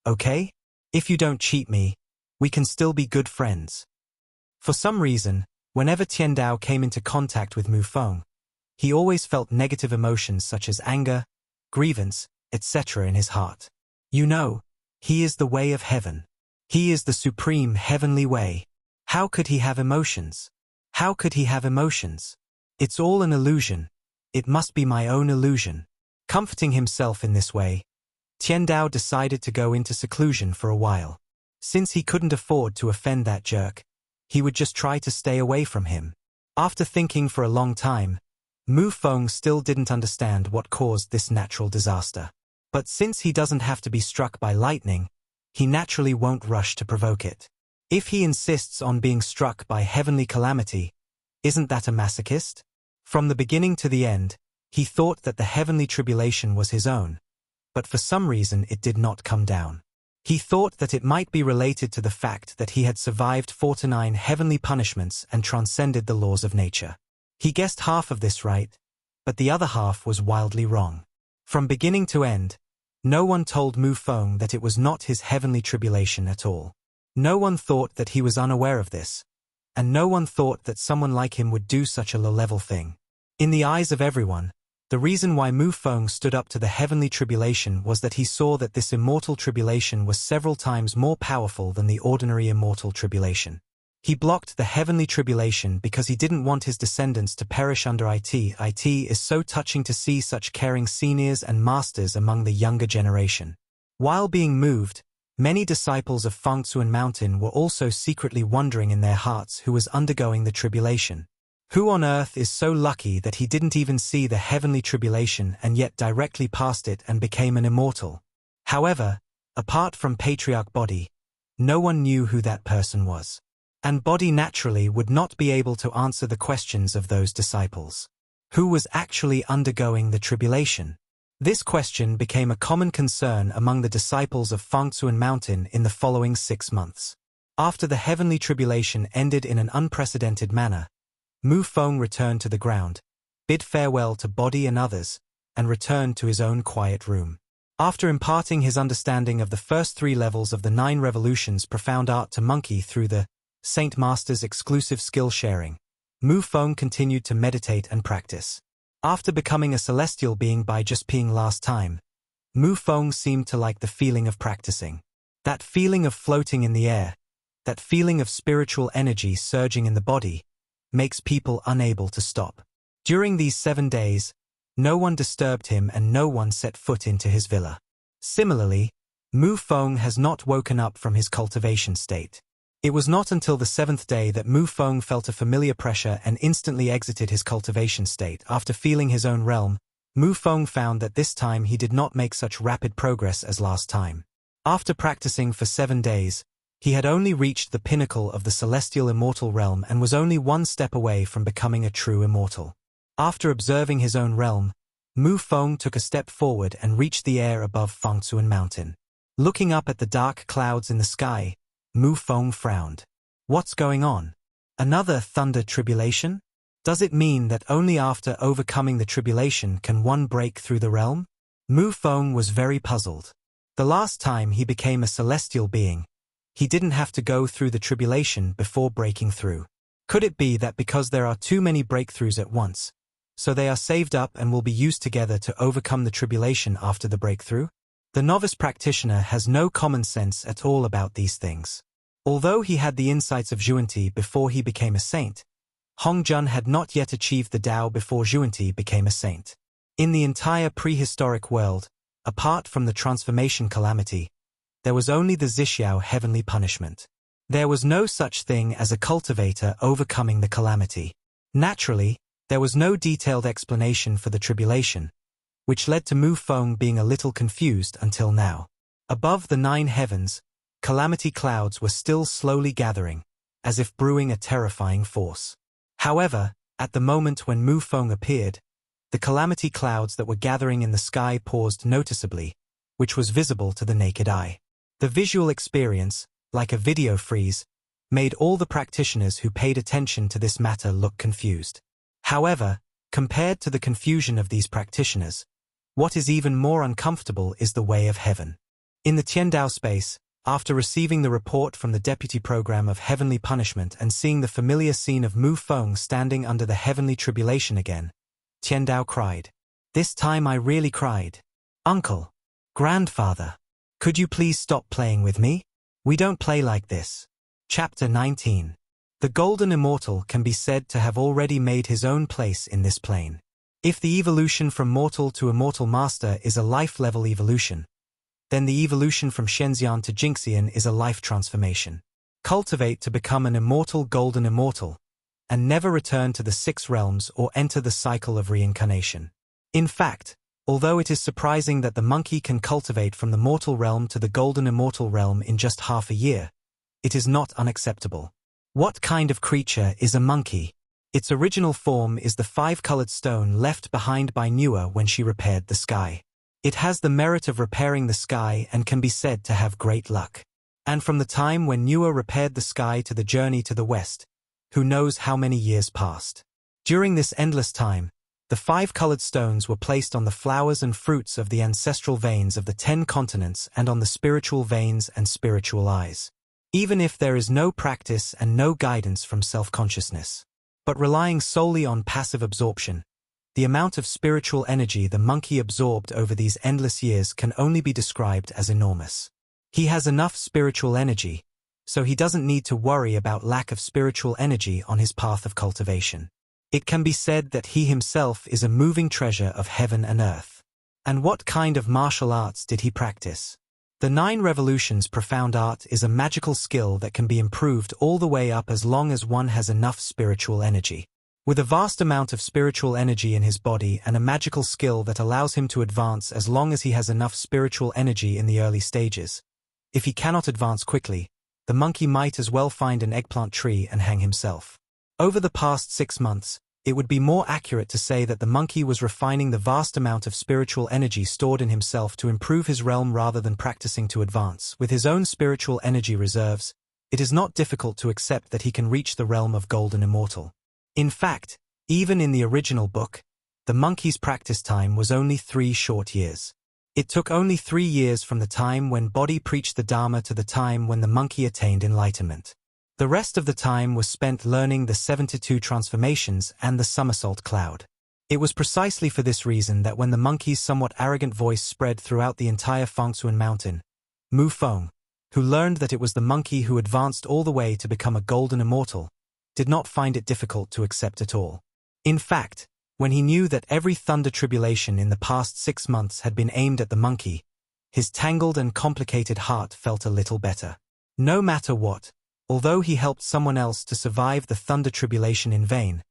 Okay? If you don't cheat me, we can still be good friends." For some reason, whenever Tiandao came into contact with Mu Feng, he always felt negative emotions such as anger, grievance, etc. in his heart. You know, he is the way of heaven. He is the supreme heavenly way. How could he have emotions? How could he have emotions? It's all an illusion. It must be my own illusion. Comforting himself in this way, Tiandao decided to go into seclusion for a while. Since he couldn't afford to offend that jerk, he would just try to stay away from him. After thinking for a long time, Mu Feng still didn't understand what caused this natural disaster. But since he doesn't have to be struck by lightning, he naturally won't rush to provoke it. If he insists on being struck by heavenly calamity, isn't that a masochist? From the beginning to the end, he thought that the heavenly tribulation was his own, but for some reason it did not come down. He thought that it might be related to the fact that he had survived 49 heavenly punishments and transcended the laws of nature. He guessed half of this right, but the other half was wildly wrong. From beginning to end, no one told Mu Feng that it was not his heavenly tribulation at all. No one thought that he was unaware of this, and no one thought that someone like him would do such a low-level thing. In the eyes of everyone, the reason why Mu Feng stood up to the heavenly tribulation was that he saw that this immortal tribulation was several times more powerful than the ordinary immortal tribulation. He blocked the heavenly tribulation because he didn't want his descendants to perish under it. It is so touching to see such caring seniors and masters among the younger generation. While being moved, many disciples of Fangtzuan Mountain were also secretly wondering in their hearts who was undergoing the tribulation. Who on earth is so lucky that he didn't even see the heavenly tribulation and yet directly passed it and became an immortal? However, apart from Patriarch Bodhi, no one knew who that person was. And Bodhi naturally would not be able to answer the questions of those disciples. Who was actually undergoing the tribulation? This question became a common concern among the disciples of Fangtzuan Mountain in the following 6 months. After the heavenly tribulation ended in an unprecedented manner, Mu Feng returned to the ground, bid farewell to Bodhi and others, and returned to his own quiet room. After imparting his understanding of the first 3 levels of the 9 revolutions profound art to Monkey through the Saint Master's exclusive skill sharing, Mu Feng continued to meditate and practice. After becoming a celestial being by just peeing last time, Mu Feng seemed to like the feeling of practicing. That feeling of floating in the air, that feeling of spiritual energy surging in the body, makes people unable to stop. During these 7 days, no one disturbed him and no one set foot into his villa. Similarly, Mu Feng has not woken up from his cultivation state. It was not until the 7th day that Mu Feng felt a familiar pressure and instantly exited his cultivation state. After feeling his own realm, Mu Feng found that this time he did not make such rapid progress as last time. After practicing for 7 days, he had only reached the pinnacle of the celestial immortal realm and was only 1 step away from becoming a true immortal. After observing his own realm, Mu Feng took a step forward and reached the air above Fangtzuan Mountain. Looking up at the dark clouds in the sky, Mu Feng frowned. What's going on? Another thunder tribulation? Does it mean that only after overcoming the tribulation can one break through the realm? Mu Feng was very puzzled. The last time he became a celestial being, he didn't have to go through the tribulation before breaking through. Could it be that because there are too many breakthroughs at once, so they are saved up and will be used together to overcome the tribulation after the breakthrough? The novice practitioner has no common sense at all about these things. Although he had the insights of Zhuanti before he became a saint, Hongjun had not yet achieved the Tao before Zhuanti became a saint. In the entire prehistoric world, apart from the transformation calamity, there was only the Zixiao heavenly punishment. There was no such thing as a cultivator overcoming the calamity. Naturally, there was no detailed explanation for the tribulation, which led to Mu Feng being a little confused until now. Above the 9 heavens, calamity clouds were still slowly gathering, as if brewing a terrifying force. However, at the moment when Mu Feng appeared, the calamity clouds that were gathering in the sky paused noticeably, which was visible to the naked eye. The visual experience, like a video freeze, made all the practitioners who paid attention to this matter look confused. However, compared to the confusion of these practitioners, what is even more uncomfortable is the way of heaven. In the Tiandao space, after receiving the report from the Deputy Program of Heavenly Punishment and seeing the familiar scene of Mu Feng standing under the heavenly tribulation again, Tiandao cried. This time I really cried. Uncle, grandfather, could you please stop playing with me? We don't play like this. Chapter 19. The Golden Immortal can be said to have already made his own place in this plane. If the evolution from mortal to immortal master is a life-level evolution, then the evolution from Shenxian to Jinxian is a life transformation. Cultivate to become an immortal golden immortal, and never return to the 6 realms or enter the cycle of reincarnation. In fact, although it is surprising that the monkey can cultivate from the mortal realm to the golden immortal realm in just half a year, it is not unacceptable. What kind of creature is a monkey? Its original form is the 5-colored stone left behind by Nuwa when she repaired the sky. It has the merit of repairing the sky and can be said to have great luck. And from the time when Nuwa repaired the sky to the journey to the west, who knows how many years passed. During this endless time, the 5-colored stones were placed on the flowers and fruits of the ancestral veins of the 10 continents and on the spiritual veins and spiritual eyes. Even if there is no practice and no guidance from self-consciousness, but relying solely on passive absorption, the amount of spiritual energy the monkey absorbed over these endless years can only be described as enormous. He has enough spiritual energy, so he doesn't need to worry about lack of spiritual energy on his path of cultivation. It can be said that he himself is a moving treasure of heaven and earth. And what kind of martial arts did he practice? The 9 Revolutions profound art is a magical skill that can be improved all the way up as long as one has enough spiritual energy. With a vast amount of spiritual energy in his body and a magical skill that allows him to advance as long as he has enough spiritual energy in the early stages. If he cannot advance quickly, the monkey might as well find an eggplant tree and hang himself. Over the past 6 months, it would be more accurate to say that the monkey was refining the vast amount of spiritual energy stored in himself to improve his realm rather than practicing to advance. With his own spiritual energy reserves, it is not difficult to accept that he can reach the realm of golden immortal. In fact, even in the original book, the monkey's practice time was only 3 short years. It took only 3 years from the time when Bodhi preached the Dharma to the time when the monkey attained enlightenment. The rest of the time was spent learning the 72 transformations and the somersault cloud. It was precisely for this reason that when the monkey's somewhat arrogant voice spread throughout the entire Fangsuan mountain, Mu Feng, who learned that it was the monkey who advanced all the way to become a golden immortal, did not find it difficult to accept at all. In fact, when he knew that every thunder tribulation in the past 6 months had been aimed at the monkey, his tangled and complicated heart felt a little better. No matter what, although he helped someone else to survive the thunder tribulation in vain,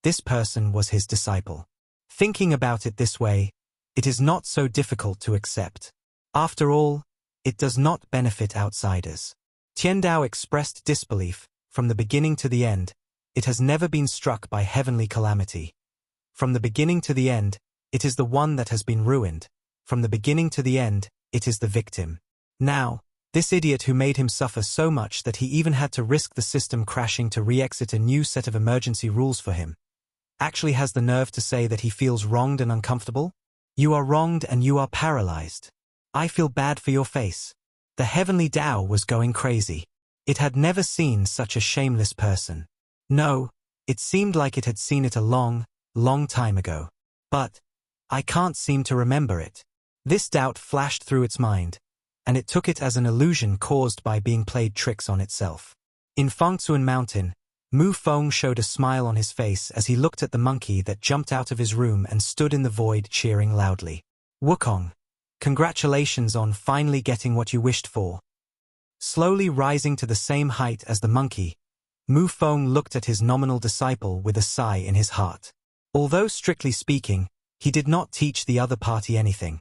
this person was his disciple. Thinking about it this way, it is not so difficult to accept. After all, it does not benefit outsiders. Tiandao expressed disbelief. From the beginning to the end, it has never been struck by heavenly calamity. From the beginning to the end, it is the one that has been ruined. From the beginning to the end, it is the victim. Now, this idiot who made him suffer so much that he even had to risk the system crashing to re-exit a new set of emergency rules for him, actually has the nerve to say that he feels wronged and uncomfortable? You are wronged and you are paralyzed. I feel bad for your face. The heavenly Tao was going crazy. It had never seen such a shameless person. No, it seemed like it had seen it a long time ago. But I can't seem to remember it. This doubt flashed through its mind, and it took it as an illusion caused by being played tricks on itself. In Fangsuan Mountain, Mu Feng showed a smile on his face as he looked at the monkey that jumped out of his room and stood in the void cheering loudly. Wukong, congratulations on finally getting what you wished for. Slowly rising to the same height as the monkey, Mu Feng looked at his nominal disciple with a sigh in his heart. Although strictly speaking, he did not teach the other party anything,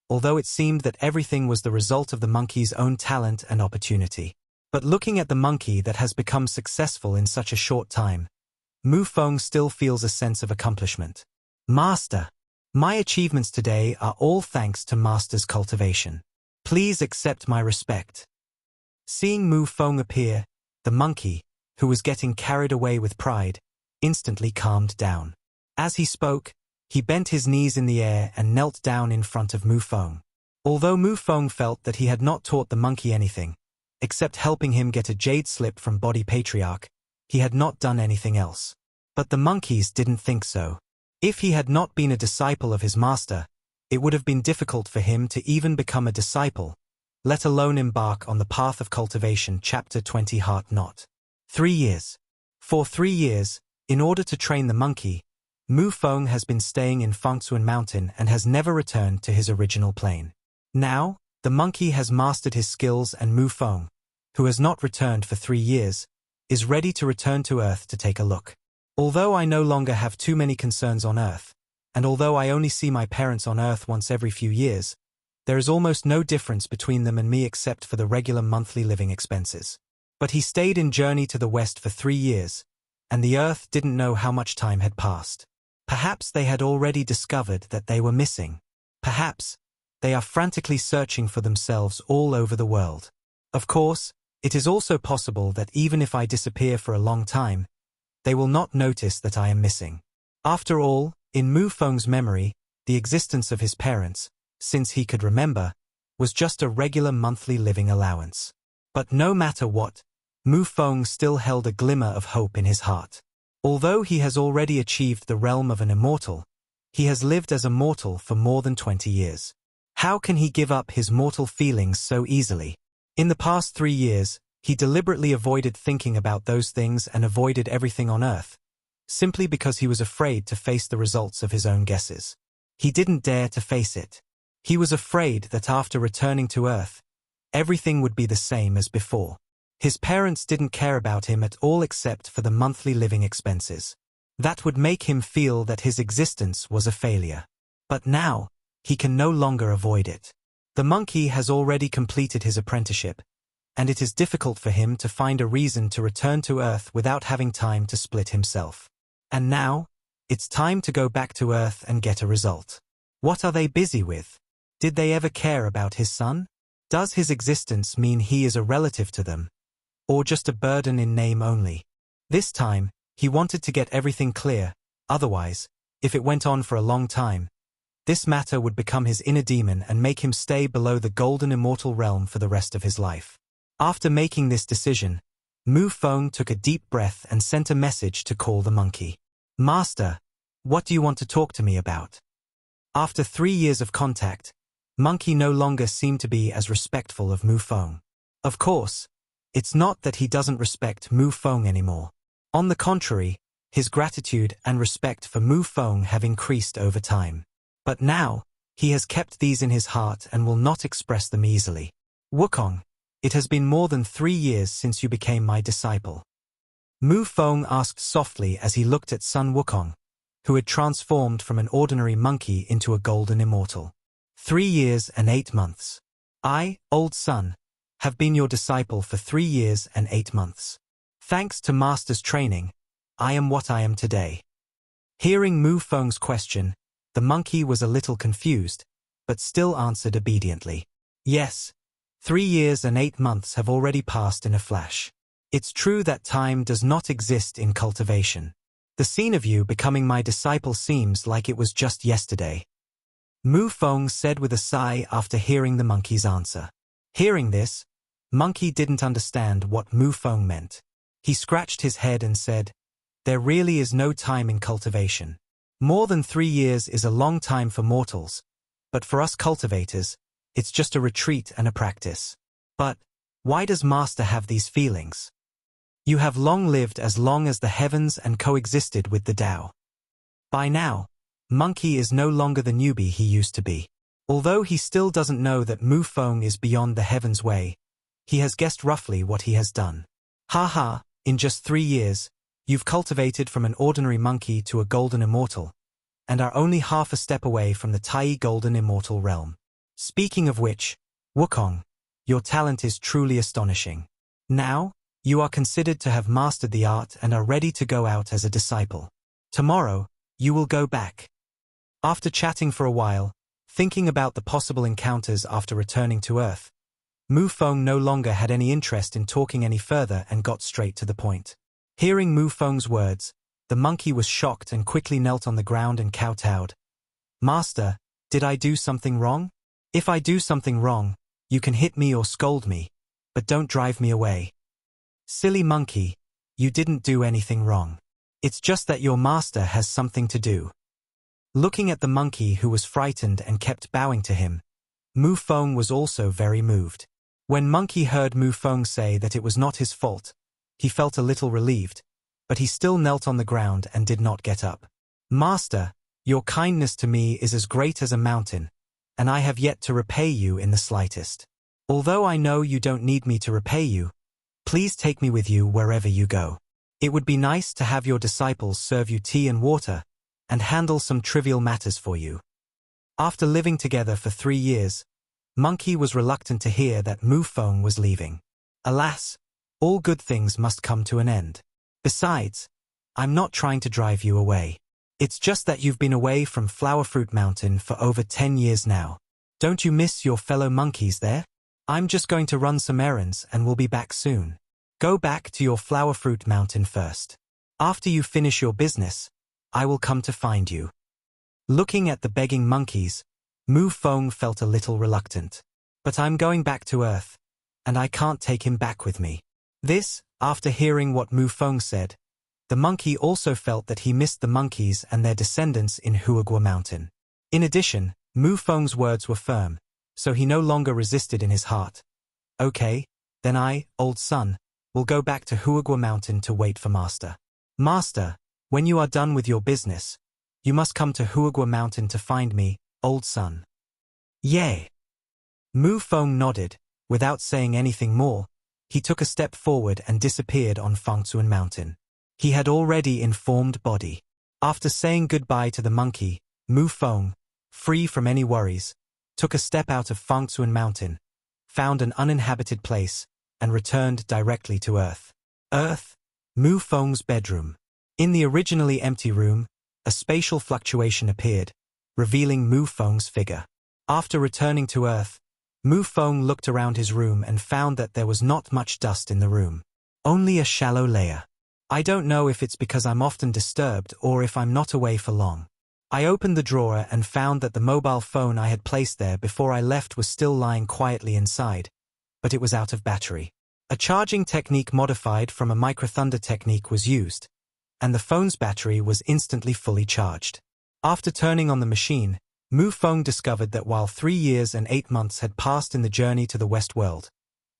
although it seemed that everything was the result of the monkey's own talent and opportunity. But looking at the monkey that has become successful in such a short time, Mu Feng still feels a sense of accomplishment. Master, my achievements today are all thanks to Master's cultivation. Please accept my respect. Seeing Mu Feng appear, the monkey, who was getting carried away with pride, instantly calmed down. As he spoke, he bent his knees in the air and knelt down in front of Mu Feng. Although Mu Feng felt that he had not taught the monkey anything, except helping him get a jade slip from Body Patriarch, he had not done anything else. But the monkeys didn't think so. If he had not been a disciple of his master, it would have been difficult for him to even become a disciple, let alone embark on the path of cultivation. Chapter 20 Heart Knot. 3 years. For 3 years, in order to train the monkey, Mu Feng has been staying in Fangsuan Mountain and has never returned to his original plane. Now, the monkey has mastered his skills and Mu Feng, who has not returned for 3 years, is ready to return to Earth to take a look. Although I no longer have too many concerns on Earth, and although I only see my parents on Earth once every few years, there is almost no difference between them and me except for the regular monthly living expenses. But he stayed in journey to the west for 3 years, and the Earth didn't know how much time had passed. Perhaps they had already discovered that they were missing. Perhaps they are frantically searching for themselves all over the world. Of course, it is also possible that even if I disappear for a long time, they will not notice that I am missing. After all, in Mu Feng's memory, the existence of his parents, since he could remember, was just a regular monthly living allowance. But no matter what, Mu Feng still held a glimmer of hope in his heart. Although he has already achieved the realm of an immortal, he has lived as a mortal for more than 20 years. How can he give up his mortal feelings so easily? In the past 3 years, He deliberately avoided thinking about those things and avoided everything on Earth, simply because he was afraid to face the results of his own guesses. He didn't dare to face it. He was afraid that after returning to Earth, everything would be the same as before. His parents didn't care about him at all except for the monthly living expenses. That would make him feel that his existence was a failure. But now, he can no longer avoid it. The monkey has already completed his apprenticeship, and it is difficult for him to find a reason to return to Earth without having time to split himself. And now, it's time to go back to Earth and get a result. What are they busy with? Did they ever care about his son? Does his existence mean he is a relative to them, or just a burden in name only? This time, he wanted to get everything clear, otherwise, if it went on for a long time, this matter would become his inner demon and make him stay below the golden immortal realm for the rest of his life. After making this decision, Mu Feng took a deep breath and sent a message to call the monkey. Master, what do you want to talk to me about? After 3 years of contact, Monkey no longer seemed to be as respectful of Mu Feng. Of course, it's not that he doesn't respect Mu Feng anymore. On the contrary, his gratitude and respect for Mu Feng have increased over time. But now, he has kept these in his heart and will not express them easily. Wukong, it has been more than 3 years since you became my disciple. Mu Feng asked softly as he looked at son Wukong, who had transformed from an ordinary monkey into a golden immortal. 3 years and 8 months. I, old son, have been your disciple for 3 years and 8 months. Thanks to Master's training, I am what I am today. Hearing Mu Feng's question, the monkey was a little confused, but still answered obediently. Yes, 3 years and 8 months have already passed in a flash. It's true that time does not exist in cultivation. The scene of you becoming my disciple seems like it was just yesterday. Mu Feng said with a sigh after hearing the monkey's answer. Hearing this, Monkey didn't understand what Mu Feng meant. He scratched his head and said, there really is no time in cultivation. More than 3 years is a long time for mortals, but for us cultivators, it's just a retreat and a practice. But, why does Master have these feelings? You have long lived as long as the heavens and coexisted with the Tao. By now, Monkey is no longer the newbie he used to be. Although he still doesn't know that Mu Feng is beyond the heaven's way, he has guessed roughly what he has done. Ha, in just 3 years, you've cultivated from an ordinary monkey to a golden immortal, and are only half a step away from the Tai golden immortal realm. Speaking of which, Wukong, your talent is truly astonishing. Now, you are considered to have mastered the art and are ready to go out as a disciple. Tomorrow, you will go back. After chatting for a while, thinking about the possible encounters after returning to Earth, Mu Feng no longer had any interest in talking any further and got straight to the point. Hearing Mu Feng's words, the monkey was shocked and quickly knelt on the ground and kowtowed. Master, did I do something wrong? If I do something wrong, you can hit me or scold me, but don't drive me away. Silly monkey, you didn't do anything wrong. It's just that your master has something to do. Looking at the monkey who was frightened and kept bowing to him, Mu Feng was also very moved. When Monkey heard Mu Feng say that it was not his fault, he felt a little relieved, but he still knelt on the ground and did not get up. Master, your kindness to me is as great as a mountain, and I have yet to repay you in the slightest. Although I know you don't need me to repay you, please take me with you wherever you go. It would be nice to have your disciples serve you tea and water, and handle some trivial matters for you. After living together for 3 years, Monkey was reluctant to hear that Mu Feng was leaving. Alas, all good things must come to an end. Besides, I'm not trying to drive you away. It's just that you've been away from Flower Fruit Mountain for over 10 years now. Don't you miss your fellow monkeys there? I'm just going to run some errands and we'll be back soon. Go back to your Flower Fruit Mountain first. After you finish your business, I will come to find you. Looking at the begging monkeys, Mu Feng felt a little reluctant. But I'm going back to Earth, and I can't take him back with me. This, after hearing what Mu Feng said, the monkey also felt that he missed the monkeys and their descendants in Huagua Mountain. In addition, Mu Feng's words were firm, so he no longer resisted in his heart. Okay, Then I, old son, will go back to Huagua Mountain to wait for Master. Master, when you are done with your business, you must come to Huagua Mountain to find me, old son. Yay! Mu Feng nodded. Without saying anything more, he took a step forward and disappeared on Fangtuan Mountain. He had already informed body. After saying goodbye to the monkey, Mu Feng, free from any worries, took a step out of Fangtuan Mountain, found an uninhabited place, and returned directly to Earth. Earth, Mu Feng's bedroom. In the originally empty room, a spatial fluctuation appeared, revealing Mu Feng's figure. After returning to Earth, Mu Feng looked around his room and found that there was not much dust in the room. Only a shallow layer. I don't know if it's because I'm often disturbed or if I'm not away for long. I opened the drawer and found that the mobile phone I had placed there before I left was still lying quietly inside, but it was out of battery. A charging technique modified from a microthunder technique was used, and the phone's battery was instantly fully charged. After turning on the machine, Mu Feng discovered that while 3 years and 8 months had passed in the journey to the West World,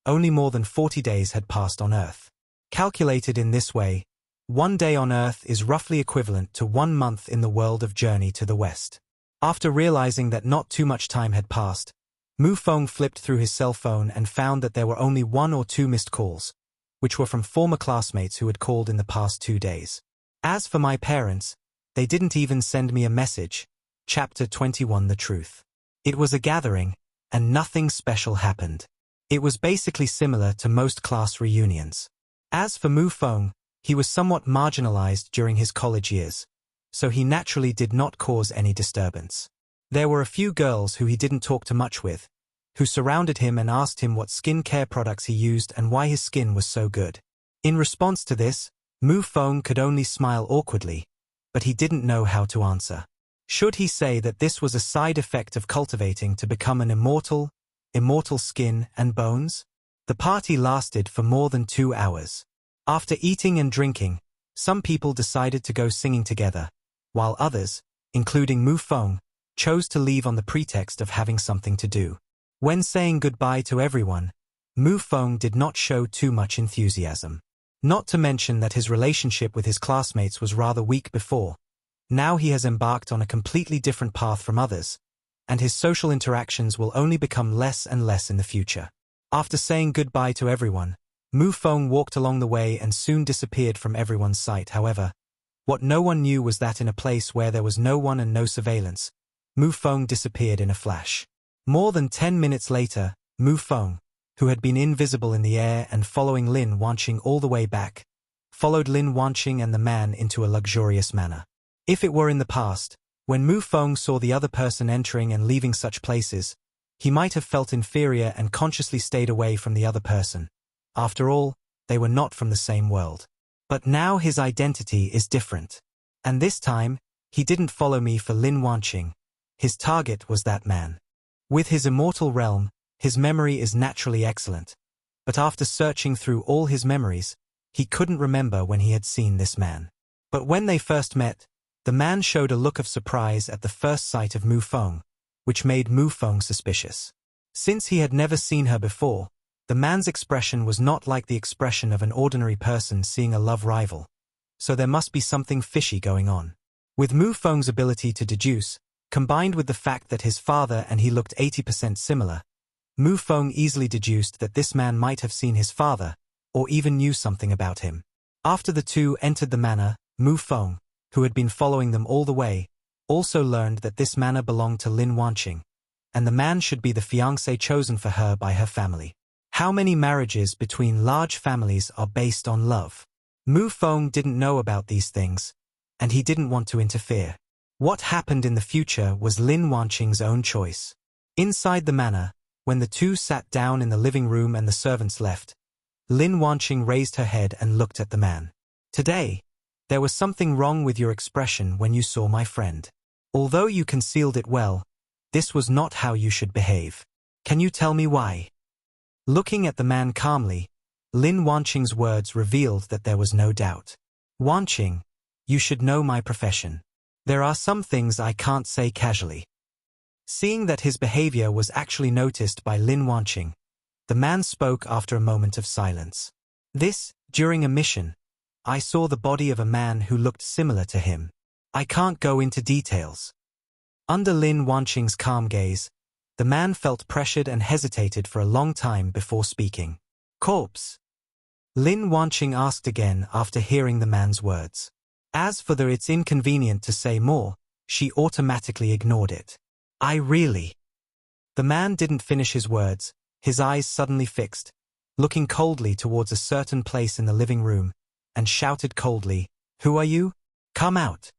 only more than 40 days had passed on Earth. Calculated in this way, 1 day on Earth is roughly equivalent to 1 month in the world of journey to the West. After realizing that not too much time had passed, Mu Feng flipped through his cell phone and found that there were only 1 or 2 missed calls, which were from former classmates who had called in the past 2 days. As for my parents, they didn't even send me a message. Chapter 21 The Truth. It was a gathering, and nothing special happened. It was basically similar to most class reunions. As for Mu Feng, he was somewhat marginalized during his college years, so he naturally did not cause any disturbance. There were a few girls who he didn't talk too much with, who surrounded him and asked him what skin care products he used and why his skin was so good. In response to this, Mu Feng could only smile awkwardly, but he didn't know how to answer. Should he say that this was a side effect of cultivating to become an immortal skin and bones? The party lasted for more than 2 hours. After eating and drinking, some people decided to go singing together, while others, including Mu Feng, chose to leave on the pretext of having something to do. When saying goodbye to everyone, Mu Feng did not show too much enthusiasm. Not to mention that his relationship with his classmates was rather weak before. Now he has embarked on a completely different path from others, and his social interactions will only become less and less in the future. After saying goodbye to everyone, Mu Feng walked along the way and soon disappeared from everyone's sight. However, what no one knew was that in a place where there was no one and no surveillance, Mu Feng disappeared in a flash. More than 10 minutes later, Mu Feng, who had been invisible in the air and following Lin Wanqing all the way back, followed Lin Wanqing and the man into a luxurious manner. If it were in the past, when Mu Feng saw the other person entering and leaving such places, he might have felt inferior and consciously stayed away from the other person. After all, they were not from the same world. But now his identity is different. And this time, he didn't follow me for Lin Wanqing. His target was that man. With his immortal realm, his memory is naturally excellent. But after searching through all his memories, he couldn't remember when he had seen this man. But when they first met, the man showed a look of surprise at the first sight of Mu Feng, which made Mu Feng suspicious. Since he had never seen her before, the man's expression was not like the expression of an ordinary person seeing a love rival, so there must be something fishy going on. With Mu Feng's ability to deduce, combined with the fact that his father and he looked 80% similar, Mu Feng easily deduced that this man might have seen his father, or even knew something about him. After the two entered the manor, Mu Feng, who had been following them all the way, also learned that this manor belonged to Lin Wanqing, and the man should be the fiancé chosen for her by her family. How many marriages between large families are based on love? Mu Feng didn't know about these things, and he didn't want to interfere. What happened in the future was Lin Wanqing's own choice. Inside the manor, when the two sat down in the living room and the servants left, Lin Wanqing raised her head and looked at the man. Today, there was something wrong with your expression when you saw my friend. Although you concealed it well, this was not how you should behave. Can you tell me why? Looking at the man calmly, Lin Wanqing's words revealed that there was no doubt. Wanqing, you should know my profession. There are some things I can't say casually. Seeing that his behavior was actually noticed by Lin Wanqing, The man spoke after a moment of silence. During a mission, I saw the body of a man who looked similar to him. I can't go into details. Under Lin Wanqing's calm gaze, the man felt pressured and hesitated for a long time before speaking. Corpse? Lin Wanqing asked again after hearing the man's words. As for it's inconvenient to say more, she automatically ignored it. The man didn't finish his words, his eyes suddenly fixed, looking coldly towards a certain place in the living room, and shouted coldly, "Who are you? Come out."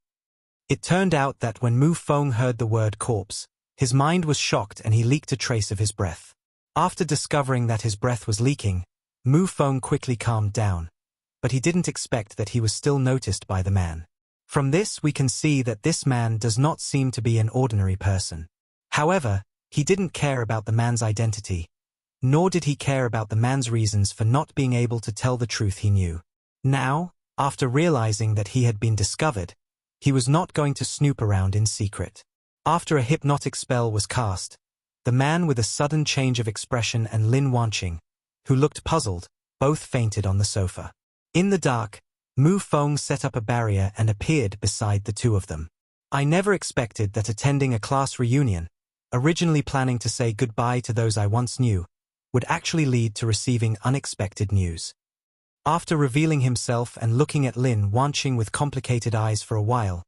It turned out that when Mu Feng heard the word corpse, his mind was shocked and he leaked a trace of his breath. After discovering that his breath was leaking, Mu Feng quickly calmed down, but he didn't expect that he was still noticed by the man. From this we can see that this man does not seem to be an ordinary person. However, he didn't care about the man's identity, nor did he care about the man's reasons for not being able to tell the truth he knew. Now, after realizing that he had been discovered, he was not going to snoop around in secret. After a hypnotic spell was cast, the man with a sudden change of expression and Lin Wanqing, who looked puzzled, both fainted on the sofa. In the dark, Mu Feng set up a barrier and appeared beside the two of them. I never expected that attending a class reunion, originally planning to say goodbye to those I once knew, would actually lead to receiving unexpected news. After revealing himself and looking at Lin Wanqing with complicated eyes for a while,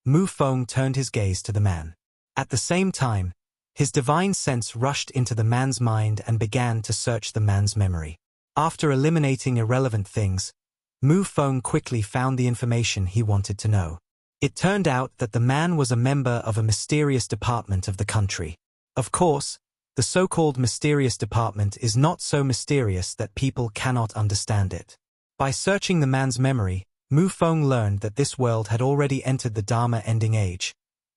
Mu Feng turned his gaze to the man. At the same time, his divine sense rushed into the man's mind and began to search the man's memory. After eliminating irrelevant things, Mu Feng quickly found the information he wanted to know. It turned out that the man was a member of a mysterious department of the country. Of course, the so-called mysterious department is not so mysterious that people cannot understand it. By searching the man's memory, Mu Feng learned that this world had already entered the Dharma ending age.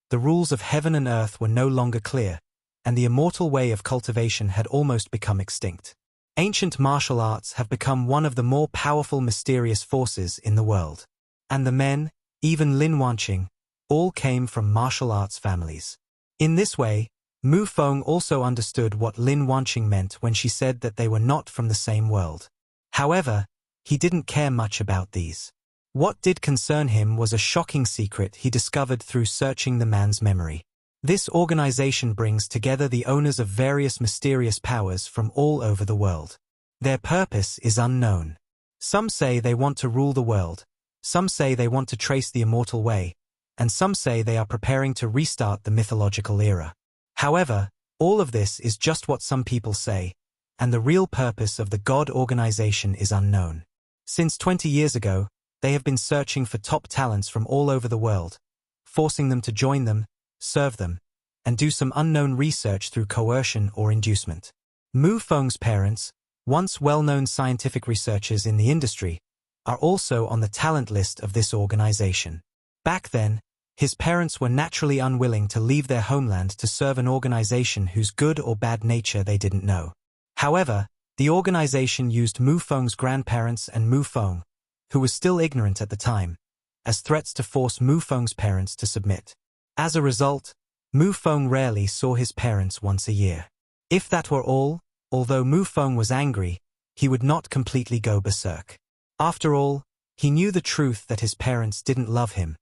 The rules of heaven and earth were no longer clear, and the immortal way of cultivation had almost become extinct. Ancient martial arts have become one of the more powerful mysterious forces in the world. And the men, even Lin Wanqing, all came from martial arts families. In this way, Mu Feng also understood what Lin Wanqing meant when she said that they were not from the same world. However, he didn't care much about these. What did concern him was a shocking secret he discovered through searching the man's memory. This organization brings together the owners of various mysterious powers from all over the world. Their purpose is unknown. Some say they want to rule the world, some say they want to trace the immortal way, and some say they are preparing to restart the mythological era. However, all of this is just what some people say, and the real purpose of the God organization is unknown. Since 20 years ago, they have been searching for top talents from all over the world, forcing them to join them, serve them, and do some unknown research through coercion or inducement. Mu Feng's parents, once well-known scientific researchers in the industry, are also on the talent list of this organization. Back then, his parents were naturally unwilling to leave their homeland to serve an organization whose good or bad nature they didn't know. However, the organization used Mu Feng's grandparents and Mu Feng, who was still ignorant at the time, as threats to force Mu Feng's parents to submit. As a result, Mu Feng rarely saw his parents once a year. If that were all, although Mu Feng was angry, he would not completely go berserk. After all, he knew the truth that his parents didn't love him,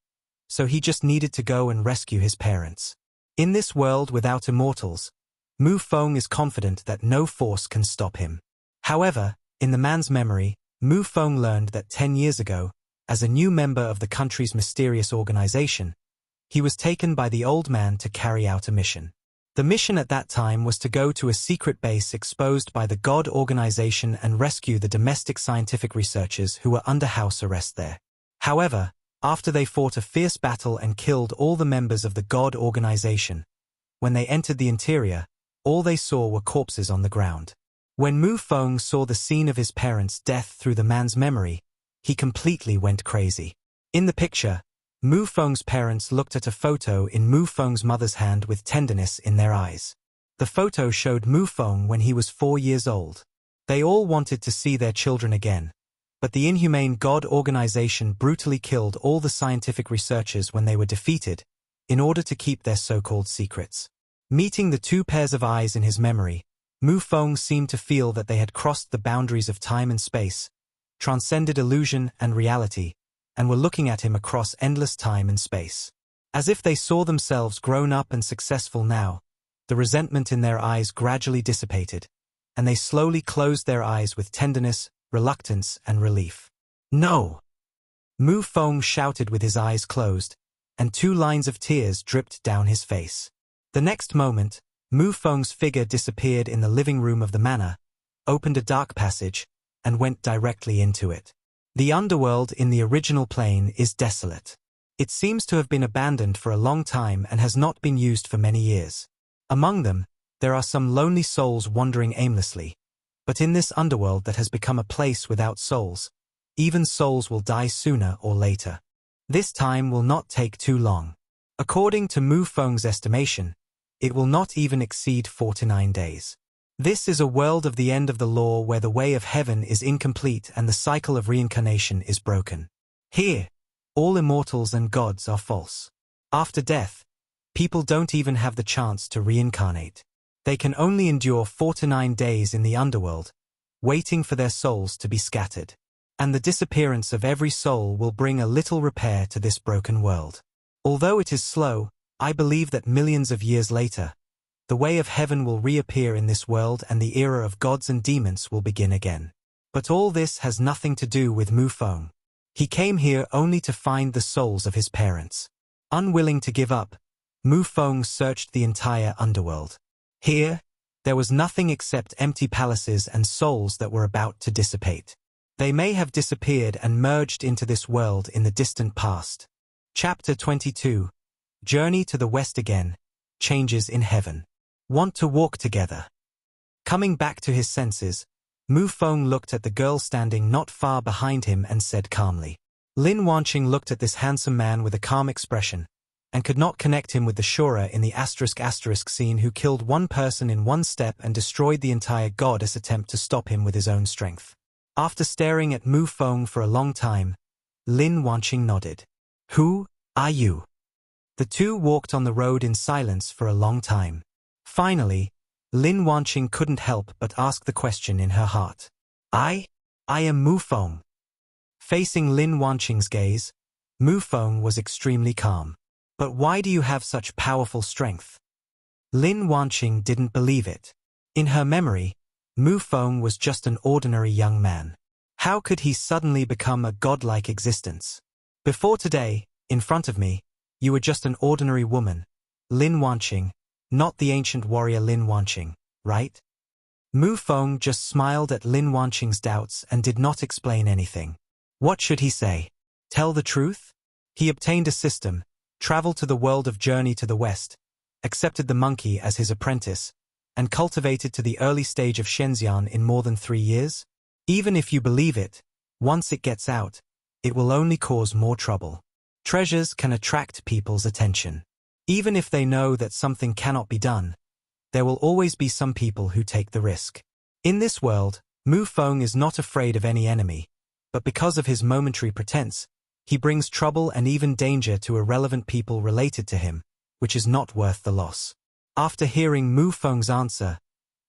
so he just needed to go and rescue his parents. In this world without immortals, Mu Feng is confident that no force can stop him. However, in the man's memory, Mu Feng learned that 10 years ago, as a new member of the country's mysterious organization, he was taken by the old man to carry out a mission. The mission at that time was to go to a secret base exposed by the God organization and rescue the domestic scientific researchers who were under house arrest there. However, after they fought a fierce battle and killed all the members of the God organization, when they entered the interior, all they saw were corpses on the ground. When Mu Feng saw the scene of his parents' death through the man's memory, he completely went crazy. In the picture, Mu Feng's parents looked at a photo in Mu Feng's mother's hand with tenderness in their eyes. The photo showed Mu Feng when he was 4 years old. They all wanted to see their children again, but the inhumane God organization brutally killed all the scientific researchers when they were defeated, in order to keep their so-called secrets. Meeting the two pairs of eyes in his memory, Mu Feng seemed to feel that they had crossed the boundaries of time and space, transcended illusion and reality, and were looking at him across endless time and space. As if they saw themselves grown up and successful now, the resentment in their eyes gradually dissipated, and they slowly closed their eyes with tenderness, reluctance, and relief. No! Mu Feng shouted with his eyes closed, and 2 lines of tears dripped down his face. The next moment, Mu Feng's figure disappeared in the living room of the manor, opened a dark passage, and went directly into it. The underworld in the original plane is desolate. It seems to have been abandoned for a long time and has not been used for many years. Among them, there are some lonely souls wandering aimlessly. But in this underworld that has become a place without souls, even souls will die sooner or later. This time will not take too long. According to Mu Feng's estimation, it will not even exceed 49 days. This is a world of the end of the law where the way of heaven is incomplete and the cycle of reincarnation is broken. Here, all immortals and gods are false. After death, people don't even have the chance to reincarnate. They can only endure 49 days in the underworld, waiting for their souls to be scattered. And the disappearance of every soul will bring a little repair to this broken world. Although it is slow, I believe that millions of years later, the way of heaven will reappear in this world and the era of gods and demons will begin again. But all this has nothing to do with Mu Feng. He came here only to find the souls of his parents. Unwilling to give up, Mu Feng searched the entire underworld. Here, there was nothing except empty palaces and souls that were about to dissipate. They may have disappeared and merged into this world in the distant past. Chapter 22. Journey to the West again. Changes in heaven. Want to walk together. Coming back to his senses, Mu Feng looked at the girl standing not far behind him and said calmly. Lin Wanqing looked at this handsome man with a calm expression, and could not connect him with the Shura in the *** scene who killed one person in one step and destroyed the entire goddess attempt to stop him with his own strength. After staring at Mu Feng for a long time, Lin Wanqing nodded. Who are you? The two walked on the road in silence for a long time. Finally, Lin Wanqing couldn't help but ask the question in her heart. I am Mu Feng. Facing Lin Wanqing's gaze, Mu Feng was extremely calm. But why do you have such powerful strength? Lin Wanqing didn't believe it. In her memory, Mu Feng was just an ordinary young man. How could he suddenly become a godlike existence? Before today, in front of me, you were just an ordinary woman, Lin Wanqing, not the ancient warrior Lin Wanqing, right? Mu Feng just smiled at Lin Wanqing's doubts and did not explain anything. What should he say? Tell the truth? He obtained a system, traveled to the world of Journey to the West, accepted the monkey as his apprentice, and cultivated to the early stage of Shenzhen in more than 3 years? Even if you believe it, once it gets out, it will only cause more trouble. Treasures can attract people's attention. Even if they know that something cannot be done, there will always be some people who take the risk. In this world, Mu Feng is not afraid of any enemy, but because of his momentary pretense, he brings trouble and even danger to irrelevant people related to him, which is not worth the loss. After hearing Mu Feng's answer,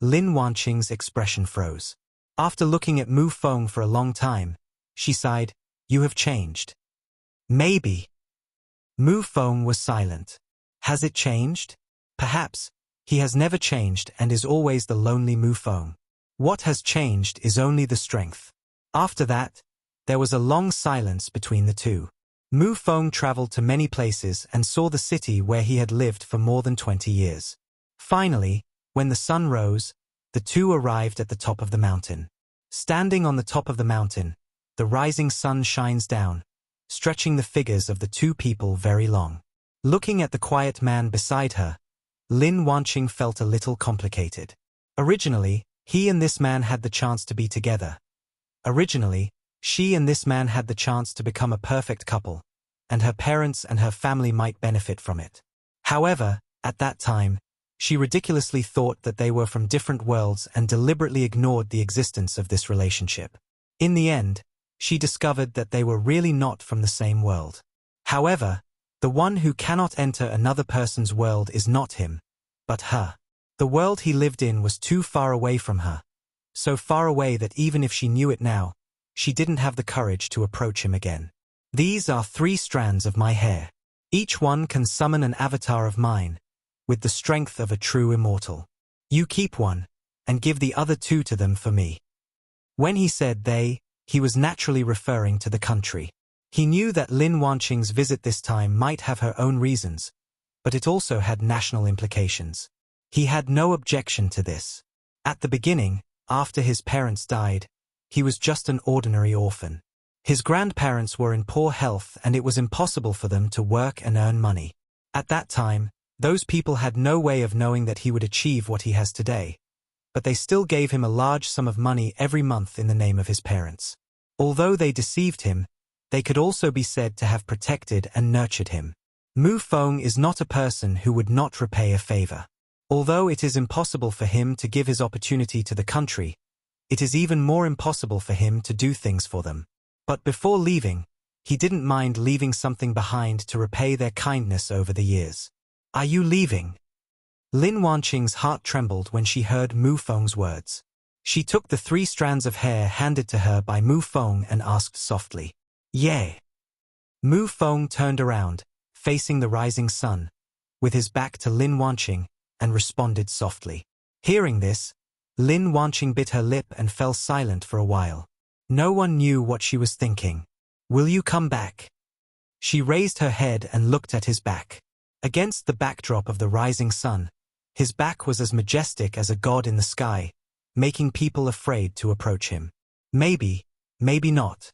Lin Wanqing's expression froze. After looking at Mu Feng for a long time, she sighed, "You have changed." Maybe. Mu Feng was silent. Has it changed? Perhaps. He has never changed and is always the lonely Mu Feng. What has changed is only the strength. After that, there was a long silence between the two. Mu Feng traveled to many places and saw the city where he had lived for more than 20 years. Finally, when the sun rose, the two arrived at the top of the mountain. Standing on the top of the mountain, the rising sun shines down, stretching the figures of the two people very long. Looking at the quiet man beside her, Lin Wanqing felt a little complicated. Originally, he and this man had the chance to be together. Originally, she and this man had the chance to become a perfect couple, and her parents and her family might benefit from it. However, at that time, she ridiculously thought that they were from different worlds and deliberately ignored the existence of this relationship. In the end, she discovered that they were really not from the same world. However, the one who cannot enter another person's world is not him, but her. The world he lived in was too far away from her. So far away that even if she knew it now, she didn't have the courage to approach him again. These are 3 strands of my hair. Each one can summon an avatar of mine, with the strength of a true immortal. You keep one, and give the other 2 to them for me. When he said they, he was naturally referring to the country. He knew that Lin Wanqing's visit this time might have her own reasons, but it also had national implications. He had no objection to this. At the beginning, after his parents died, he was just an ordinary orphan. His grandparents were in poor health and it was impossible for them to work and earn money. At that time, those people had no way of knowing that he would achieve what he has today, but they still gave him a large sum of money every month in the name of his parents. Although they deceived him, they could also be said to have protected and nurtured him. Mu Feng is not a person who would not repay a favor. Although it is impossible for him to give his opportunity to the country, it is even more impossible for him to do things for them. But before leaving, he didn't mind leaving something behind to repay their kindness over the years. Are you leaving? Lin Wanqing's heart trembled when she heard Mu Feng's words. She took the 3 strands of hair handed to her by Mu Feng and asked softly, "Yay." Mu Feng turned around, facing the rising sun, with his back to Lin Wanqing, and responded softly. Hearing this, Lin Wanqing bit her lip and fell silent for a while. No one knew what she was thinking. Will you come back? She raised her head and looked at his back. Against the backdrop of the rising sun, his back was as majestic as a god in the sky, making people afraid to approach him. Maybe, maybe not.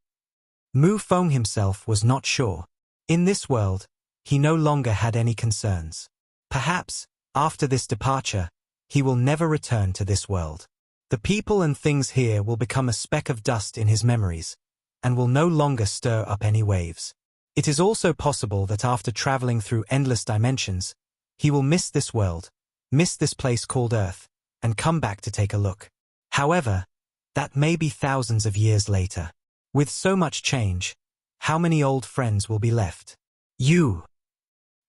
Mu Feng himself was not sure. In this world, he no longer had any concerns. Perhaps, after this departure, he will never return to this world. The people and things here will become a speck of dust in his memories, and will no longer stir up any waves. It is also possible that after traveling through endless dimensions, he will miss this world, miss this place called Earth, and come back to take a look. However, that may be thousands of years later. With so much change, how many old friends will be left? You!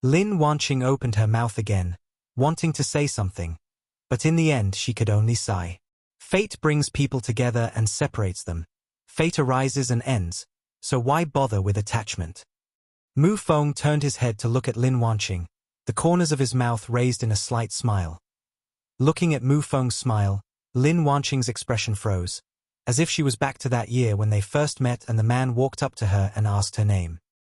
Lin Wanqing opened her mouth again, wanting to say something, but in the end she could only sigh. Fate brings people together and separates them. Fate arises and ends, so why bother with attachment? Mu Feng turned his head to look at Lin Wanqing, the corners of his mouth raised in a slight smile. Looking at Mu Feng's smile, Lin Wanqing's expression froze, as if she was back to that year when they first met and the man walked up to her and asked her name.